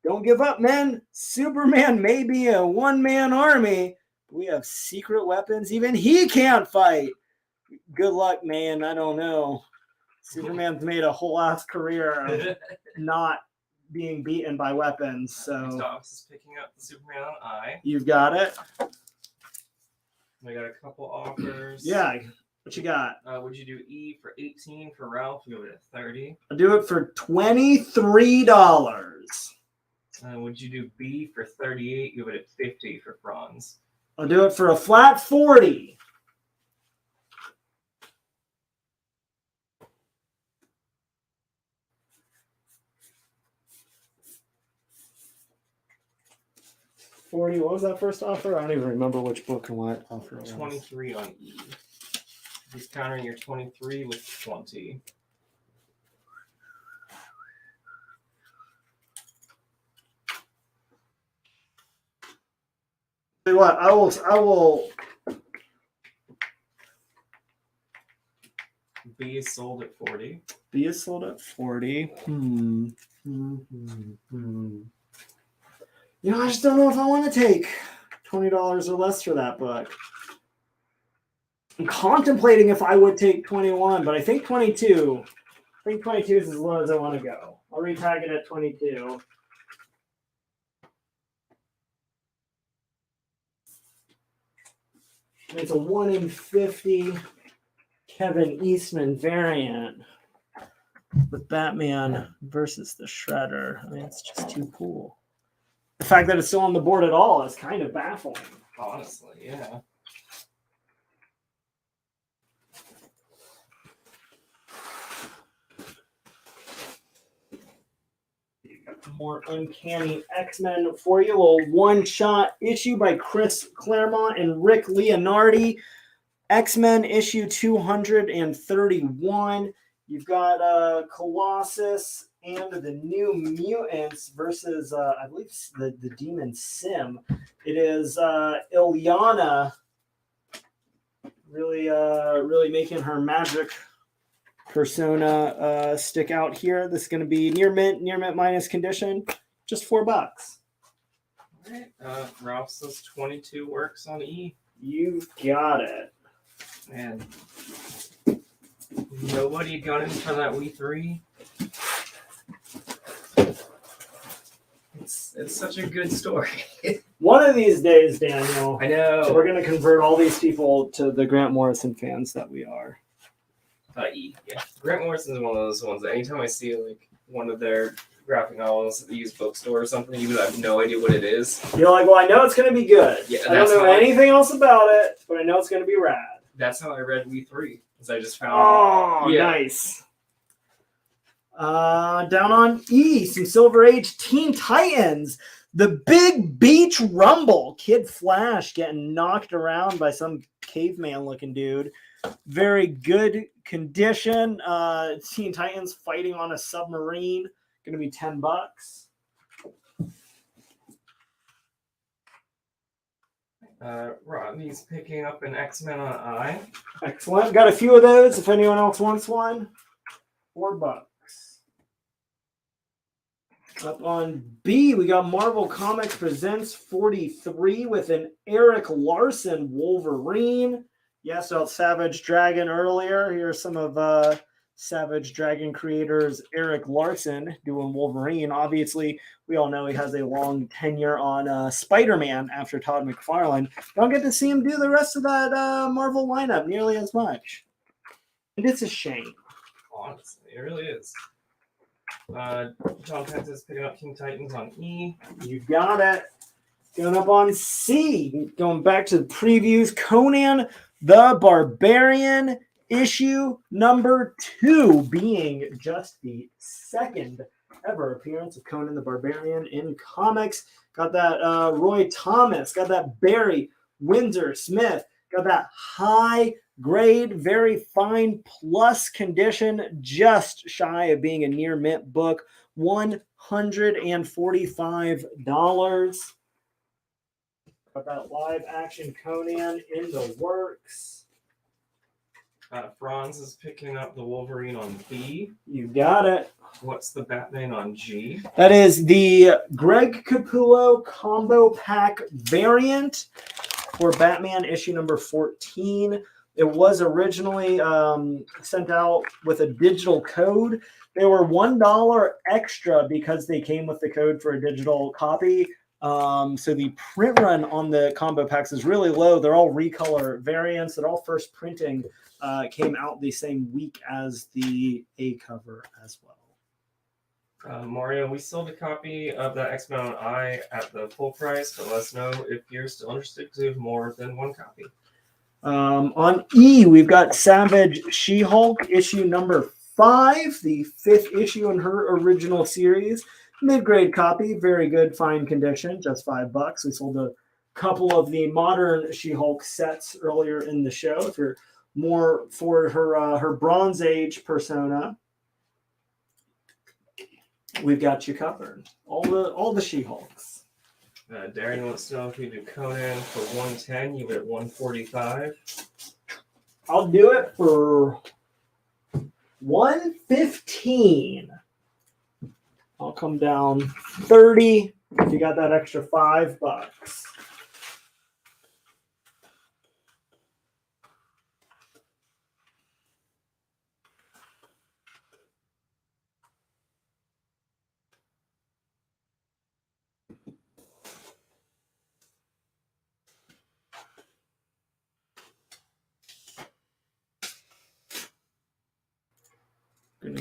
Don't give up, men. Superman may be a one-man army. We have secret weapons. Even he can't fight. Good luck, man. I don't know. Superman's made a whole ass career of not being beaten by weapons. So Docs is picking up the Superman on I. You've got it. We got a couple offers. Yeah. What you got? Would you do E for 18 for Ralph? You go to 30. I'll do it for $23. Would you do B for 38? You go to 50 for Franz. I'll do it for a flat 40. $40. What was that first offer? I don't even remember which book and what offer it was. 23 on E. He's countering your 23 with 20. Tell you what, I will. B is sold at 40. B is sold at 40. You know, I just don't know if I want to take $20 or less for that book. I'm contemplating if I would take 21, but I think 22. I think 22 is as low as I want to go. I'll retag it at 22. It's a 1 in 50 Kevin Eastman variant with Batman versus the Shredder. I mean, it's just too cool. The fact that it's still on the board at all is kind of baffling. Honestly, yeah. More Uncanny X-Men for you. A little one-shot issue by Chris Claremont and Rick Leonardi. X-Men issue 231. You've got Colossus and the New Mutants versus, I believe, the Demon Sim. It is Ilyana really making her magic persona stick out here. This is going to be near mint minus condition, just $4. All right. Ralph says 22 works on E. You've got it. And nobody got in for that Wii 3. It's such a good story. One of these days, Daniel, I know. we're going to convert all these people to the Grant Morrison fans that we are. E. Yeah. Grant Morrison is one of those ones that anytime I see like one of their graphic novels at the used bookstore or something, even though I have no idea what it is. You're like, well, I know it's going to be good. Yeah, I don't know anything else about it, but I know it's going to be rad. That's how I read Wii 3, because I just found Oh, nice. Down on E, some Silver Age Teen Titans. The Big Beach Rumble. Kid Flash getting knocked around by some caveman looking dude. Very good condition. Teen Titans fighting on a submarine. Going to be $10. Rodney's picking up an X-Men on I. Excellent. Got a few of those if anyone else wants one. $4. Up on B, we got Marvel Comics Presents 43 with an Eric Larson Wolverine. Yes, about Savage Dragon earlier. Here's some of Savage Dragon creators Eric Larson doing Wolverine. Obviously, we all know he has a long tenure on Spider-Man after Todd McFarlane. Don't get to see him do the rest of that Marvel lineup nearly as much. And it's a shame. Honestly, it really is. John Pence is picking up Teen Titans on E. You got it. Going up on C. Going back to the previews. Conan the Barbarian issue number 2 being just the second ever appearance of Conan the Barbarian in comics. Got that Roy Thomas. Got that Barry Windsor Smith. Got that high grade, very fine plus condition, just shy of being a near mint book. $145. Got that live action Conan in the works. Franz is picking up the Wolverine on B. You got it. What's the Batman on G? That is the Greg Capullo combo pack variant for Batman issue number 14. It was originally sent out with a digital code. They were $1 extra because they came with the code for a digital copy. So the print run on the combo packs is really low. They're all recolor variants. They're all first printing came out the same week as the A cover as well. Mario, we sold a copy of that X-Men on I at the full price, but let us know if you're still interested to have more than one copy. On E, we've got Savage She-Hulk issue number 5, the 5th issue in her original series. Mid-grade copy, very good, fine condition, just $5. We sold a couple of the modern She-Hulk sets earlier in the show. If you're more for her Bronze Age persona, we've got you covered. All the She-Hulks. Darren wants to know if you do Conan for 110, you at 145. I'll do it for 115. I'll come down 30 if you got that extra $5.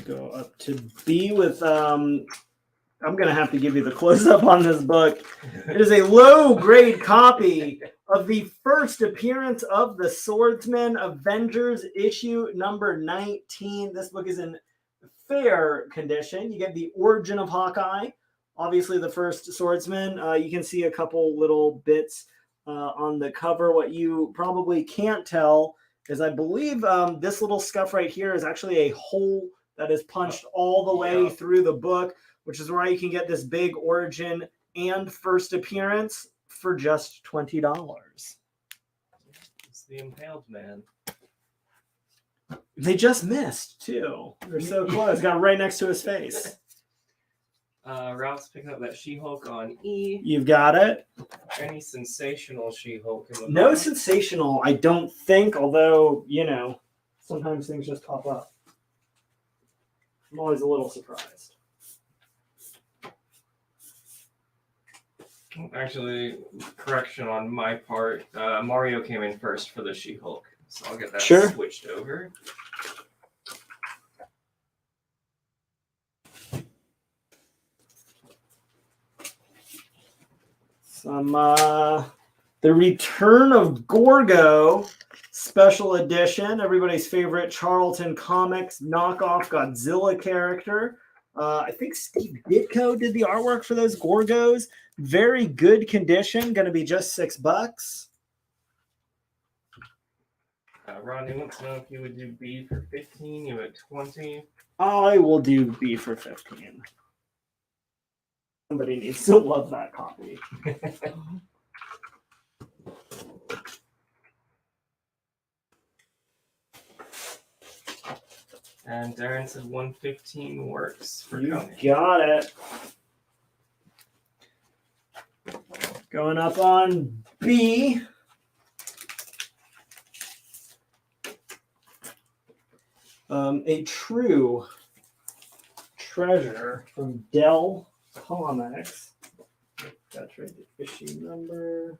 go up to B with I'm gonna have to give you the close-up on this book. It is a low-grade copy of the first appearance of the Swordsman Avengers issue number 19. This book is in fair condition. You get the origin of Hawkeye, obviously the first swordsman. You can see a couple little bits on the cover. What you probably can't tell is I believe this little scuff right here is actually a hole that is punched all the way through the book, which is why you can get this big origin and first appearance for just $20. It's the Impaled Man. They just missed, too. They're so close. Got right next to his face. Ralph's picking up that She-Hulk on E. You've got it. Any sensational She-Hulk in the No book? sensational, I don't think, although, you know, sometimes things just pop up. I'm always a little surprised. Actually, correction on my part. Mario came in first for the She-Hulk, so I'll get that Sure. switched over. Some The Return of Gorgo special edition, everybody's favorite Charlton Comics knockoff Godzilla character. I think Steve Ditko did the artwork for those Gorgos. Very good condition, going to be just $6. Ron, you want to know if you would do B for 15, you at 20. I will do B for 15. Somebody needs to love that copy. And Darren said 115 works for You coming. got it. Going up on B. A true treasure from Dell Comics. That's right, the issue number.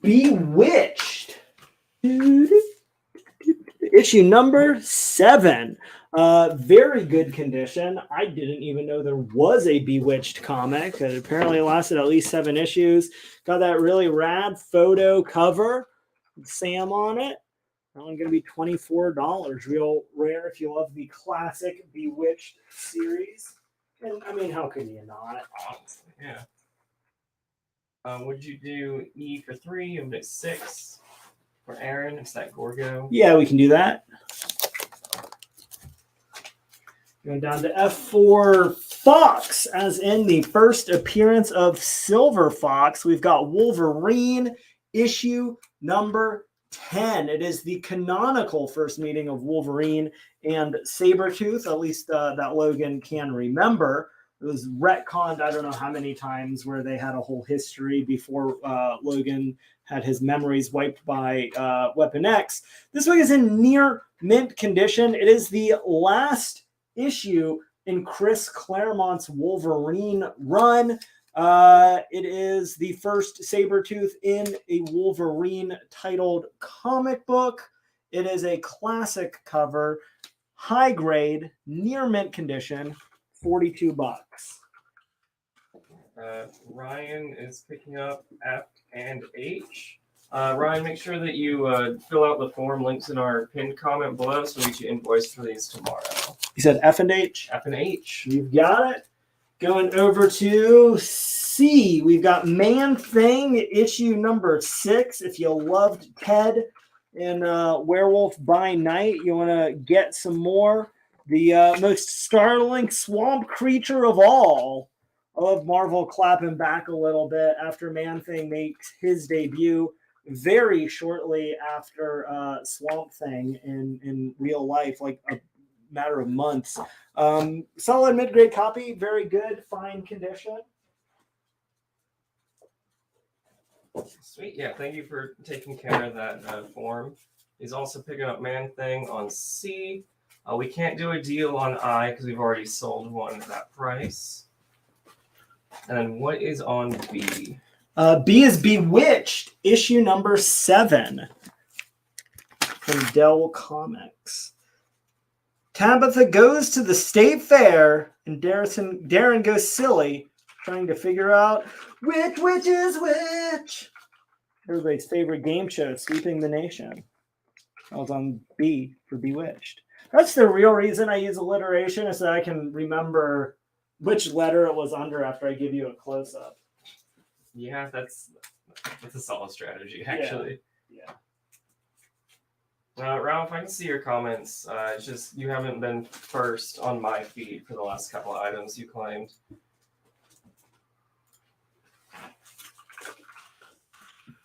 Bewitched. Issue number 7. Very good condition. I didn't even know there was a Bewitched comic. It apparently lasted at least 7 issues. Got that really rad photo cover with Sam on it. That one's going to be $24. Real rare if you love the classic Bewitched series. And I mean, how could you not? Honestly, yeah. Would you do E for 3 and 6 for Aaron? It's that Gorgo. Yeah, we can do that. Going down to F4 Fox, as in the first appearance of Silver Fox. We've got Wolverine, issue number 10. It is the canonical first meeting of Wolverine and Sabretooth, at least that Logan can remember. It was retconned I don't know how many times, where they had a whole history before Logan had his memories wiped by Weapon X. This one is in near mint condition. It is the last issue in Chris Claremont's Wolverine run. It is the first Sabretooth in a Wolverine titled comic book. It is a classic cover, high grade, near mint condition, $42. Ryan is picking up F and H. Ryan, make sure that you fill out the form links in our pinned comment below so we get you invoiced for these tomorrow. You said F and H? F and H. You've got it. Going over to C, we've got Man-Thing, issue number 6. If you loved Ted in Werewolf by Night, you want to get some more. The most startling swamp creature of all. I love Marvel clapping back a little bit after Man-Thing makes his debut very shortly after Swamp Thing in real life, like a matter of months. Solid mid-grade copy, very good, fine condition. Sweet. Yeah, thank you for taking care of that form. He's also picking up Man-Thing on C. We can't do a deal on I because we've already sold one at that price. And then what is on B? B is Bewitched, issue number 7 from Dell Comics. Tabitha goes to the state fair, and Darren goes silly, trying to figure out which is which. Everybody's favorite game show, Sweeping the Nation. I was on B for Bewitched. That's the real reason I use alliteration, is that I can remember which letter it was under after I give you a close-up. Yeah, that's a solid strategy, actually. Yeah. Ralph, I can see your comments. It's just you haven't been first on my feed for the last couple of items you claimed.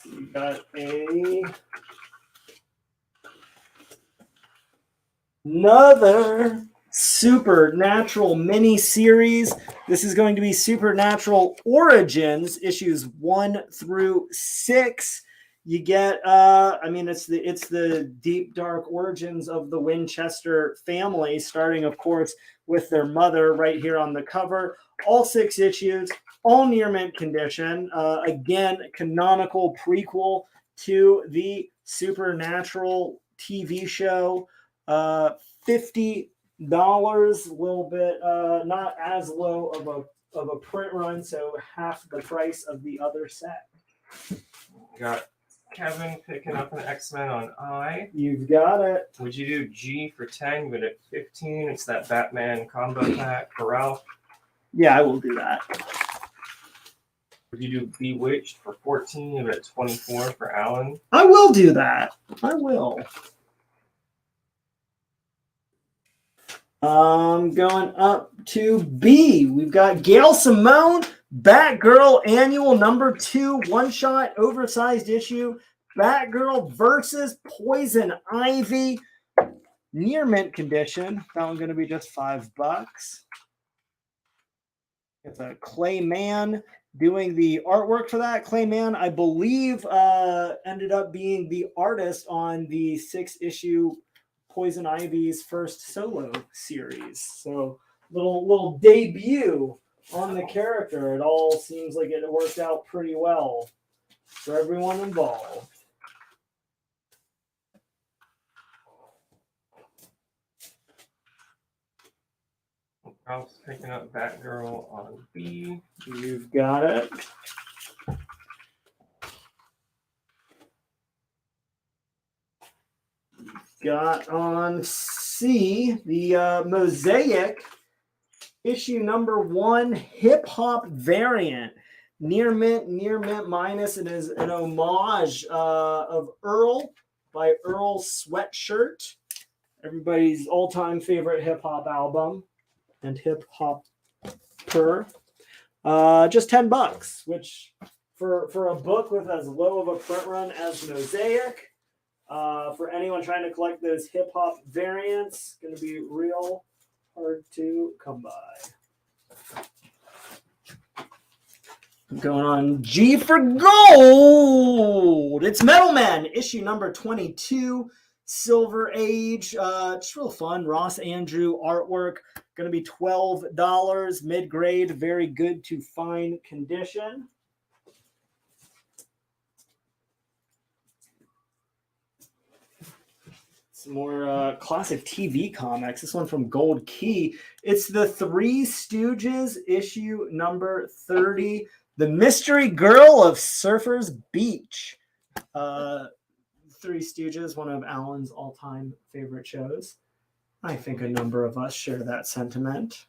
You got another Supernatural mini series. This is going to be Supernatural Origins, issues 1 through 6. You get, it's the deep dark origins of the Winchester family, starting, of course, with their mother right here on the cover. All 6 issues, all near mint condition. Again, canonical prequel to the Supernatural TV show. $50, a little bit, not as low of a print run, so half the price of the other set. Got Kevin picking up an X-Men on I. You've got it. Would you do G for 10? But at 15, it's that Batman combo pack for Ralph. Yeah, I will do that. Would you do Bewitched for 14? But at 24 for Alan? I will do that. I will. Going up to B. We've got Gail Simone, Batgirl Annual number 2, one-shot, oversized issue. Batgirl versus Poison Ivy. Near mint condition. That one's going to be just $5. It's a Clay Mann doing the artwork for that. Clay Mann, I believe, ended up being the artist on the 6-issue Poison Ivy's first solo series. So little debut on the character. It all seems like it worked out pretty well for everyone involved. Ralph's picking up Batgirl on B. You've got it. Got on C, the Mosaic issue number 1 hip hop variant. Near mint minus. It is an homage of Earl by Earl Sweatshirt, everybody's all-time favorite hip hop album and hip hop per. Just $10, which for a book with as low of a print run as Mosaic. For anyone trying to collect those hip-hop variants, going to be real hard to come by. Going on G for gold. It's Metal Men, issue number 22, Silver Age. Just real fun. Ross Andrew artwork. Going to be $12, mid-grade, very good to fine condition. Some more classic TV comics. This one from Gold Key. It's the Three Stooges, issue number 30. The Mystery Girl of Surfers Beach. Three Stooges, one of Alan's all-time favorite shows. I think a number of us share that sentiment.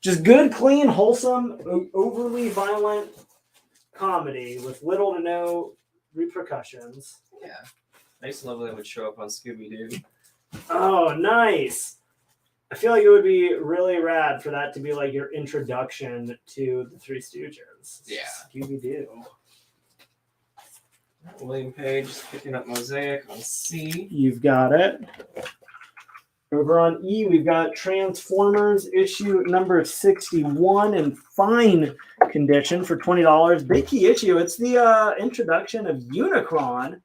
Just good, clean, wholesome, overly violent comedy with little to no repercussions. Yeah. I used to love when they would show up on Scooby-Doo. Oh, nice. I feel like it would be really rad for that to be like your introduction to the Three Stooges. Yeah. Scooby-Doo. William Page picking up Mosaic on C. You've got it. Over on E, we've got Transformers issue number 61 in fine condition for $20. Big key issue. It's the introduction of Unicron,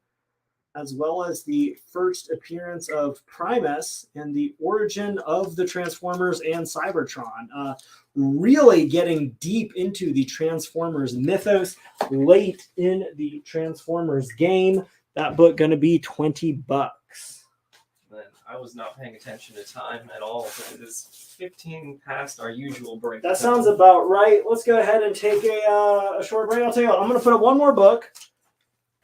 as well as the first appearance of Primus and the origin of the Transformers and Cybertron. Really getting deep into the Transformers mythos late in the Transformers game. That book going to be $20. Then I was not paying attention to time at all, but it is 15 past our usual break. That sounds about right. Let's go ahead and take a short break. I'll tell you what, I'm going to put up one more book.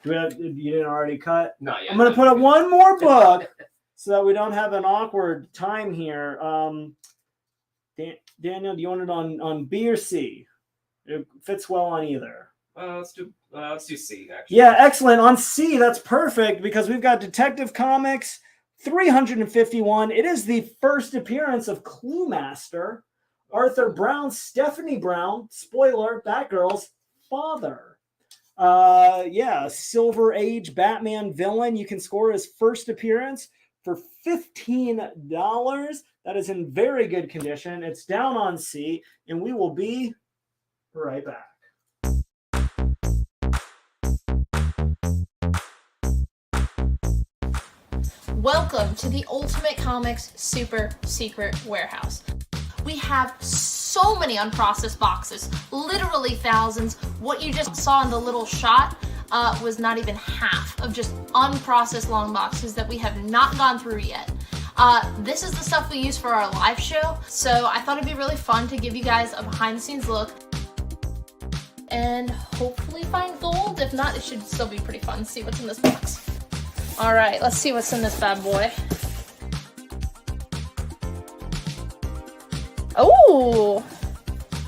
You didn't already cut? Not yet. I'm going to put up one more book so that we don't have an awkward time here. Daniel, do you want it on B or C? It fits well on either. Let's do C, actually. Yeah, excellent. On C, that's perfect because we've got Detective Comics 351. It is the first appearance of Clue Master, Arthur Brown, Stephanie Brown, spoiler, Batgirl's father. Silver Age Batman villain. You can score his first appearance for $15. That is in very good condition. It's down on C, and we will be right back. Welcome to the Ultimate Comics Super Secret Warehouse. We have so many unprocessed boxes, literally thousands. What you just saw in the little shot was not even half of just unprocessed long boxes that we have not gone through yet. This is the stuff we use for our live show, so I thought it'd be really fun to give you guys a behind-the-scenes look and hopefully find gold. If not, it should still be pretty fun to see what's in this box. All right, let's see what's in this bad boy. Oh,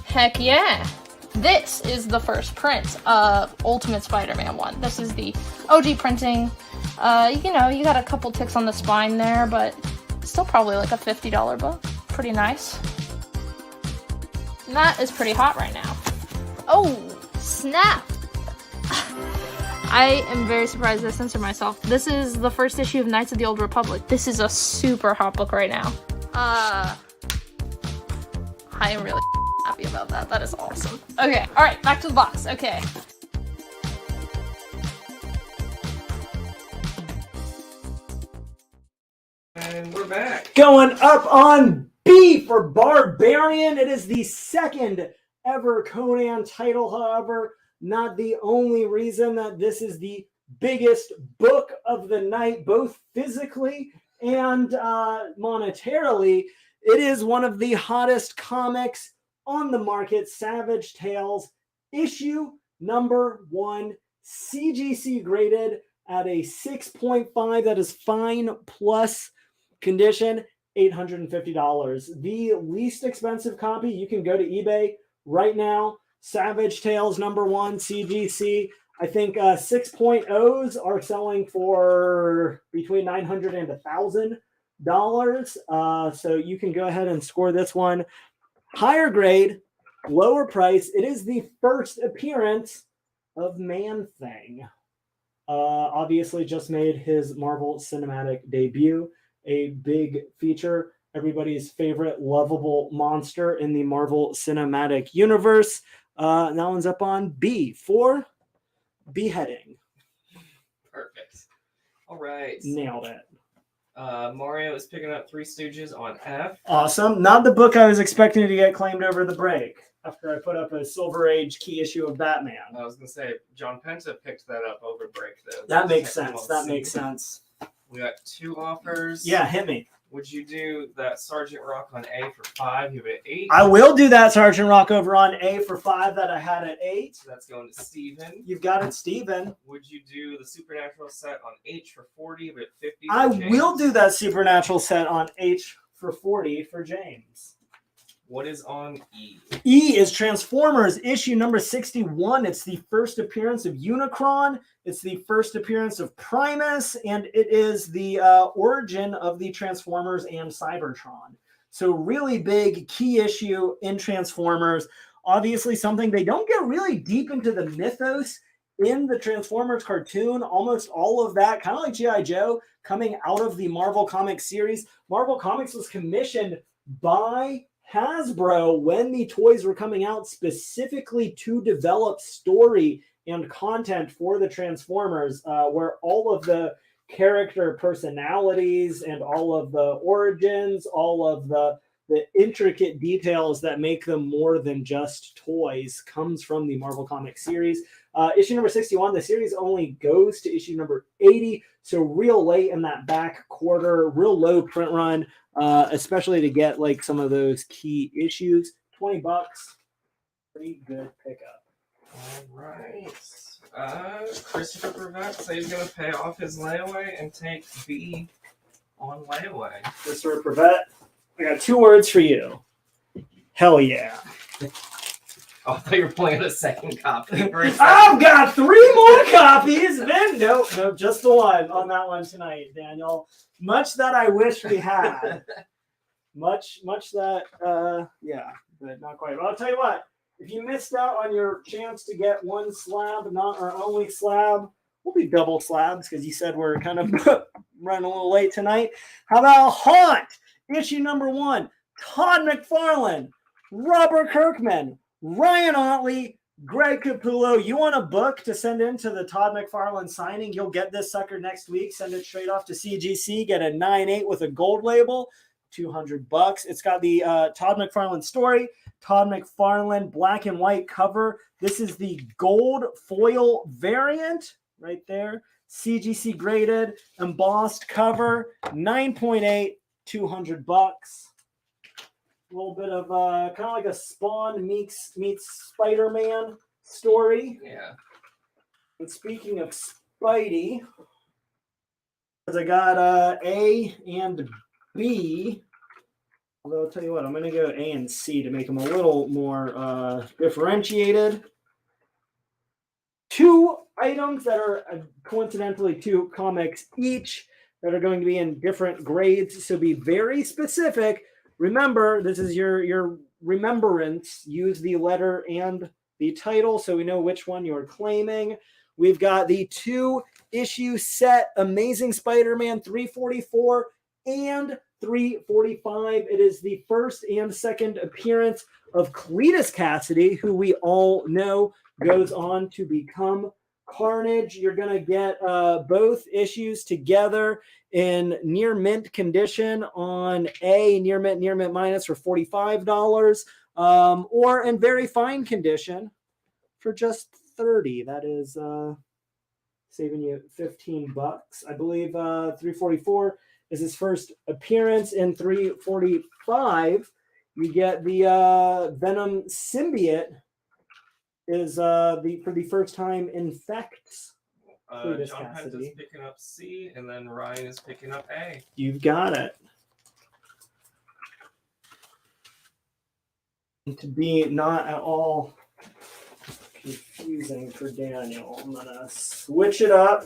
heck yeah. This is the first print of Ultimate Spider-Man 1. This is the OG printing. You got a couple ticks on the spine there, but still probably like a $50 book. Pretty nice. And that is pretty hot right now. Oh, snap. I am very surprised I censored myself. This is the first issue of Knights of the Old Republic. This is a super hot book right now. I am really happy about that. That is awesome. Okay, all right, back to the box. Okay. And we're back. Going up on B for Barbarian. It is the second ever Conan title, however. Not the only reason that this is the biggest book of the night, both physically and monetarily. It is one of the hottest comics on the market, Savage Tales, issue number 1, CGC graded at a 6.5. That is fine plus condition, $850. The least expensive copy, you can go to eBay right now. Savage Tales number 1 CGC. I think 6.0s are selling for between $900 and $1,000. So you can go ahead and score this one. Higher grade, lower price. It is the first appearance of Man-Thing. Obviously just made his Marvel Cinematic debut. A big feature. Everybody's favorite lovable monster in the Marvel Cinematic Universe. That one's up on B for Beheading. Perfect. All right. Nailed it. Mario is picking up Three Stooges on F. Awesome. Not the book I was expecting to get claimed over the break after I put up a Silver Age key issue of Batman. I was going to say, John Penta picked that up over break, though. That makes sense. That makes sense. We got 2 offers. Yeah, hit me. Would you do that Sergeant Rock on A for 5? You have it at 8. I will do that Sergeant Rock over on A for 5 that I had at 8. So that's going to Steven. You've got it, Steven. Would you do the Supernatural set on H for 40, but 50 I for James? will do that Supernatural set on H for 40 for James. What is on E? E is Transformers issue number 61. It's the first appearance of Unicron. It's the first appearance of Primus, and it is the origin of the Transformers and Cybertron. So really big key issue in Transformers. Obviously something they don't get really deep into the mythos in the Transformers cartoon. Almost all of that, kind of like G.I. Joe, coming out of the Marvel Comics series. Marvel Comics was commissioned by Hasbro when the toys were coming out specifically to develop story and content for the Transformers, where all of the character personalities and all of the origins, all of the the intricate details that make them more than just toys comes from the Marvel Comics series. Issue number 61, the series only goes to issue number 80, so real late in that back quarter, real low print run, especially to get like some of those key issues. $20, pretty good pickup. All right. Christopher Brevet said he's going to pay off his layaway and take B on layaway. Mr. Brevet, I got 2 words for you. Hell yeah. Oh, I thought you were playing a second copy. I've got 3 more copies. Then nope, just the one on that one tonight, Daniel. Much that I wish we had. much that yeah, but not quite. But I'll tell you what, if you missed out on your chance to get 1 slab, not our only slab, we'll be double slabs because you said we're kind of running a little late tonight. How about Haunt? Issue number 1. Todd McFarlane, Robert Kirkman, Ryan Otley, Greg Capullo. You want a book to send in to the Todd McFarlane signing? You'll get this sucker next week. Send it straight off to CGC. Get a 9.8 with a gold label. $200. It's got the Todd McFarlane story. Todd McFarlane black and white cover. This is the gold foil variant right there. CGC graded, embossed cover. 9.8, $200. A little bit of kind of like a Spawn meets Spider-Man story. Yeah. And speaking of Spidey, I got A and B. Although I'll tell you what, I'm going to go A and C to make them a little more differentiated. 2 items that are coincidentally 2 comics each that are going to be in different grades. So be very specific. Remember, this is your remembrance. Use the letter and the title so we know which one you're claiming. We've got the 2-issue set Amazing Spider-Man 344 and 345. It is the first and second appearance of Cletus Cassidy, who we all know goes on to become Carnage. You're going to get both issues together in near mint condition on A, near mint minus for $45, or in very fine condition for just $30. That is saving you $15. I believe 344 is his first appearance. In 345, you get the Venom symbiote is for the first time infects Cletus John Pence Cassidy. is picking up C, and then Ryan is picking up A. You've got it. And to be not at all confusing for Daniel, I'm gonna switch it up.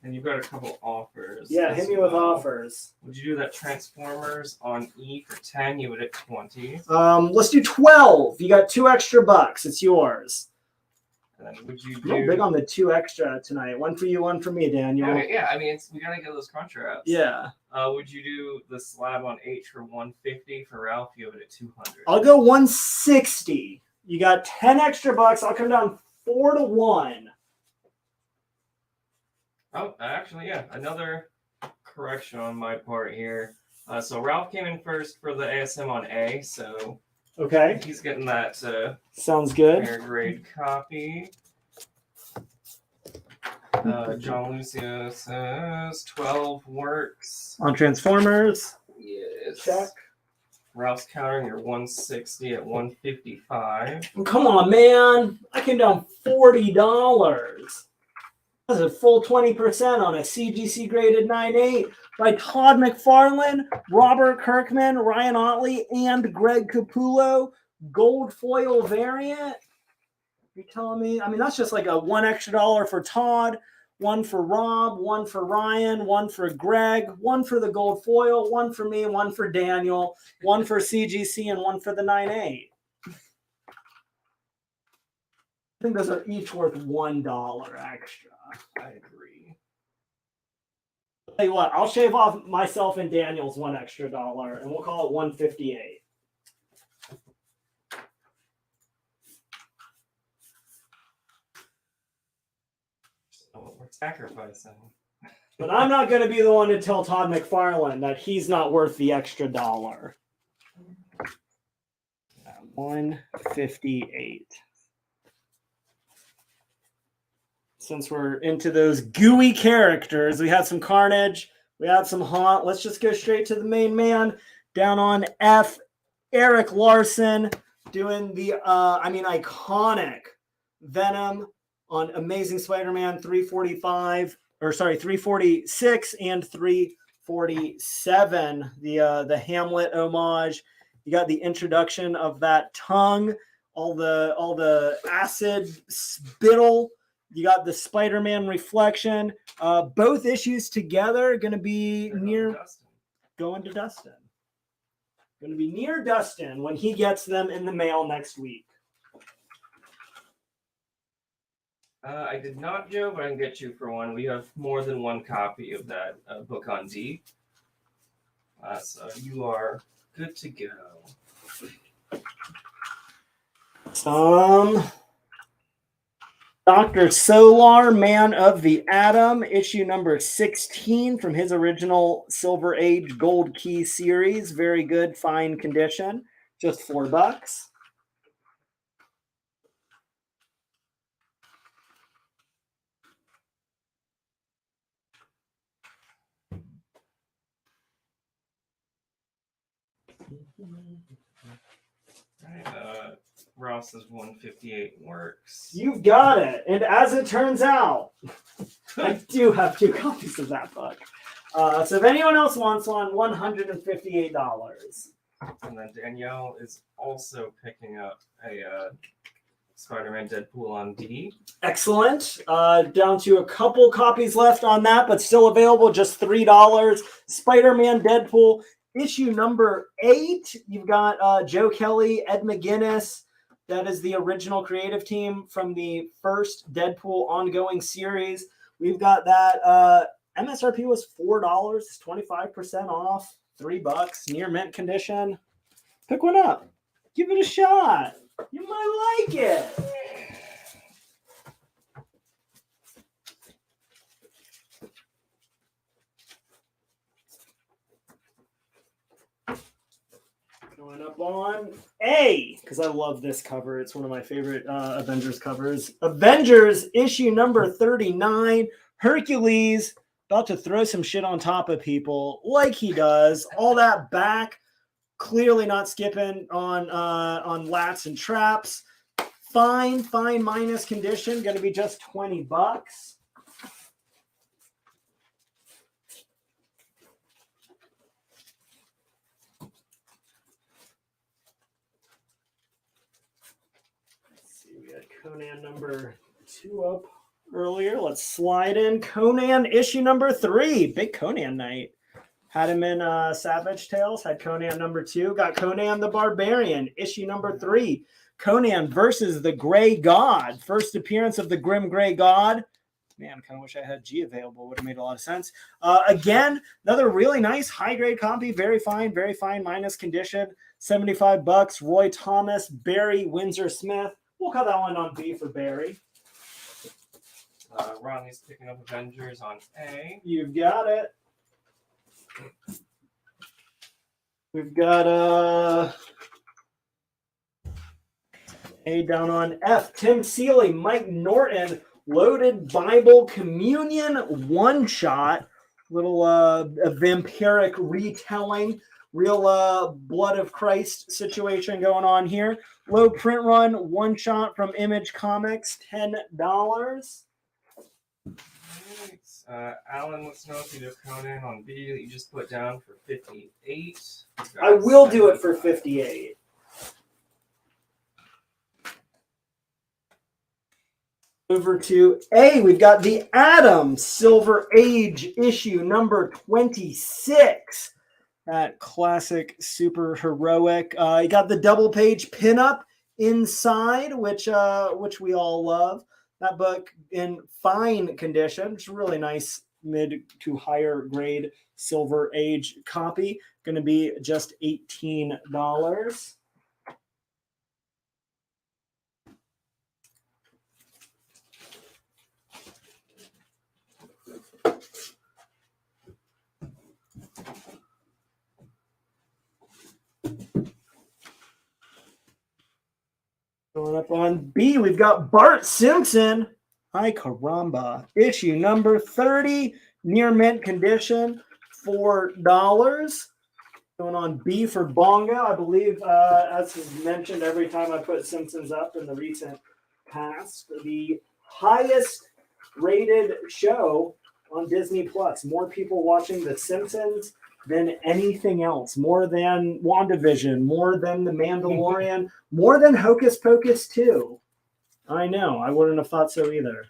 And you've got a couple offers. Yeah, hit me with offers. Would you do that Transformers on E for 10? You would at 20. Let's do 12. You got $2 extra. It's yours. And then would you I'm real do? big on the 2 extra tonight. 1 for you, 1 for me, Daniel. Okay, yeah, I mean, we gotta get those contracts. Yeah. Would you do the slab on H for 150 for Ralph? You have it at 200. I'll go 160. You got 10 extra. I'll come down 4-1. Oh, actually, yeah, another correction on my part here. So Ralph came in first for the ASM on A, so Okay. he's getting that Sounds good. fair grade copy. John Lucio says 12 works. On Transformers. Yes. Check. Ralph's countering your 160 at 155. Come on, man. I came down $40. That's a full 20% on a CGC graded 9.8 by Todd McFarlane, Robert Kirkman, Ryan Otley, and Greg Capullo. Gold foil variant. You're telling me? I mean, that's just like a $1 extra for Todd, 1 for Rob, 1 for Ryan, 1 for Greg, 1 for the gold foil, 1 for me, 1 for Daniel, 1 for CGC, and 1 for the 9.8. I think those are each worth $1 extra. I agree. I'll tell you what, I'll shave off myself and Daniel's $1 extra, and we'll call it 158. So we're sacrificing. But I'm not going to be the one to tell Todd McFarlane that he's not worth the extra $1. 158. Since we're into those gooey characters, we had some Carnage, we had some Haunt. Let's just go straight to the main man. Down on F, Eric Larson doing the, iconic Venom on Amazing Spider-Man 346 and 347. The Hamlet homage. You got the introduction of that tongue, all the acid spittle. You got the Spider-Man reflection. Both issues together going to be going to Dustin. Going to be near Dustin when he gets them in the mail next week. I did not, Joe, but I can get you for one. We have more than one copy of that book on D. So you are good to go. Dr. Solar, Man of the Atom, issue number 16 from his original Silver Age Gold Key series. Very good, fine condition. Just $4. Ross's 158 works. You've got it. And as it turns out, I do have 2 copies of that book. So if anyone else wants one, $158. And then Danielle is also picking up a Spider-Man Deadpool on D. Excellent. Down to a couple copies left on that, but still available, just $3. Spider-Man Deadpool, issue number 8. You've got Joe Kelly, Ed McGuinness. That is the original creative team from the first Deadpool ongoing series. We've got that. MSRP was $4, 25% off, $3, near mint condition. Pick one up. Give it a shot. You might like it. Going up on A, because I love this cover. It's one of my favorite Avengers covers. Avengers issue number 39. Hercules about to throw some shit on top of people like he does. All that back, clearly not skipping on lats and traps. Fine minus condition. Going to be just $20. Conan number 2 up earlier. Let's slide in Conan issue number 3. Big Conan night. Had him in Savage Tales. Had Conan number 2. Got Conan the Barbarian issue number 3. Conan versus the Gray God. First appearance of the Grim Gray God. Man, I kind of wish I had G available. Would have made a lot of sense. Again, another really nice high-grade copy. Very fine minus condition. $75. Roy Thomas, Barry Windsor Smith. We'll cut that one on B for Barry. Ronnie's picking up Avengers on A. You've got it. We've got A down on F. Tim Seeley, Mike Norton, Loaded Bible Communion one-shot. Little a vampiric retelling. Real Blood of Christ situation going on here. Low print run, one shot from Image Comics, $10. Alan wants to know if you do Conan on B that you just put down for 58. I will do it for 58. Over to A, we've got the Atom Silver Age issue number 26. That classic super heroic. You got the double page pinup inside, which we all love. That book in fine condition. It's a really nice mid to higher grade Silver Age copy. Going to be just $18. Up on B, we've got Bart Simpson. Hi, caramba. Issue number 30, near mint condition, $4. Going on B for Bonga. I believe, as is mentioned every time I put Simpsons up in the recent past, the highest rated show on Disney Plus. More people watching The Simpsons than anything else. More than WandaVision, more than The Mandalorian, more than Hocus Pocus 2. I know, I wouldn't have thought so either.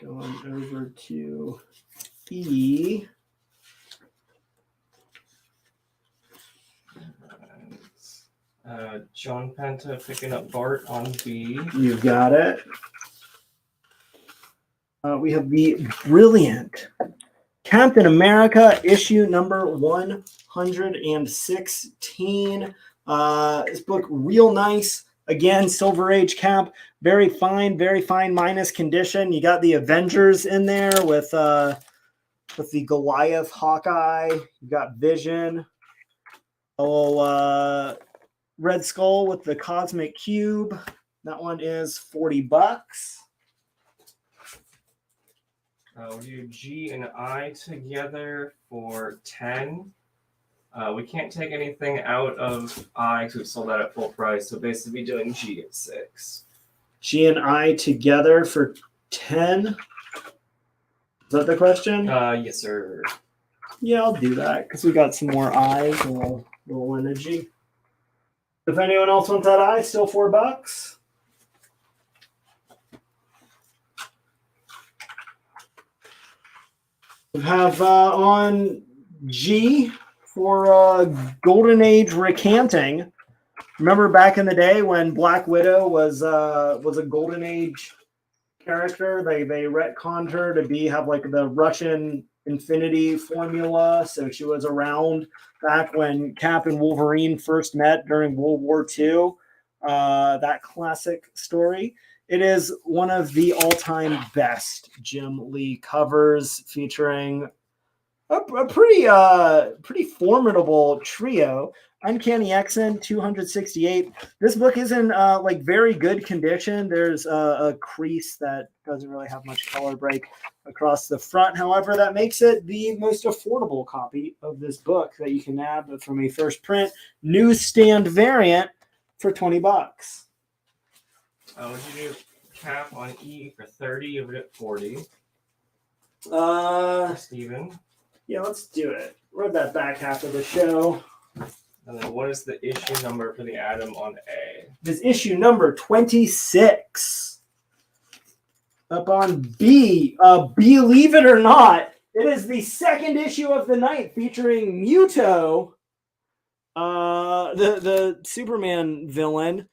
Going over to E. John Penta picking up Bart on B. You got it. We have the brilliant Captain America issue number 116. This book, real nice. Again, Silver Age Cap, very fine minus condition. You got the Avengers in there with the Goliath Hawkeye. You got Vision. Red Skull with the Cosmic Cube. That one is $40. We'll do G and I together for 10. We can't take anything out of I because we sold that at full price. So basically doing G at 6. G and I together for 10. Is that the question? Yes, sir. Yeah, I'll do that because we got some more I's and we'll roll in a G. If anyone else wants that I, still $4. We have on G for Golden Age Recanting. Remember back in the day when Black Widow was a Golden Age character? They retconned her to have like the Russian Infinity formula. So she was around back when Cap and Wolverine first met during World War II. That classic story. It is one of the all-time best Jim Lee covers, featuring a pretty formidable trio. Uncanny X-Men 268. This book is in like very good condition. There's a crease that doesn't really have much color break across the front. However, that makes it the most affordable copy of this book that you can nab from a first print newsstand variant for $20. Would you do Cap on E for 30? Over at 40. Steven. Yeah, let's do it. Read that back half of the show. And then what is the issue number for the Atom on A? This issue number 26. Up on B. Believe it or not, it is the second issue of the night featuring Muto, the Superman villain.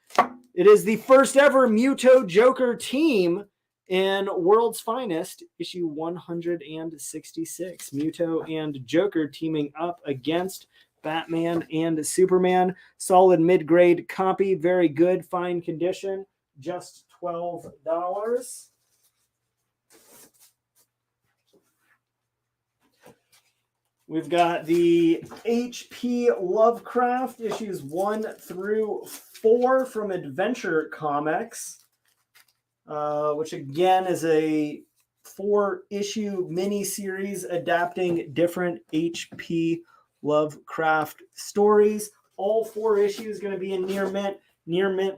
It is the first ever Muto Joker team in World's Finest, issue 166. Muto and Joker teaming up against Batman and Superman. Solid mid-grade copy, very good, fine condition, just $12. We've got the H.P. Lovecraft issues 1 through 4 from Adventure Comics, which again is a 4-issue miniseries adapting different H.P. Lovecraft stories. All 4 issues going to be in near mint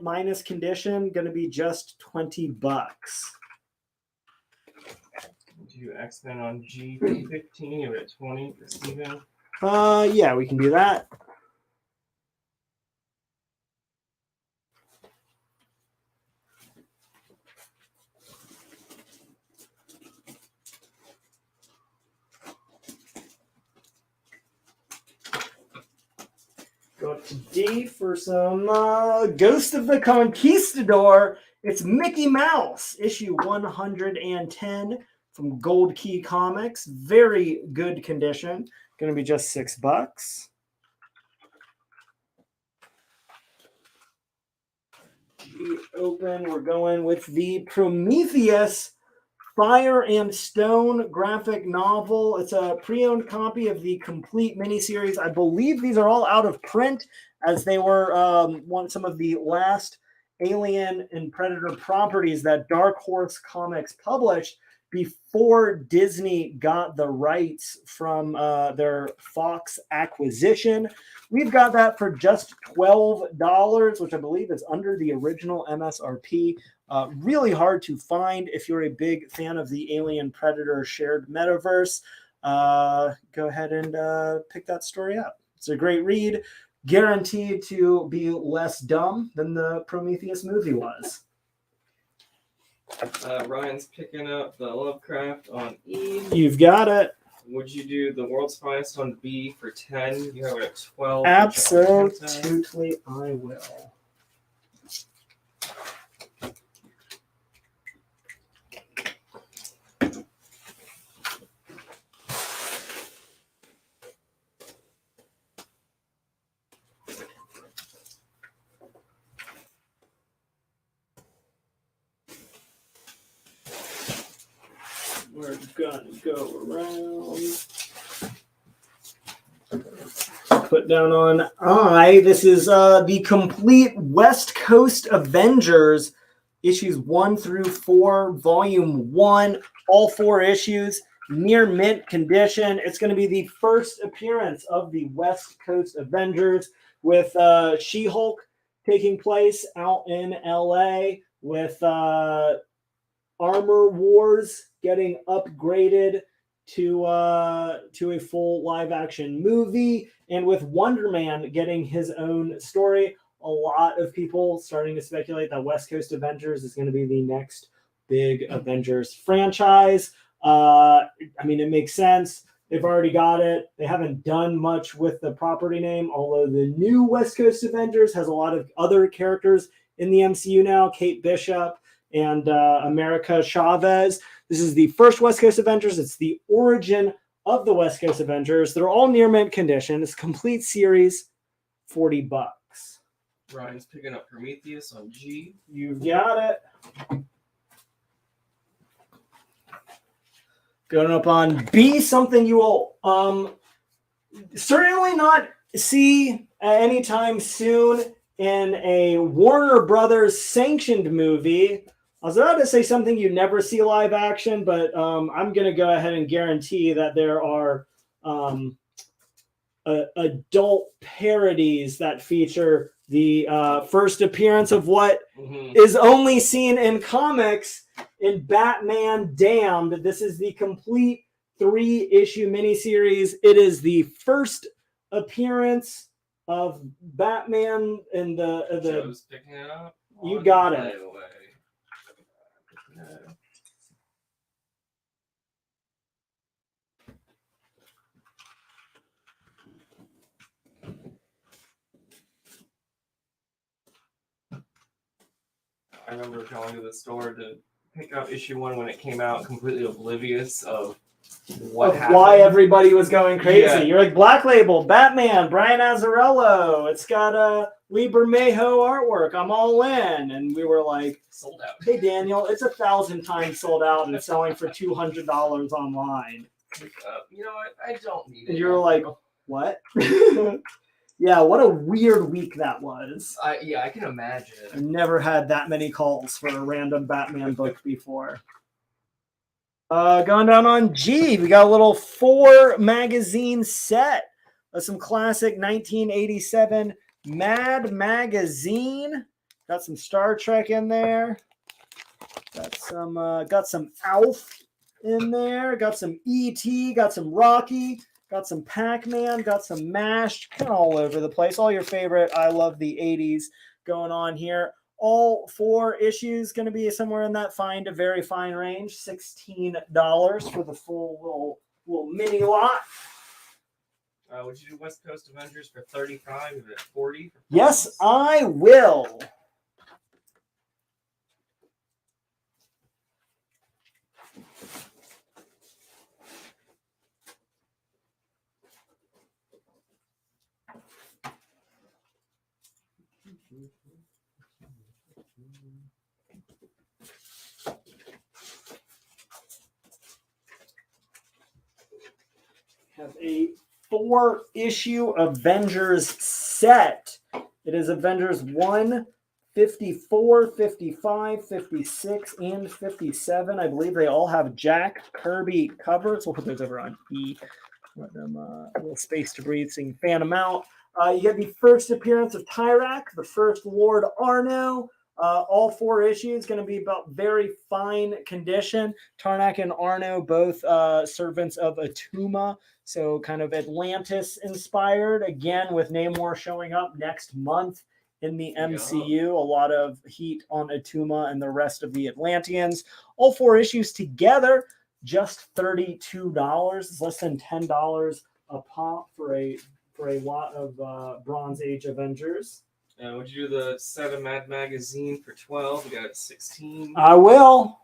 minus condition, going to be just $20. Do X-Men on G for 15. You're at 20 for Steven. Yeah, we can do that. Go up to D for some Ghost of the Conquistador. It's Mickey Mouse, issue 110 from Gold Key Comics. Very good condition. Going to be just $6. G open. We're going with the Prometheus Fire and Stone graphic novel. It's a pre-owned copy of the complete miniseries. I believe these are all out of print, as they were some of the last Alien and Predator properties that Dark Horse Comics published before Disney got the rights from their Fox acquisition. We've got that for just $12, which I believe is under the original MSRP. Really hard to find if you're a big fan of the Alien Predator shared metaverse. Go ahead and pick that story up. It's a great read, guaranteed to be less dumb than the Prometheus movie was. Ryan's picking up the Lovecraft on E. You've got it. Would you do the World's Finest on B for 10? You have it at 12. Absolutely, I will. We're gonna go around. Put down on I. This is the complete West Coast Avengers, issues 1 through 4, volume 1, all 4 issues, near mint condition. It's going to be the first appearance of the West Coast Avengers, with She-Hulk taking place out in LA, with Armor Wars getting upgraded to a full live action movie, and with Wonder Man getting his own story. A lot of people starting to speculate that West Coast Avengers is going to be the next big Avengers franchise. I mean, it makes sense. They've already got it. They haven't done much with the property name, although the new West Coast Avengers has a lot of other characters in the MCU now. Kate Bishop and America Chavez. This is the first West Coast Avengers. It's the origin of the West Coast Avengers. They're all near mint condition. It's a complete series, $40. Ryan's picking up Prometheus on G. You've got it. Going up on B, something you will certainly not see anytime soon in a Warner Brothers sanctioned movie. I was about to say something you never see live action, but I'm going to go ahead and guarantee that there are adult parodies that feature the first appearance of what is only seen in comics in Batman Damned. This is the complete 3-issue miniseries. It is the first appearance of Batman in the Joe's picking it up. You got it. I remember going to the store to pick up issue 1 when it came out, completely oblivious of what happened. Why everybody was going crazy. Yeah. You're like, Black Label, Batman, Brian Azzarello. It's got Lee Bermejo artwork. I'm all in. And we were like, sold out. Hey, Daniel, it's 1,000 times sold out and selling for $200 online. You know what? I don't need it. And you're like, what? Yeah, what a weird week that was. I can imagine. I've never had that many calls for a random Batman book before. Going down on G, we got a little 4 magazine set of some classic 1987 Mad Magazine. Got some Star Trek in there. Got some Alf in there. Got some E.T. Got some Rocky. Got some Pac-Man, got some MASH, kind of all over the place. All your favorite I love the 80s going on here. All 4 issues going to be somewhere in that fine to very fine range. $16 for the full little mini lot. Would you do West Coast Avengers for 35? Is it 40? Yes, I will. a 4-issue Avengers set. It is Avengers 1, 54, 55, 56, and 57. I believe they all have Jack Kirby covers. We'll put those over on E. Let them a little space to breathe so you can fan them out. You get the first appearance of Tyrak, the first Lord Arno. All 4 issues going to be about very fine condition. Tarnak and Arno, both servants of Atuma, so kind of Atlantis inspired. Again, with Namor showing up next month in the MCU. A lot of heat on Atuma and the rest of the Atlanteans. All 4 issues together, just $32. It's less than $10 a pop for a lot of Bronze Age Avengers. Would you do the set of Mad Magazine for 12? We got it 16. I will.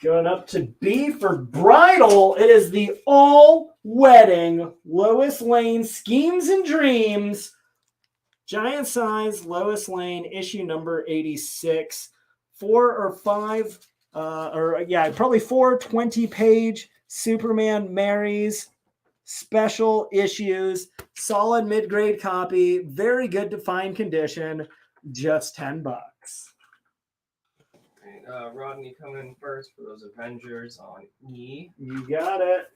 Going up to B for bridal. It is the all wedding Lois Lane Schemes and Dreams. Giant size Lois Lane issue number 86. 4 or 5, probably 4 20-page Superman marries special issues. Solid mid-grade copy. Very good to fine condition. Just $10. Rodney coming in first for those Avengers on E. You got it.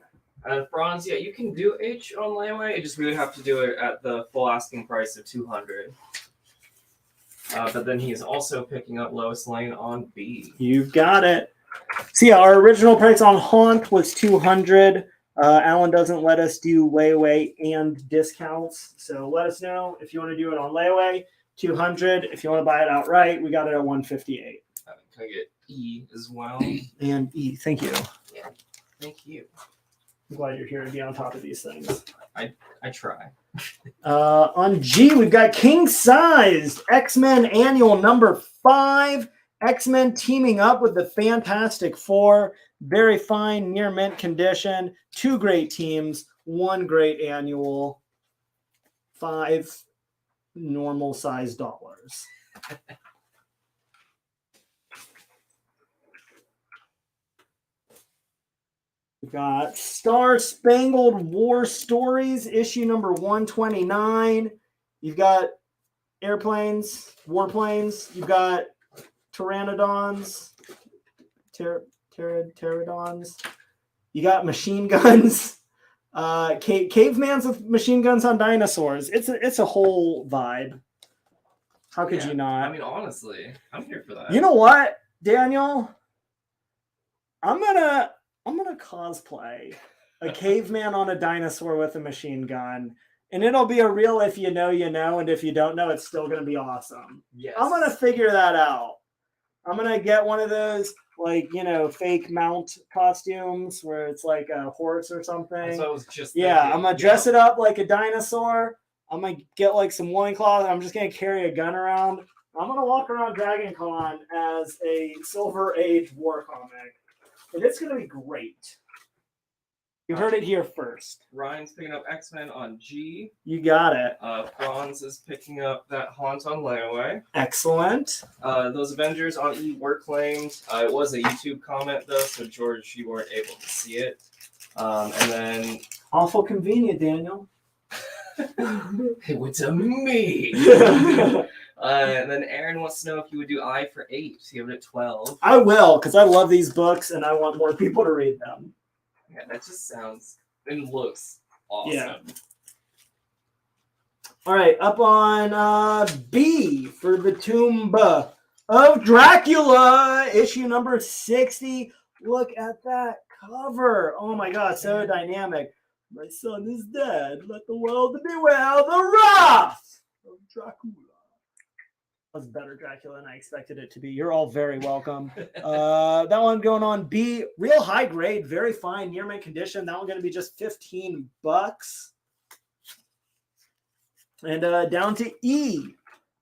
Bronze, yeah, you can do H on layaway. We would have to do it at the full asking price of $200. But then he's also picking up Lois Lane on B. You've got it. So yeah, our original price on Haunt was $200. Alan doesn't let us do layaway and discounts, so let us know if you want to do it on layaway. $200. If you want to buy it outright, we got it at $158. Can I get E as well? And E, thank you. Yeah, thank you. I'm glad you're here to be on top of these things. I try. On G, we've got king sized X-Men annual number 5. X-Men teaming up with the Fantastic Four. Very fine, near mint condition. 2 great teams, 1 great annual, 5 normal size dollars. We've got Star Spangled War Stories, issue number 129. You've got airplanes, warplanes. You've got pteranodons, pterodons. You got machine guns. Cavemans with machine guns on dinosaurs. It's a whole vibe. How could you not? I mean, honestly, I'm here for that. You know what, Daniel? I'm gonna cosplay a caveman on a dinosaur with a machine gun, and it'll be a real if you know, you know, and if you don't know, it's still gonna be awesome. Yes. I'm gonna figure that out. I'm gonna get one of those, like, fake mount costumes where it's like a horse or something. So I was just yeah, thinking, I'm gonna dress it up like a dinosaur. I'm gonna get like some loincloth. I'm just gonna carry a gun around. I'm gonna walk around Dragon Con as a Silver Age war comic. And it's going to be great. You heard it here first. Ryan's picking up X-Men on G. You got it. Franz is picking up that Haunt on layaway. Excellent. Those Avengers on E were claimed. It was a YouTube comment, though, so George, you weren't able to see it. And then... Awful convenient, Daniel. It was a me. And then Aaron wants to know if you would do I for 8. You have it at 12. I will, because I love these books and I want more people to read them. Yeah, that just sounds and looks awesome. Yeah. All right, up on B for the Tomb of Dracula, issue number 60. Look at that cover. Oh my God, so dynamic. My son is dead. Let the world beware the wrath of Dracula. That was better Dracula than I expected it to be. You're all very welcome. That one going on B, real high grade, very fine, near mint condition. That one going to be just $15. And down to E,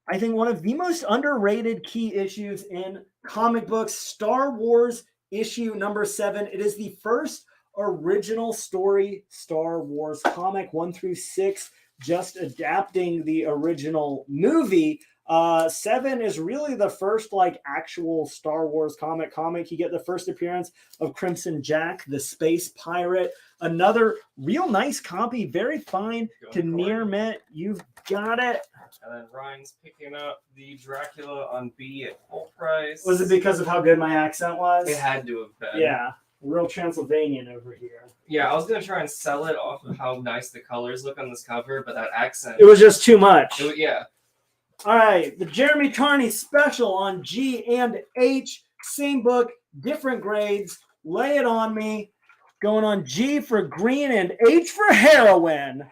I think one of the most underrated key issues in comic books, Star Wars issue number 7. It is the first original story Star Wars comic, 1 through 6. just adapting the original movie. 7 is really the first like actual Star Wars comic. You get the first appearance of Crimson Jack, the space pirate. Another real nice copy, very fine to near mint. You've got it. And then Ryan's picking up the Dracula on B at full price. Was it because of how good my accent was? It had to have been. Yeah, real Transylvanian over here. Yeah, I was gonna try and sell it off of how nice the colors look on this cover, but that accent. It was just too much. Yeah. All right, the Jeremy Carney special on G and H. Same book, different grades. Lay it on me. Going on G for green and H for heroin.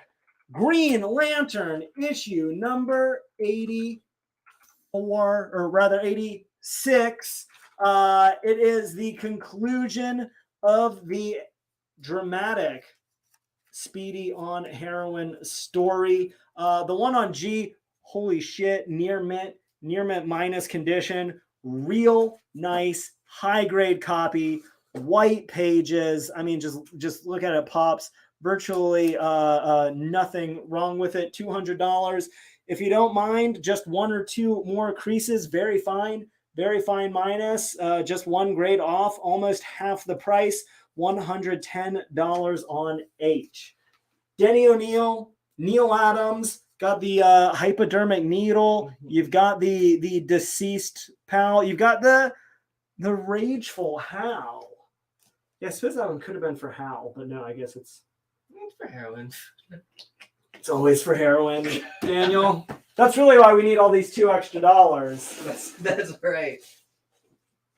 Green Lantern issue number 84, or rather 86. It is the conclusion of the dramatic Speedy on heroin story. The one on G, holy shit, near mint minus condition, real nice high grade copy, white pages. I mean, just look at it, pops. Virtually nothing wrong with it. $200. If you don't mind, just 1 or 2 more creases, very fine minus, just 1 grade off, almost half the price, $110 on H. Denny O'Neil, Neil Adams, got the hypodermic needle. You've got the deceased pal. You've got the rageful Hal. Yeah, I suppose that one could have been for Hal, but no, I guess it's for heroin. It's always for heroin, Daniel. That's really why we need all these $2 extra. That's right.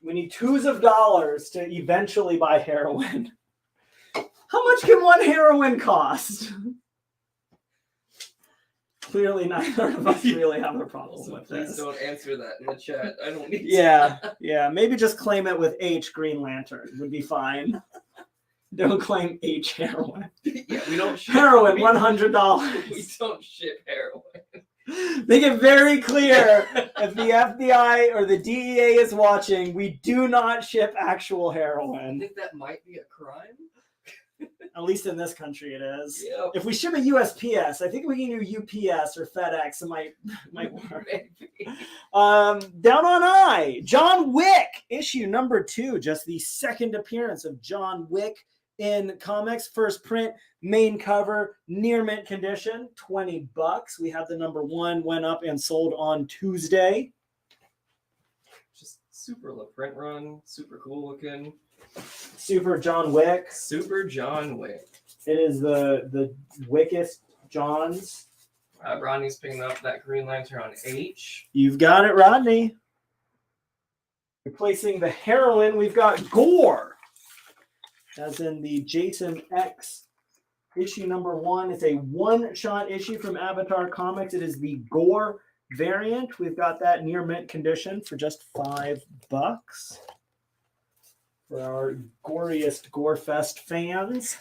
We need $2s of dollars to eventually buy heroin. How much can 1 heroin cost? Clearly, neither of us really have a problem with Please this. don't answer that in the chat. I don't need Yeah. Maybe just claim it with H Green Lantern would be fine. Don't claim H heroin. Yeah, we don't ship heroin. $100. We don't ship heroin. Make it very clear if the FBI or the DEA is watching, we do not ship actual I heroin. think that might be a crime. At least in this country, it is. Yep. If we ship a USPS, I think we can do UPS or FedEx. It might work. Down on I, John Wick, issue number 2. Just the second appearance of John Wick in comics. First print, main cover, near mint condition, $20. We have the number 1, went up and sold on Tuesday. Just super low print run, super cool looking. Super John Wick. Super John Wick. It is the Wickest Johns. Rodney's picking up that Green Lantern on H. You've got it, Rodney. Replacing the heroine, we've got Gore. As in the Jason X issue number 1. It's a one-shot issue from Avatar Comics. It is the Gore variant. We've got that near mint condition for just $5. For our goriest Gorefest fans.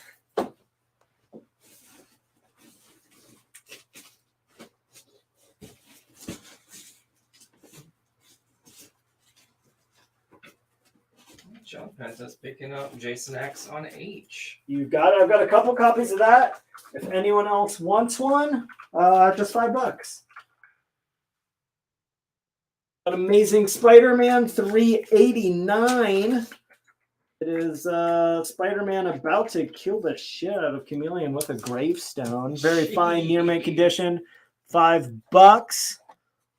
John Penta's picking up Jason X on H. You got it. I've got a couple copies of that. If anyone else wants one, just $5. An Amazing Spider-Man 389. It is Spider-Man about to kill the shit out of Chameleon with a gravestone. Very fine near mint condition. $5.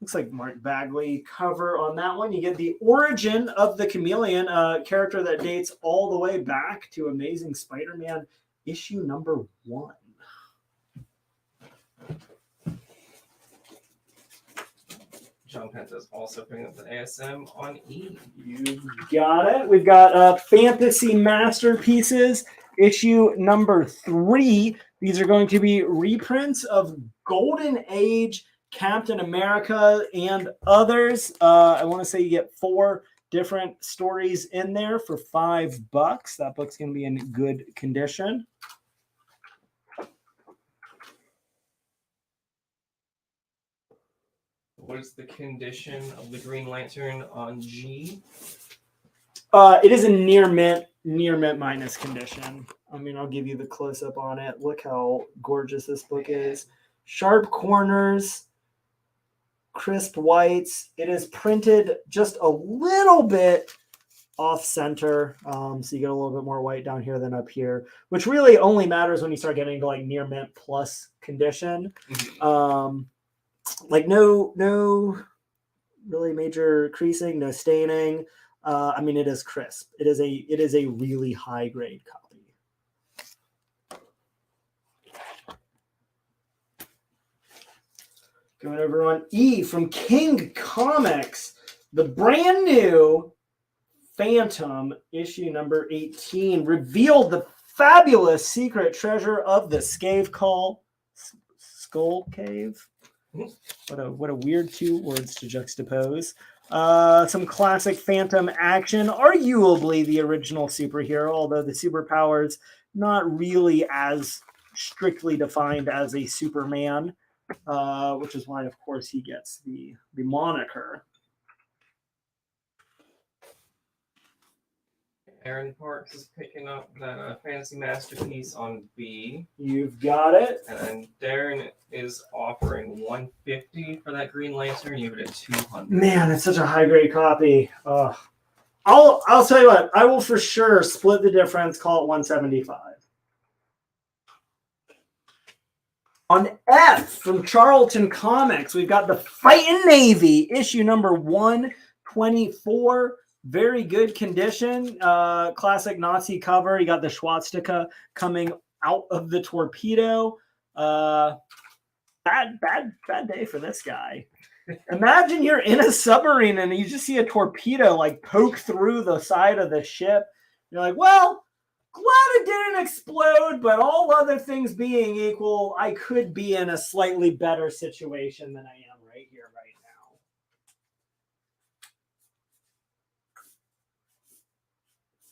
Looks like Mark Bagley cover on that one. You get the origin of the Chameleon, a character that dates all the way back to Amazing Spider-Man issue number 1. John Penta's also picking up the ASM on E. You got it. We've got Fantasy Masterpieces, issue number 3. These are going to be reprints of Golden Age Captain America and others. I want to say you get 4 different stories in there for $5. That book's going to be in good condition. What is the condition of the Green Lantern on G? It is a near mint minus condition. I mean, I'll give you the close up on it. Look how gorgeous this book is. Sharp corners, crisp whites. It is printed just a little bit off center, so you get a little bit more white down here than up here, which really only matters when you start getting into like near mint plus condition. Like no really major creasing, no staining. I mean, it is crisp. It is a really high grade copy. Going over on E from King Comics, the brand new Phantom issue number 18 revealed the fabulous secret treasure of the Skull Cave. What a weird two words to juxtapose. Some classic Phantom action, arguably the original superhero, although the superpowers not really as strictly defined as a Superman, which is why, of course, he gets the moniker. Aaron Parks is picking up that Fantasy Masterpiece on B. You've got it. And then Darren is offering $150 for that Green Lantern. You have it at $200. Man, it's such a high grade copy. I'll tell you what. I will for sure split the difference. Call it $175. On F from Charlton Comics, we've got the Fightin' Navy issue number 124. Very good condition. Classic Nazi cover. You got the swastika coming out of the torpedo. Bad day for this guy. Imagine you're in a submarine and you just see a torpedo like poke through the side of the ship. You're like, well, glad it didn't explode, but all other things being equal, I could be in a slightly better situation than I am right here, right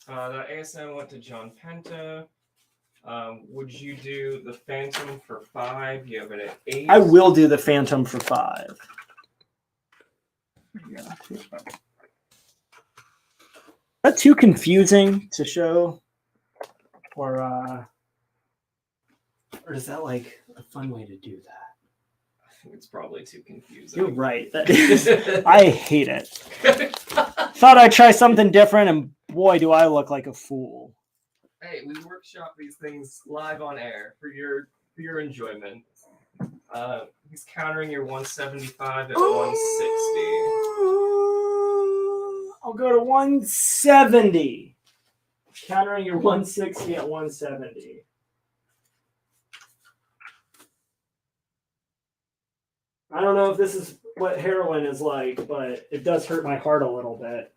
now. The ASM went to John Penta. Would you do the Phantom for 5? You have it at 8. I will do the Phantom for 5. Yeah. Is that too confusing to show? Or is that like a fun way to do that? I think it's probably too confusing. You're right. That is, I hate it. Thought I'd try something different, and boy, do I look like a fool. Hey, we workshop these things live on air for your enjoyment. He's countering your 175 at 160. I'll go to 170. Countering your 160 at 170. I don't know if this is what heroin is like, but it does hurt my heart a little bit.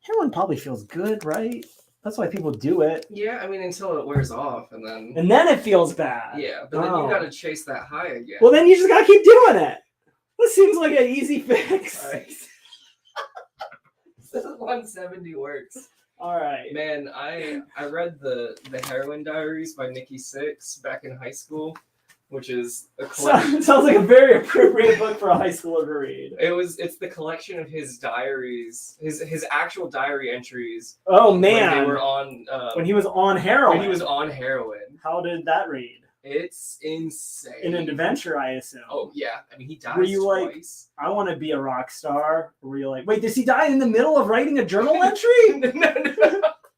Heroin probably feels good, right? That's why people do it. Yeah, I mean, until it wears off, and then it feels bad. Yeah, but then you got to chase that high again. Well, then you just got to keep doing it. This seems like an easy fix. All right. 170 works. All right. Man, I read the Heroin Diaries by Nikki Sixx back in high school, which is a collection. Sounds like a very appropriate book for a high schooler to read. It's the collection of his diaries, his actual diary entries. Oh man, when they were on when he was on heroin. When he was on heroin. How did that read? It's insane. In an adventure, I assume. Oh yeah, I mean he dies were you twice. Like, I want to be a rock star? Or were you like, wait, does he die in the middle of writing a journal entry?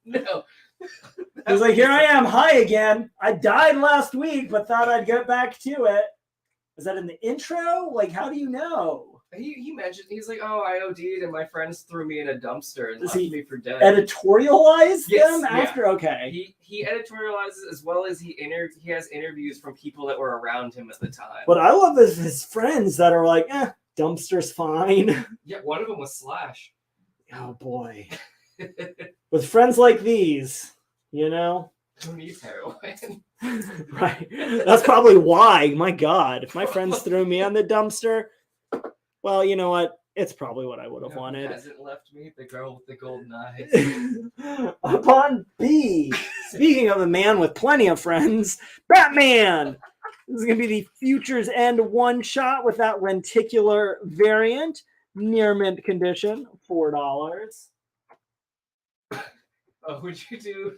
No. He was like, here I am, high again. I died last week, but thought I'd get back to it. Is that in the intro? Like, how do you know? He mentioned, he's like, oh, I OD'd and my friends threw me in a dumpster and left me for dead. Editorialize them after? Yeah. Okay. He editorializes as well as he has interviews from people that were around him at the time. But I love his friends that are like, dumpster's fine. Yeah, one of them was Slash. Oh, boy. With friends like these, you know? Who needs heroin? Right. That's probably why. My God. If my friends threw me on the dumpster, well, you know what? It's probably what I would have wanted. Hasn't left me the girl with the golden eyes. Up on B. Speaking of a man with plenty of friends, Batman. This is going to be the Future's End one shot with that lenticular variant. Near mint condition, $4. Would you do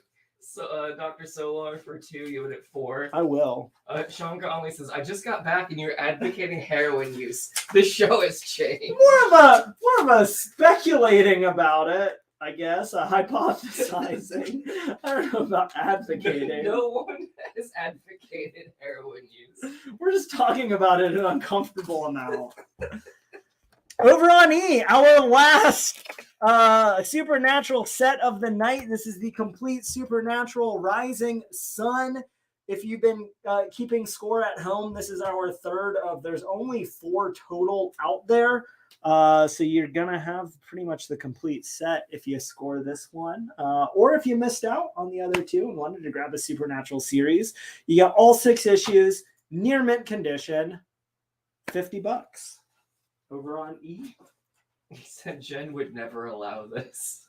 So, Dr. Solar for 2, you would at 4. I will. Sean Conley says, I just got back and you're advocating heroin use. The show has changed. More of a speculating about it, I guess, a hypothesizing. I don't know about advocating. No one has advocated heroin use. We're just talking about it an uncomfortable amount. Over on E, our last Supernatural set of the night. This is the complete Supernatural Rising Sun. If you've been keeping score at home, this is our third of, there's only 4 total out there. So you're going to have pretty much the complete set if you score this one. Or if you missed out on the other 2 and wanted to grab a Supernatural series, you got all 6 issues, near mint condition, $50 over on E. He said Jen would never allow this.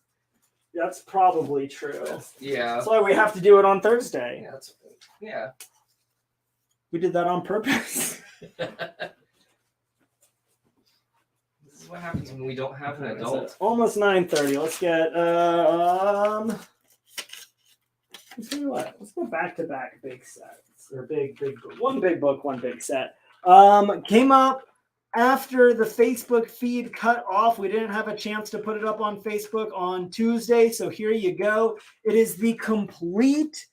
That's probably true. Yeah. That's why we have to do it on Thursday. Yeah. We did that on purpose. This is what happens when we don't have an adult. Almost 9:30. Let's get let's tell you what. Let's go back to back big sets or big one big book, one big set. Came up after the Facebook feed cut off. We didn't have a chance to put it up on Facebook on Tuesday, so here you go. It is the complete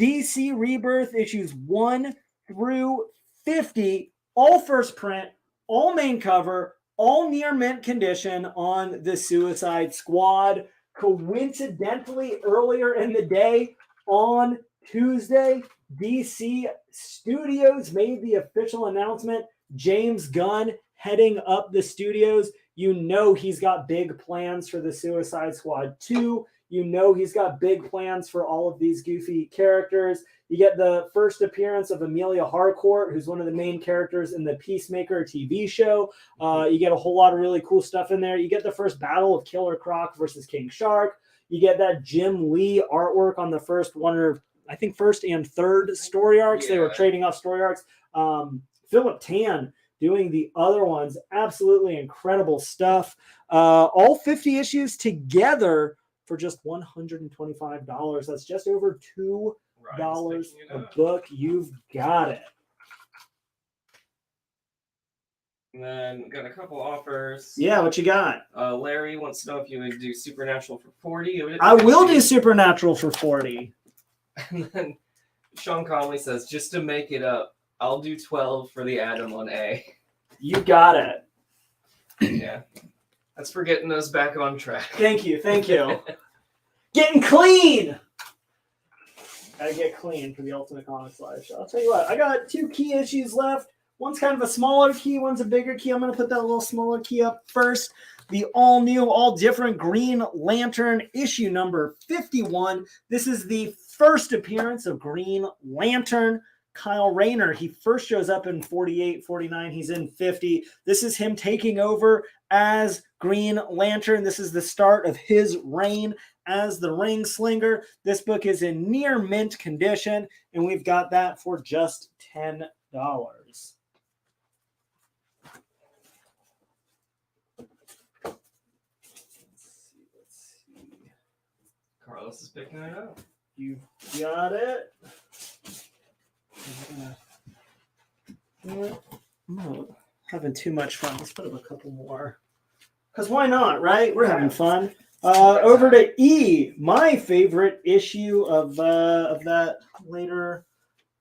DC Rebirth issues 1 through 50, all first print, all main cover, all near mint condition on the Suicide Squad. Coincidentally, earlier in the day on Tuesday, DC Studios made the official announcement. James Gunn heading up the studios. You know he's got big plans for the Suicide Squad 2. You know he's got big plans for all of these goofy characters. You get the first appearance of Amelia Harcourt, who's one of the main characters in the Peacemaker TV show. You get a whole lot of really cool stuff in there. You get the first battle of Killer Croc versus King Shark. You get that Jim Lee artwork on the first one, or I think first and third story arcs. Yeah. They were trading off story arcs. Philip Tan doing the other ones. Absolutely incredible stuff. All 50 issues together for just $125. That's just over $2 a book. You've got it. And then got a couple offers. Yeah, what you got? Larry wants to know if you would do Supernatural for 40. I will do Supernatural for 40. And then Sean Conley says, just to make it up, I'll do 12 for the Atom on A. You got it. Yeah. That's for getting us back on track. Thank you. Getting clean. Gotta get clean for the Ultimate Comics Live show. I'll tell you what, I got 2 key issues left. One's kind of a smaller key, one's a bigger key. I'm going to put that little smaller key up first. The all new, all different Green Lantern issue number 51. This is the first appearance of Green Lantern. Kyle Rayner, he first shows up in 48, 49. He's in 50. This is him taking over as Green Lantern. This is the start of his reign as the Ring Slinger. This book is in near mint condition, and we've got that for just $10. Carlos is picking it up. You got it. I'm not having too much fun. Let's put up a couple more. Because why not, right? We're having fun. Over to E, my favorite issue of that later.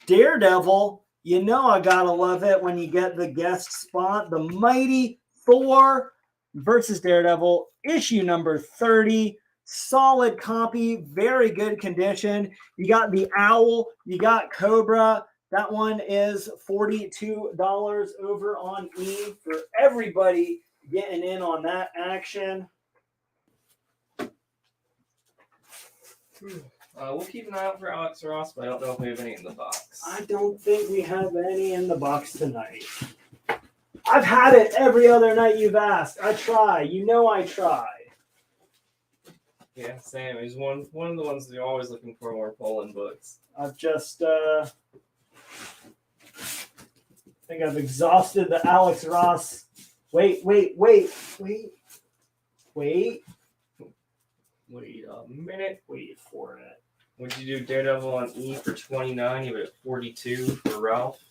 Daredevil. You know I gotta love it when you get the guest spot. The Mighty Thor versus Daredevil, issue number 30. Solid copy, very good condition. You got the Owl, you got Cobra. That one is $42 over on E for everybody getting in on that action. We'll keep an eye out for Alex Ross, but I don't know if we have any in the box. I don't think we have any in the box tonight. I've had it every other night you've asked. I try. You know I try. Yeah, same. He's one of the ones that you're always looking for when we're pulling books. I've just I think I've exhausted the Alex Ross. Wait a minute. Wait for it. Would you do Daredevil on E for 29? You would at 42 for Ralph.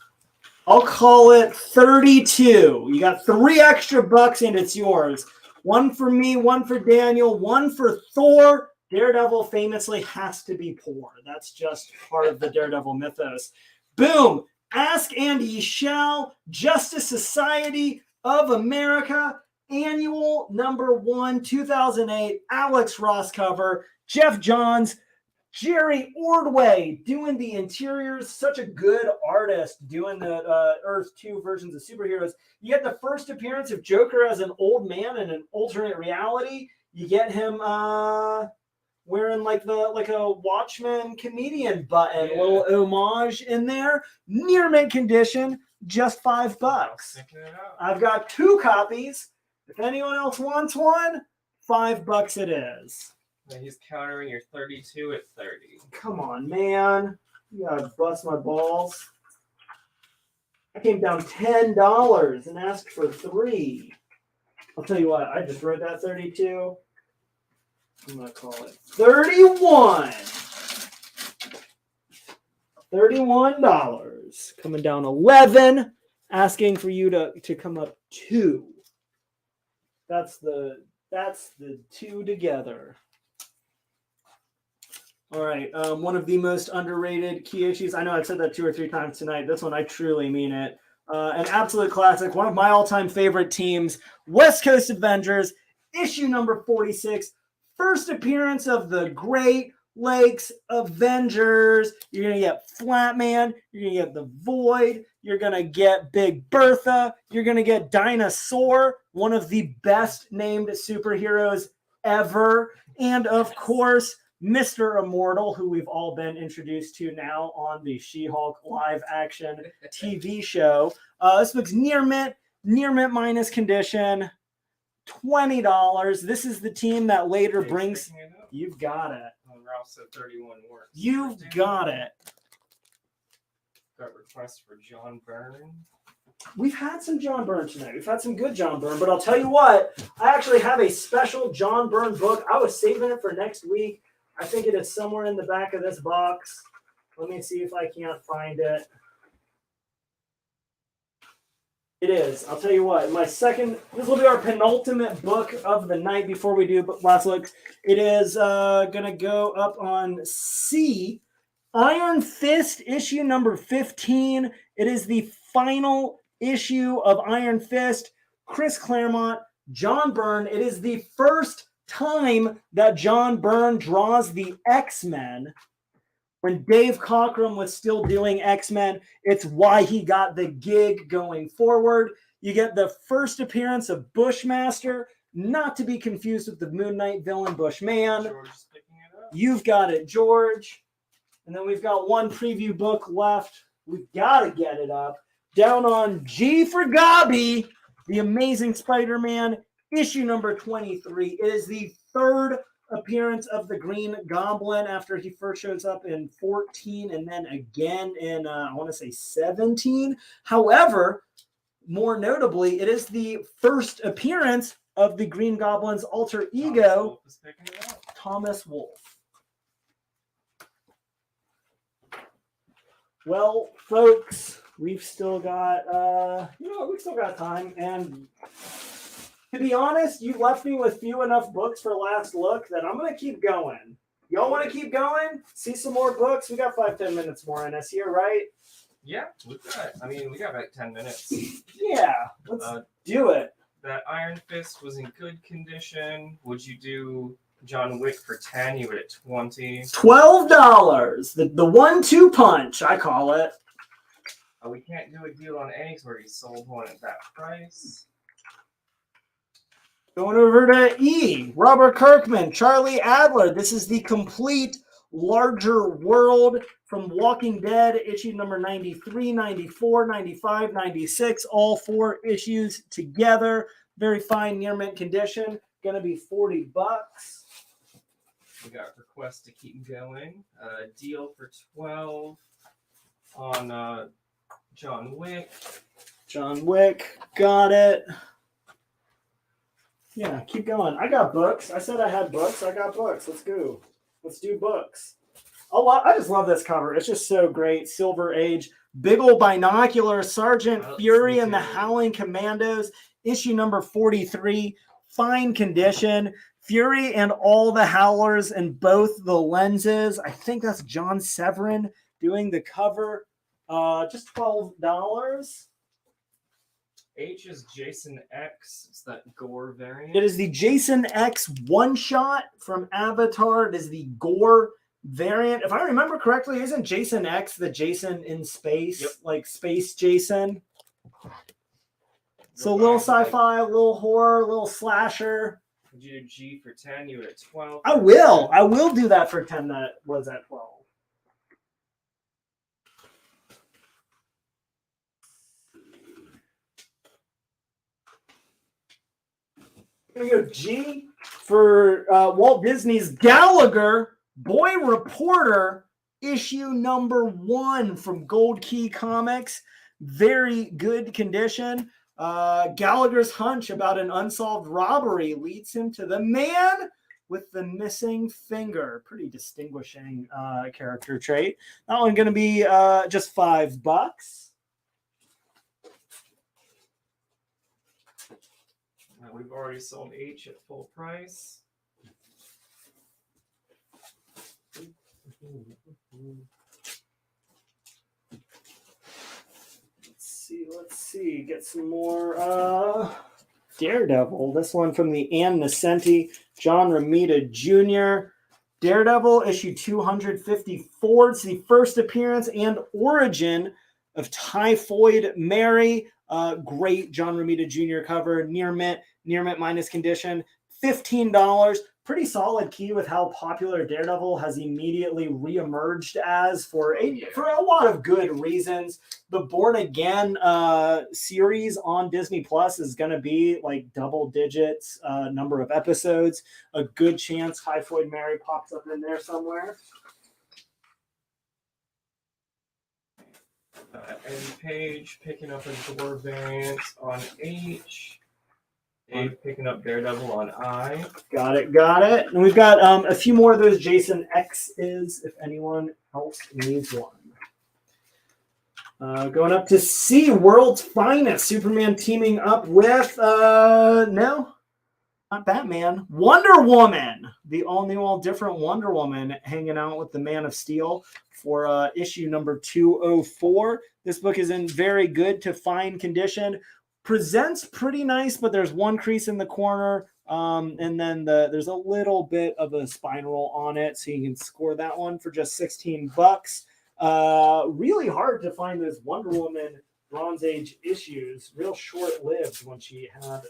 I'll call it 32. You got 3 extra bucks and it's yours. One for me, one for Daniel, one for Thor. Daredevil famously has to be poor. That's just part of the Daredevil mythos. Boom. Ask and Ye Shall. Justice Society of America. Annual #1, 2008. Alex Ross cover. Jeff Johns. Jerry Ordway doing the interiors. Such a good artist doing the Earth 2 versions of superheroes. You get the first appearance of Joker as an old man in an alternate reality. You get him wearing like a Watchmen comedian button, Yeah. little homage in there. Near mint condition, just $5. Checking it out. I've got 2 copies. If anyone else wants one, $5 it is. And he's countering your 32 at 30. Come on, man. You gotta bust my balls. I came down $10 and asked for 3. I'll tell you what, I just wrote that 32. I'm gonna call it 31. $31. Coming down 11. Asking for you to come up 2. That's the 2 together. All right, one of the most underrated key issues. I know I've said that 2 or 3 times tonight. This one, I truly mean it. An absolute classic. One of my all-time favorite teams, West Coast Avengers, issue number 46. First appearance of the Great Lakes Avengers. You're going to get Flatman. You're going to get the Void. You're going to get Big Bertha. You're going to get Dinosaur, one of the best named superheroes ever. And, of course, Mr. Immortal, who we've all been introduced to now on the She-Hulk live action TV show. This book's near mint minus condition, $20. This is the team that later brings. You've got it. Ralph said 31 works. You've got it. Got requests for John Byrne. We've had some John Byrne tonight. We've had some good John Byrne, but I'll tell you what, I actually have a special John Byrne book. I was saving it for next week. I think it is somewhere in the back of this box. Let me see if I can't find it. It is. I'll tell you what, this will be our penultimate book of the night before we do last looks. It is going to go up on C. Iron Fist issue number 15. It is the final issue of Iron Fist. Chris Claremont, John Byrne. It is the first time that John Byrne draws the X-Men. When Dave Cockrum was still doing X-Men, it's why he got the gig going forward. You get the first appearance of Bushmaster, not to be confused with the Moon Knight villain Bushman. George is picking it up. You've got it, George. And then we've got one preview book left. We've got to get it up. Down on G for Gobby, The Amazing Spider-Man, issue number 23. It is the third appearance of the Green Goblin after he first shows up in 14 and then again in, I want to say 17. However, more notably, it is the first appearance of the Green Goblin's alter ego, Thomas Wolfe. Well, folks, we've still got, we've still got time. And to be honest, you left me with few enough books for last look that I'm going to keep going. Y'all want to keep going? See some more books? We got 5-10 minutes more in us here, right? Yeah, we got about 10 minutes. Yeah, let's do it. That Iron Fist was in good condition. Would you do John Wick for 10? You would at 20. $12. The 1-2 punch, I call it. We can't do a deal on Ace where he sold one at that price. Going over to E. Robert Kirkman, Charlie Adler. This is the complete larger world from Walking Dead, issue number 93, 94, 95, 96. All 4 issues together. Very fine near mint condition. Going to be $40. We got requests to keep going. Deal for 12 on John Wick. John Wick, got it. Yeah, keep going. I got books. I said I had books. I got books. Let's go. Let's do books. I just love this cover. It's just so great. Silver Age, big old binocular, Sergeant Oh, Fury me and the too. Howling Commandos, issue number 43, fine condition. Fury and all the Howlers in both the lenses. I think that's John Severin doing the cover. Just $12. H is Jason X. It's that gore variant. It is the Jason X one shot from Avatar. It is the gore variant. If I remember correctly, isn't Jason X the Jason in space? Yep. Like Space Jason? So a Real little fine, like- sci-fi, a little horror, a little slasher. Would you do G for 10? You would at 12. I will do that for 10 that was at 12. I'm gonna go G for Walt Disney's Gallagher, Boy Reporter, issue number 1 from Gold Key Comics. Very good condition. Gallagher's hunch about an unsolved robbery leads him to the man with the missing finger. Pretty distinguishing character trait. That one going to be just $5. We've already sold H at full price. Let's see. Get some more Daredevil. This one from the Ann Nesenti, John Romita Jr. Daredevil, issue 254. It's the first appearance and origin of Typhoid Mary. Great John Romita Jr. cover. Near mint minus condition. $15. Pretty solid key with how popular Daredevil has immediately reemerged as for a lot of good reasons. The Born Again series on Disney Plus is going to be like double digits number of episodes. A good chance Typhoid Mary pops up in there somewhere. And Page picking up a door variant on H. Dave picking up Daredevil on I. Got it. And we've got a few more of those Jason X's if anyone else needs one. Going up to C, World's Finest. Superman teaming up with, no, not Batman. Wonder Woman. The all-new, all-different Wonder Woman hanging out with the Man of Steel for issue number 204. This book is in very good to fine condition. Presents pretty nice, but there's one crease in the corner, and then there's a little bit of a spiral on it, so you can score that one for just $16. Really hard to find those Wonder Woman Bronze Age issues. Real short-lived when she had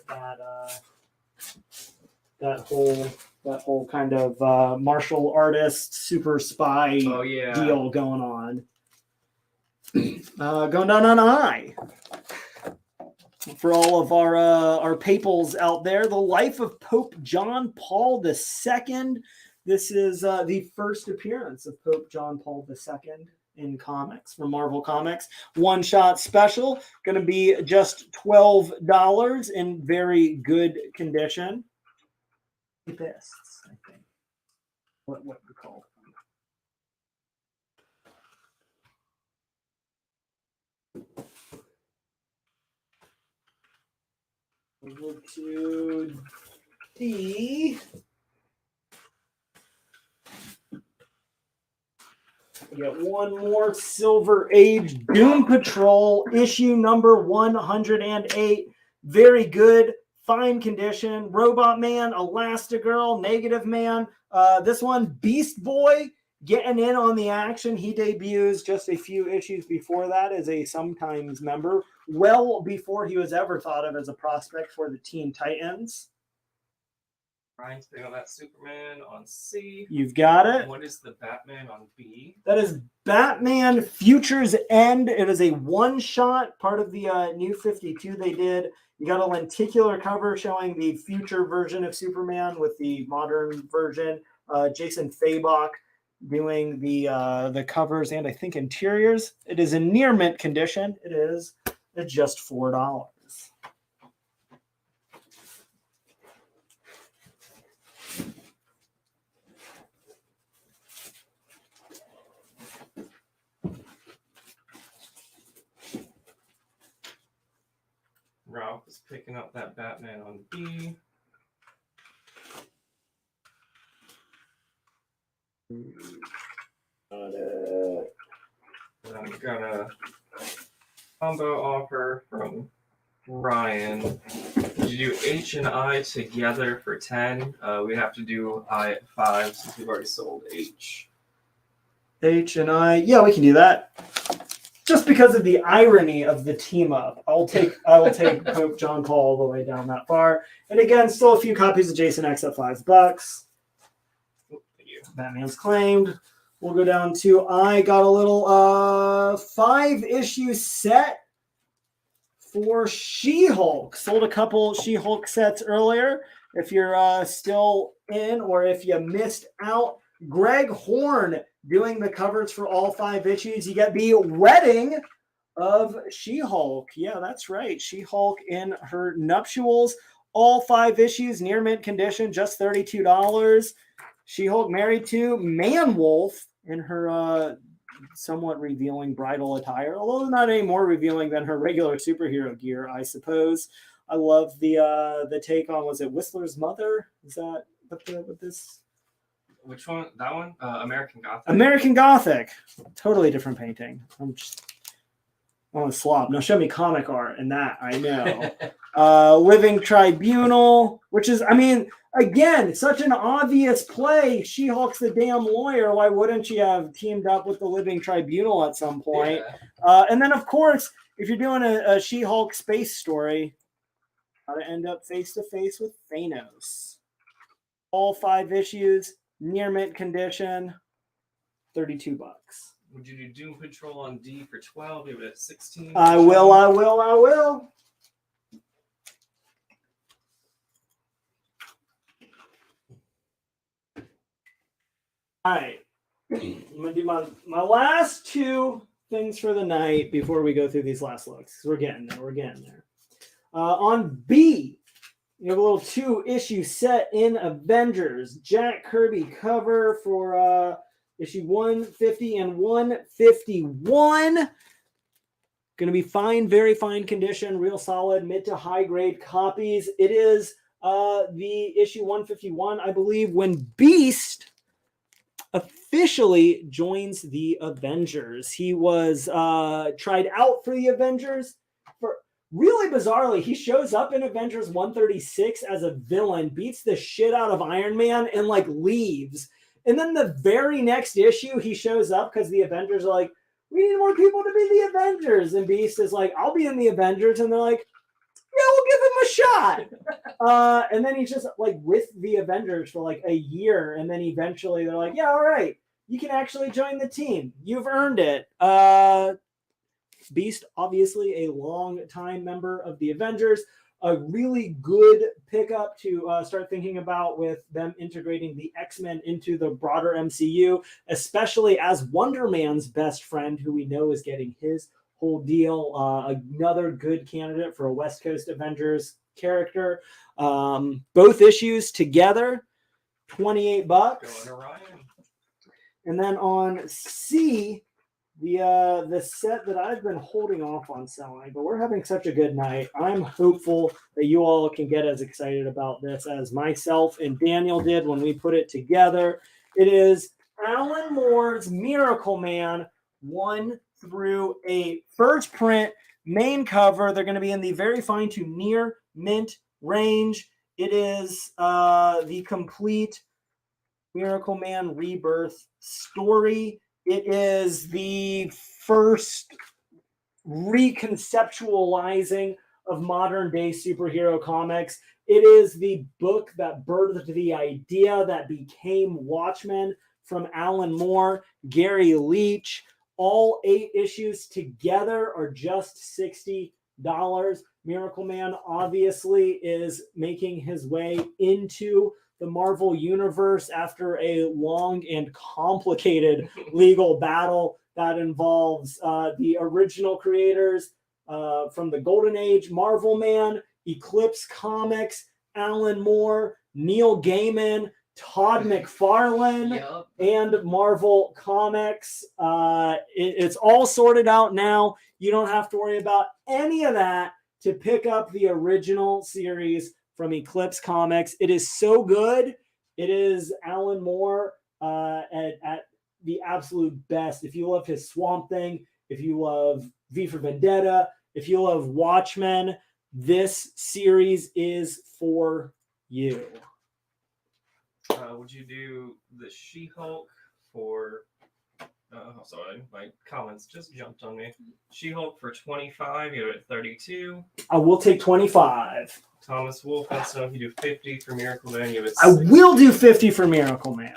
that whole kind of martial artist super spy deal going on. Going down on I. For all of our papals out there, The Life of Pope John Paul II. This is the first appearance of Pope John Paul II in comics from Marvel Comics. One shot special, going to be just $12 in very good condition. Papists, I think. What you call them. Over to D. We got one more Silver Age Doom Patrol issue number 108. Very good, fine condition. Robot Man, Elastigirl, Negative Man. This one, Beast Boy, getting in on the action. He debuts just a few issues before that as a Sometimes member, well before he was ever thought of as a prospect for the Teen Titans. Ryan's picking up that Superman on C. You've got it. What is the Batman on B? That is Batman Future's End. It is a one-shot, part of the New 52 they did. You got a lenticular cover showing the future version of Superman with the modern version. Jason Fabok doing the covers and I think interiors. It is in near mint condition. It is at just $4. Ralph is picking up that Batman on B. And I'm gonna combo offer from Ryan. Did you do H and I together for 10? We have to do I at 5 since we've already sold H. H and I. Yeah, we can do that. Just because of the irony of the team up, I will take Pope John Paul all the way down that far. And again, still a few copies of Jason X at $5. Thank you. Batman's claimed. We'll go down to I got a little 5-issue set for She-Hulk. Sold a couple She-Hulk sets earlier. If you're still in or if you missed out, Greg Horn doing the covers for all 5 issues. You get the wedding of She-Hulk. Yeah, that's right. She-Hulk in her nuptials. All 5 issues, near mint condition, just $32. She-Hulk married to Man-Wolf in her somewhat revealing bridal attire, although not any more revealing than her regular superhero gear, I suppose. I love the take on, was it Whistler's mother? Is that what this? Which one? That one? American Gothic? American Gothic. Totally different painting. I'm a slob. Now show me comic art in that, I know. Living Tribunal, which is, I mean, again, such an obvious play. She-Hulk's the damn lawyer. Why wouldn't she have teamed up with the Living Tribunal at some point? Yeah. And then, of course, if you're doing a She-Hulk space story, how to end up face-to-face with Thanos. All 5 issues, near mint condition, $32. Would you do Doom Patrol on D for 12? Leave it at 16? I will. All right. I'm going to do my last 2 things for the night before we go through these last looks. We're getting there. On B, you have a little 2-issue set in Avengers. Jack Kirby cover for issue 150 and 151. Going to be fine, very fine condition, real solid, mid to high grade copies. It is the issue 151, I believe, when Beast officially joins the Avengers. He was tried out for the Avengers. Really bizarrely, he shows up in Avengers 136 as a villain, beats the shit out of Iron Man, and leaves. And then the very next issue, he shows up because the Avengers are like, we need more people to be the Avengers. And Beast is like, I'll be in the Avengers. And they're like, yeah, we'll give him a shot. And then he's just with the Avengers for a year. And then eventually they're like, yeah, all right, you can actually join the team. You've earned it. Beast, obviously a long-time member of the Avengers. A really good pickup to start thinking about with them integrating the X-Men into the broader MCU, especially as Wonder Man's best friend, who we know is getting his whole deal. Another good candidate for a West Coast Avengers character. Both issues together, $28. Going to Ryan. And then on C, the set that I've been holding off on selling, but we're having such a good night. I'm hopeful that you all can get as excited about this as myself and Daniel did when we put it together. It is Alan Moore's Miracle Man 1 through 8. First print, main cover. They're going to be in the very fine to near mint range. It is the complete Miracle Man Rebirth story. It is the first reconceptualizing of modern day superhero comics. It is the book that birthed the idea that became Watchmen from Alan Moore, Gary Leach. All 8 issues together are just $60. Miracle Man obviously is making his way into the Marvel Universe after a long and complicated legal battle that involves the original creators from the Golden Age, Marvel Man, Eclipse Comics, Alan Moore, Neil Gaiman, Todd McFarlane, and Marvel Comics. It's all sorted out now. You don't have to worry about any of that. to pick up the original series from Eclipse Comics. It is so good. It is Alan Moore at the absolute best. If you love his Swamp Thing, if you love V for Vendetta, if you love Watchmen, this series is for you. Would you do the She-Hulk for... sorry, my comments just jumped on me. She-Hulk for 25, you're at 32. I will take 25. Thomas Wolfenson, if you do 50 for Miracle Man, you're at I 60. will do 50 for Miracle Man.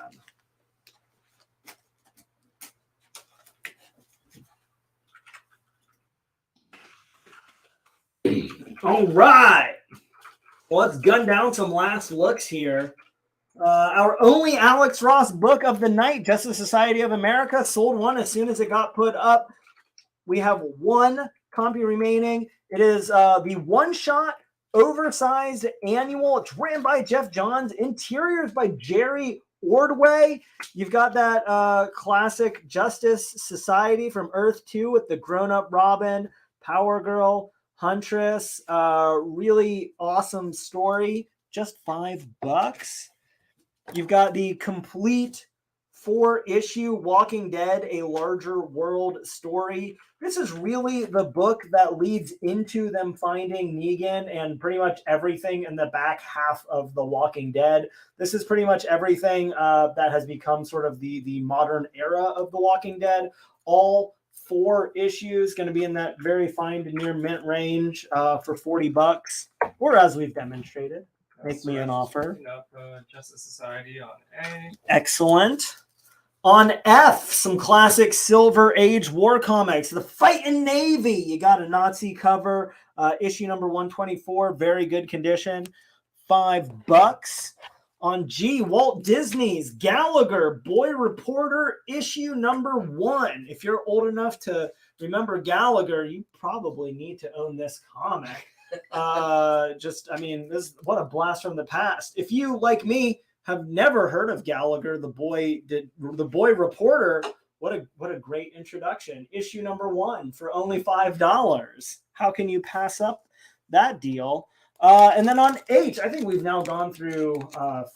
All right. Well, let's gun down some last looks here. Our only Alex Ross book of the night, Justice Society of America, sold one as soon as it got put up. We have one copy remaining. It is the one-shot, oversized annual. It's written by Jeff Johns. Interiors by Jerry Ordway. You've got that classic Justice Society from Earth 2 with the grown-up Robin, Power Girl, Huntress. Really awesome story. Just $5. You've got the complete 4-issue Walking Dead, A Larger World story. This is really the book that leads into them finding Negan and pretty much everything in the back half of The Walking Dead. This is pretty much everything that has become sort of the modern era of The Walking Dead. All 4 issues going to be in that very fine to near mint range for $40, or as we've demonstrated. Make me an offer. Up, Justice Society on A. Excellent. On F, some classic Silver Age war comics. The Fightin' Navy. You got a Nazi cover. Issue number 124. Very good condition. $5. On G, Walt Disney's Gallagher, Boy Reporter, issue number 1. If you're old enough to remember Gallagher, you probably need to own this comic. What a blast from the past. If you, like me, have never heard of Gallagher, the Boy Reporter, what a great introduction. Issue number 1 for only $5. How can you pass up that deal? And then on H, I think we've now gone through 5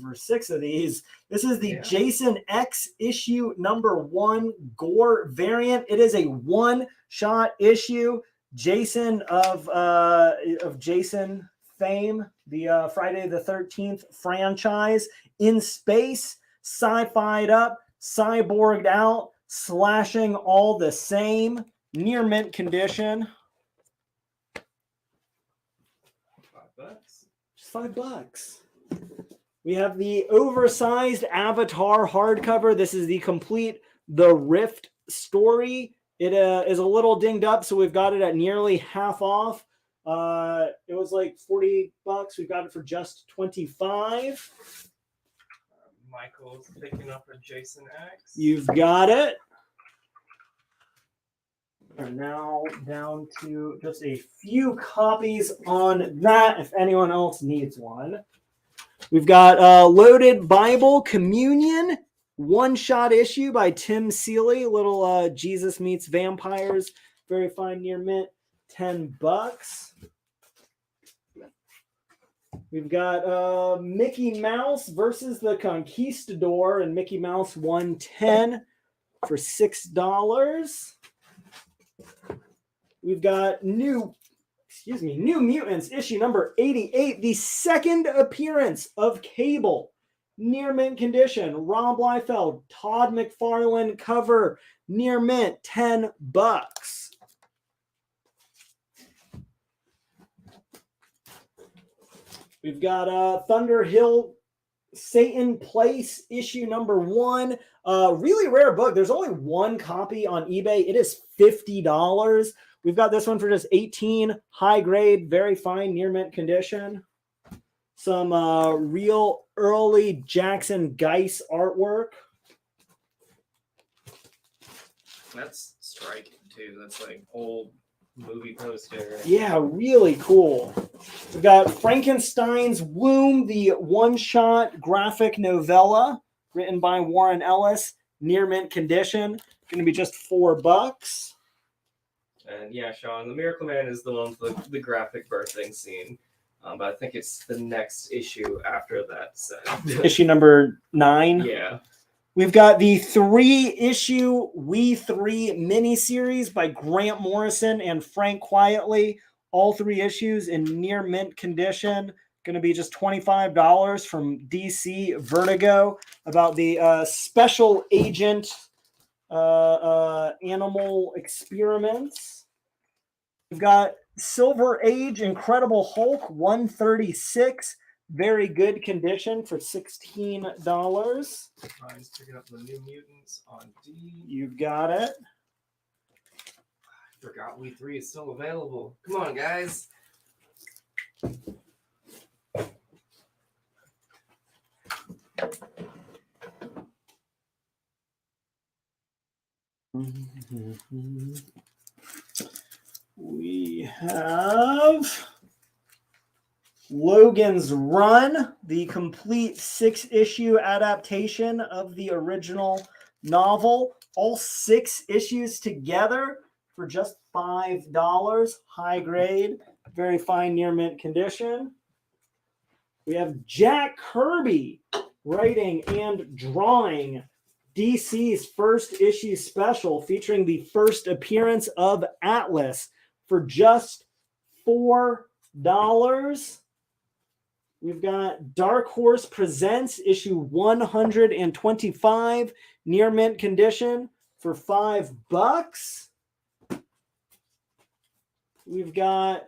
or 6 of these. This is the Jason X issue number 1 Gore variant. It is a one-shot issue. Jason of Jason fame, the Friday the 13th franchise, in space, sci-fi'd up, cyborged out, slashing all the same, near mint condition. Just $5. We have the oversized Avatar hardcover. This is the complete The Rift story. It is a little dinged up, so we've got it at nearly half off. It was like $40. We've got it for just $25. Michael's picking up a Jason X. You've got it. We're now down to just a few copies on that, if anyone else needs one. We've got Loaded Bible Communion, one-shot issue by Tim Seeley, little Jesus Meets Vampires, very fine near mint, $10. We've got Mickey Mouse versus the Conquistador, and Mickey Mouse 110 for $6. We've got New Mutants issue number 88, the second appearance of Cable. Near mint condition, Rob Liefeld, Todd McFarlane cover, near mint, $10. We've got Thunderhill Satan Place issue number 1. Really rare book. There's only one copy on eBay. It is $50. We've got this one for just $18. High grade, very fine, near mint condition. Some real early Jackson Geiss artwork. That's striking too. That's like old movie poster. Yeah, really cool. We've got Frankenstein's Womb, the one-shot graphic novella written by Warren Ellis, near mint condition. Going to be just $4. And yeah, Sean, the Miracle Man is the one with the graphic birthing scene. But I think it's the next issue after that set. Issue number 9. Yeah. We've got the 3-issue We 3 miniseries by Grant Morrison and Frank Quietly. All 3 issues in near mint condition. Going to be just $25 from DC Vertigo, about the special agent animal experiments. We've got Silver Age Incredible Hulk 136, very good condition for $16. Ryan's picking up the New Mutants on D. You've got it. I forgot We 3 is still available. Come on, guys. We have Logan's Run, the complete 6-issue adaptation of the original novel. All 6 issues together for just $5. High grade, very fine near mint condition. We have Jack Kirby writing and drawing DC's first issue special featuring the first appearance of Atlas for just $4. We've got Dark Horse Presents issue 125, near mint condition for $5. We've got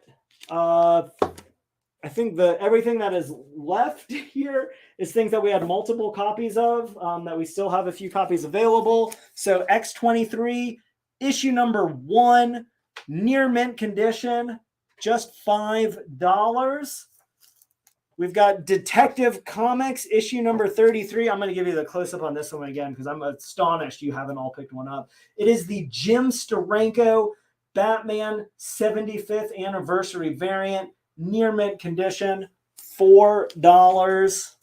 I think everything that is left here is things that we had multiple copies of, that we still have a few copies available. So X23 issue number 1, near mint condition, just $5. We've got Detective Comics issue number 33. I'm going to give you the close-up on this one again because I'm astonished you haven't all picked one up. It is the Jim Steranko Batman 75th anniversary variant, near mint condition, $4.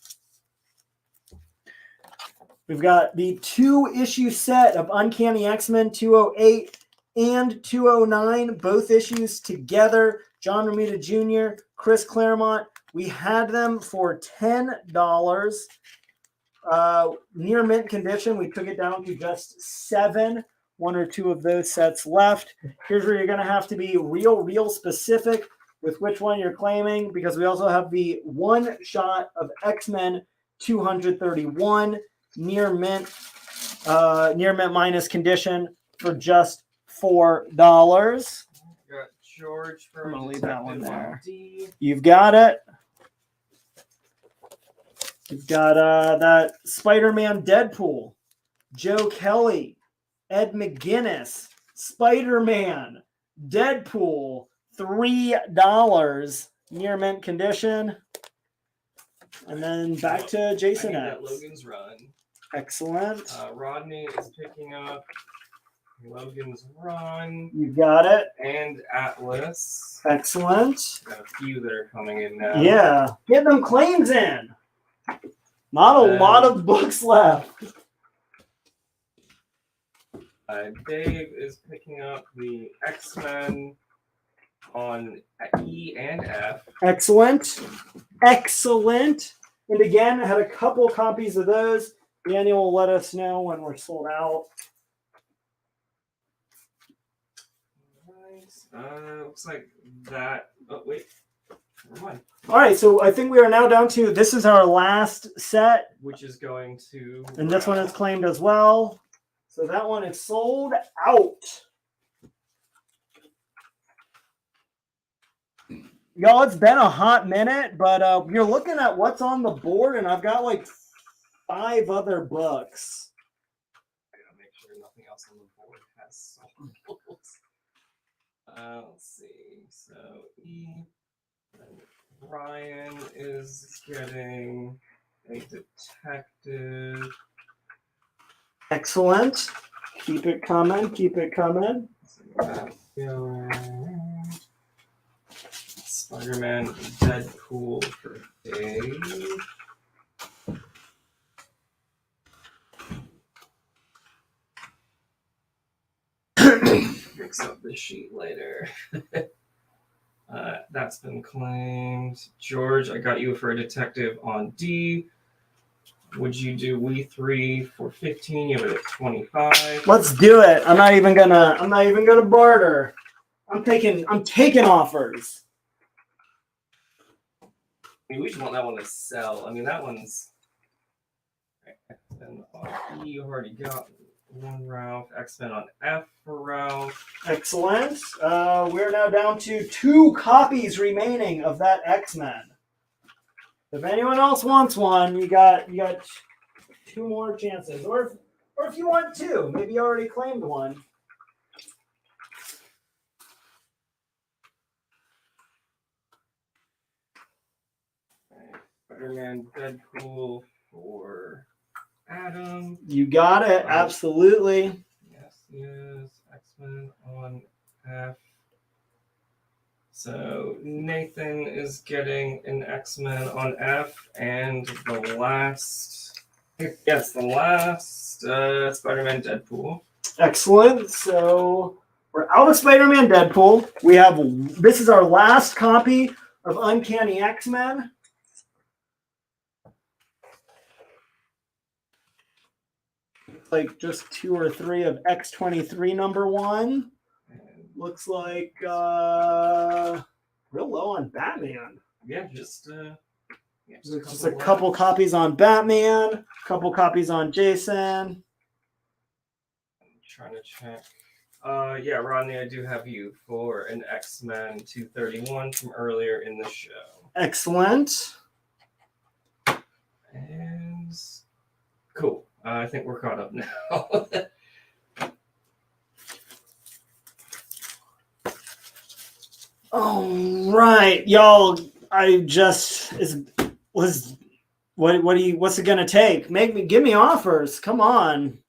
We've got the 2-issue set of Uncanny X-Men 208 and 209, both issues together. John Romita Jr., Chris Claremont. We had them for $10. Near mint condition, we took it down to just $7. 1 or 2 of those sets left. Here's where you're going to have to be real specific with which one you're claiming, because we also have the 1 shot of X-Men 231 near mint minus condition for just $4. Got George for I'm gonna leave that one there. D. You've got it. You've got that Spider-Man Deadpool, Joe Kelly, Ed McGuinness, Spider-Man Deadpool, $3, near mint condition. And then back to Jason X. Logan's Run. Excellent. Rodney is picking up Logan's Run. You got it. And Atlas. Excellent. Got a few that are coming in now. Yeah. Get them claims in. Not a lot of books left. Dave is picking up the X-Men on E and F. Excellent. Excellent. And again, I had a couple copies of those. Daniel will let us know when we're sold out. Looks like that. Oh, wait. Never mind. All right, so I think we are now down to, this is our last set. Which is going to... And this one is claimed as well. So that one is sold out. Y'all, it's been a hot minute, but you're looking at what's on the board, and I've got like 5 other books. I gotta make sure nothing else on the board has sold. Let's see. So E. Ryan is getting a detective. Excellent. Keep it coming. Keep it coming. Spider-Man Deadpool for Dave. fix up the sheet later. That's been claimed. George, I got you for a detective on D. Would you do we 3 for 15? You have it at 25. Let's do it. I'm not even gonna barter. I'm taking offers. I mean, we just want that one to sell. I mean, that one's. X-Men on E, you already got one Ralph. X-Men on F for Ralph. Excellent. We're now down to 2 copies remaining of that X-Men. If anyone else wants one, you got 2 more chances. Or if you want 2, maybe you already claimed one. Spider-Man Deadpool for Adam. You got it. Absolutely. Yes. X-Men on F. So Nathan is getting an X-Men on F, and the last Spider-Man Deadpool. Excellent. So we're out of Spider-Man Deadpool. This is our last copy of Uncanny X-Men. Like just 2 or 3 of X-23 number 1. Looks like real low on Batman. Yeah, just a couple copies on Batman, a couple copies on Jason. I'm trying to check. Yeah, Rodney, I do have you for an X-Men 231 from earlier in the show. Excellent. And cool. I think we're caught up now. All right, y'all. What's it gonna take? Give me offers. Come on.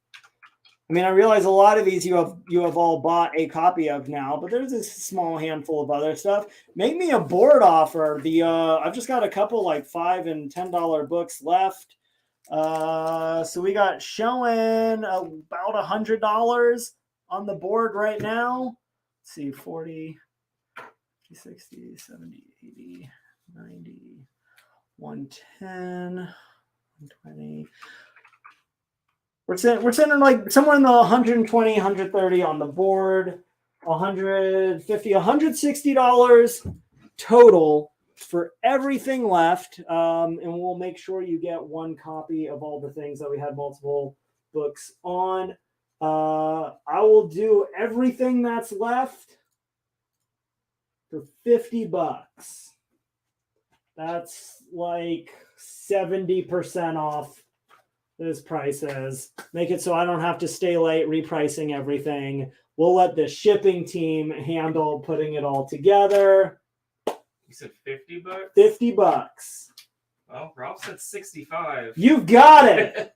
I mean, I realize a lot of these you have all bought a copy of now, but there's a small handful of other stuff. make me a board offer. I've just got a couple like $5 and $10 books left. So we got showing about $100 on the board right now. Let's see, 40, 60, 70, 80, 90, 110, 120. We're sending like somewhere in the 120, 130 on the board, 150, $160 total for everything left. And we'll make sure you get one copy of all the things that we had multiple books on. I will do everything that's left for $50. That's like 70% off those prices. Make it so I don't have to stay late repricing everything. We'll let the shipping team handle putting it all together. You said $50? $50. Well, Ralph said 65. You've got it.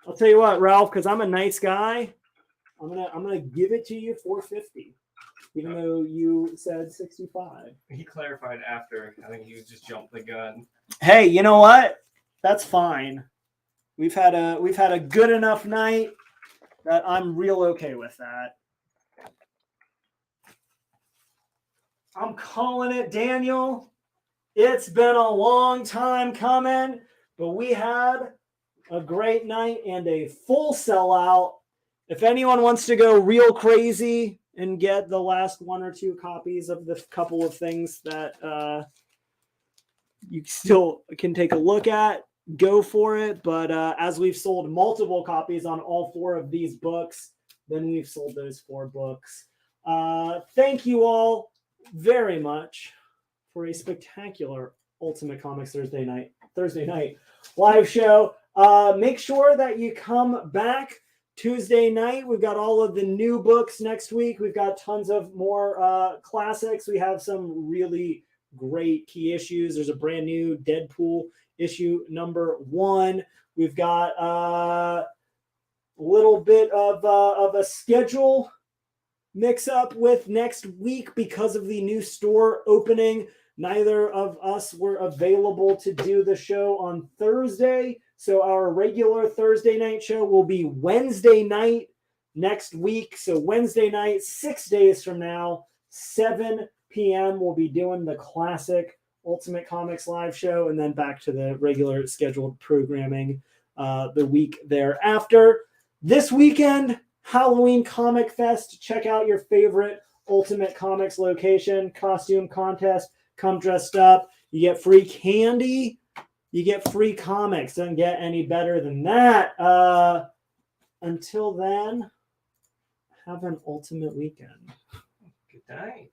I'll tell you what, Ralph, because I'm a nice guy, I'm gonna give it to you for $50, even though you said 65. He clarified after. I think he just jumped the gun. Hey, you know what? That's fine. We've had a good enough night that I'm real okay with that. I'm calling it, Daniel. It's been a long time coming, but we had a great night and a full sellout. If anyone wants to go real crazy and get the last 1 or 2 copies of the couple of things that you still can take a look at, go for it. But as we've sold multiple copies on all 4 of these books, then we've sold those 4 books. Thank you all very much for a spectacular Ultimate Comics Thursday night live show. Make sure that you come back Tuesday night. We've got all of the new books next week. We've got tons of more classics. We have some really great key issues. There's a brand new Deadpool issue number 1. We've got a little bit of a schedule mix up with next week because of the new store opening. Neither of us were available to do the show on Thursday, so our regular Thursday night show will be Wednesday night, next week. So Wednesday night, 6 days from now, 7 p.m. we'll be doing the classic Ultimate Comics live show, and then back to the regular scheduled programming the week thereafter. This weekend, Halloween Comic Fest. Check out your favorite Ultimate Comics location, costume contest. Come dressed up. You get free candy. You get free comics. Doesn't get any better than that. Until then, have an ultimate weekend. Good night.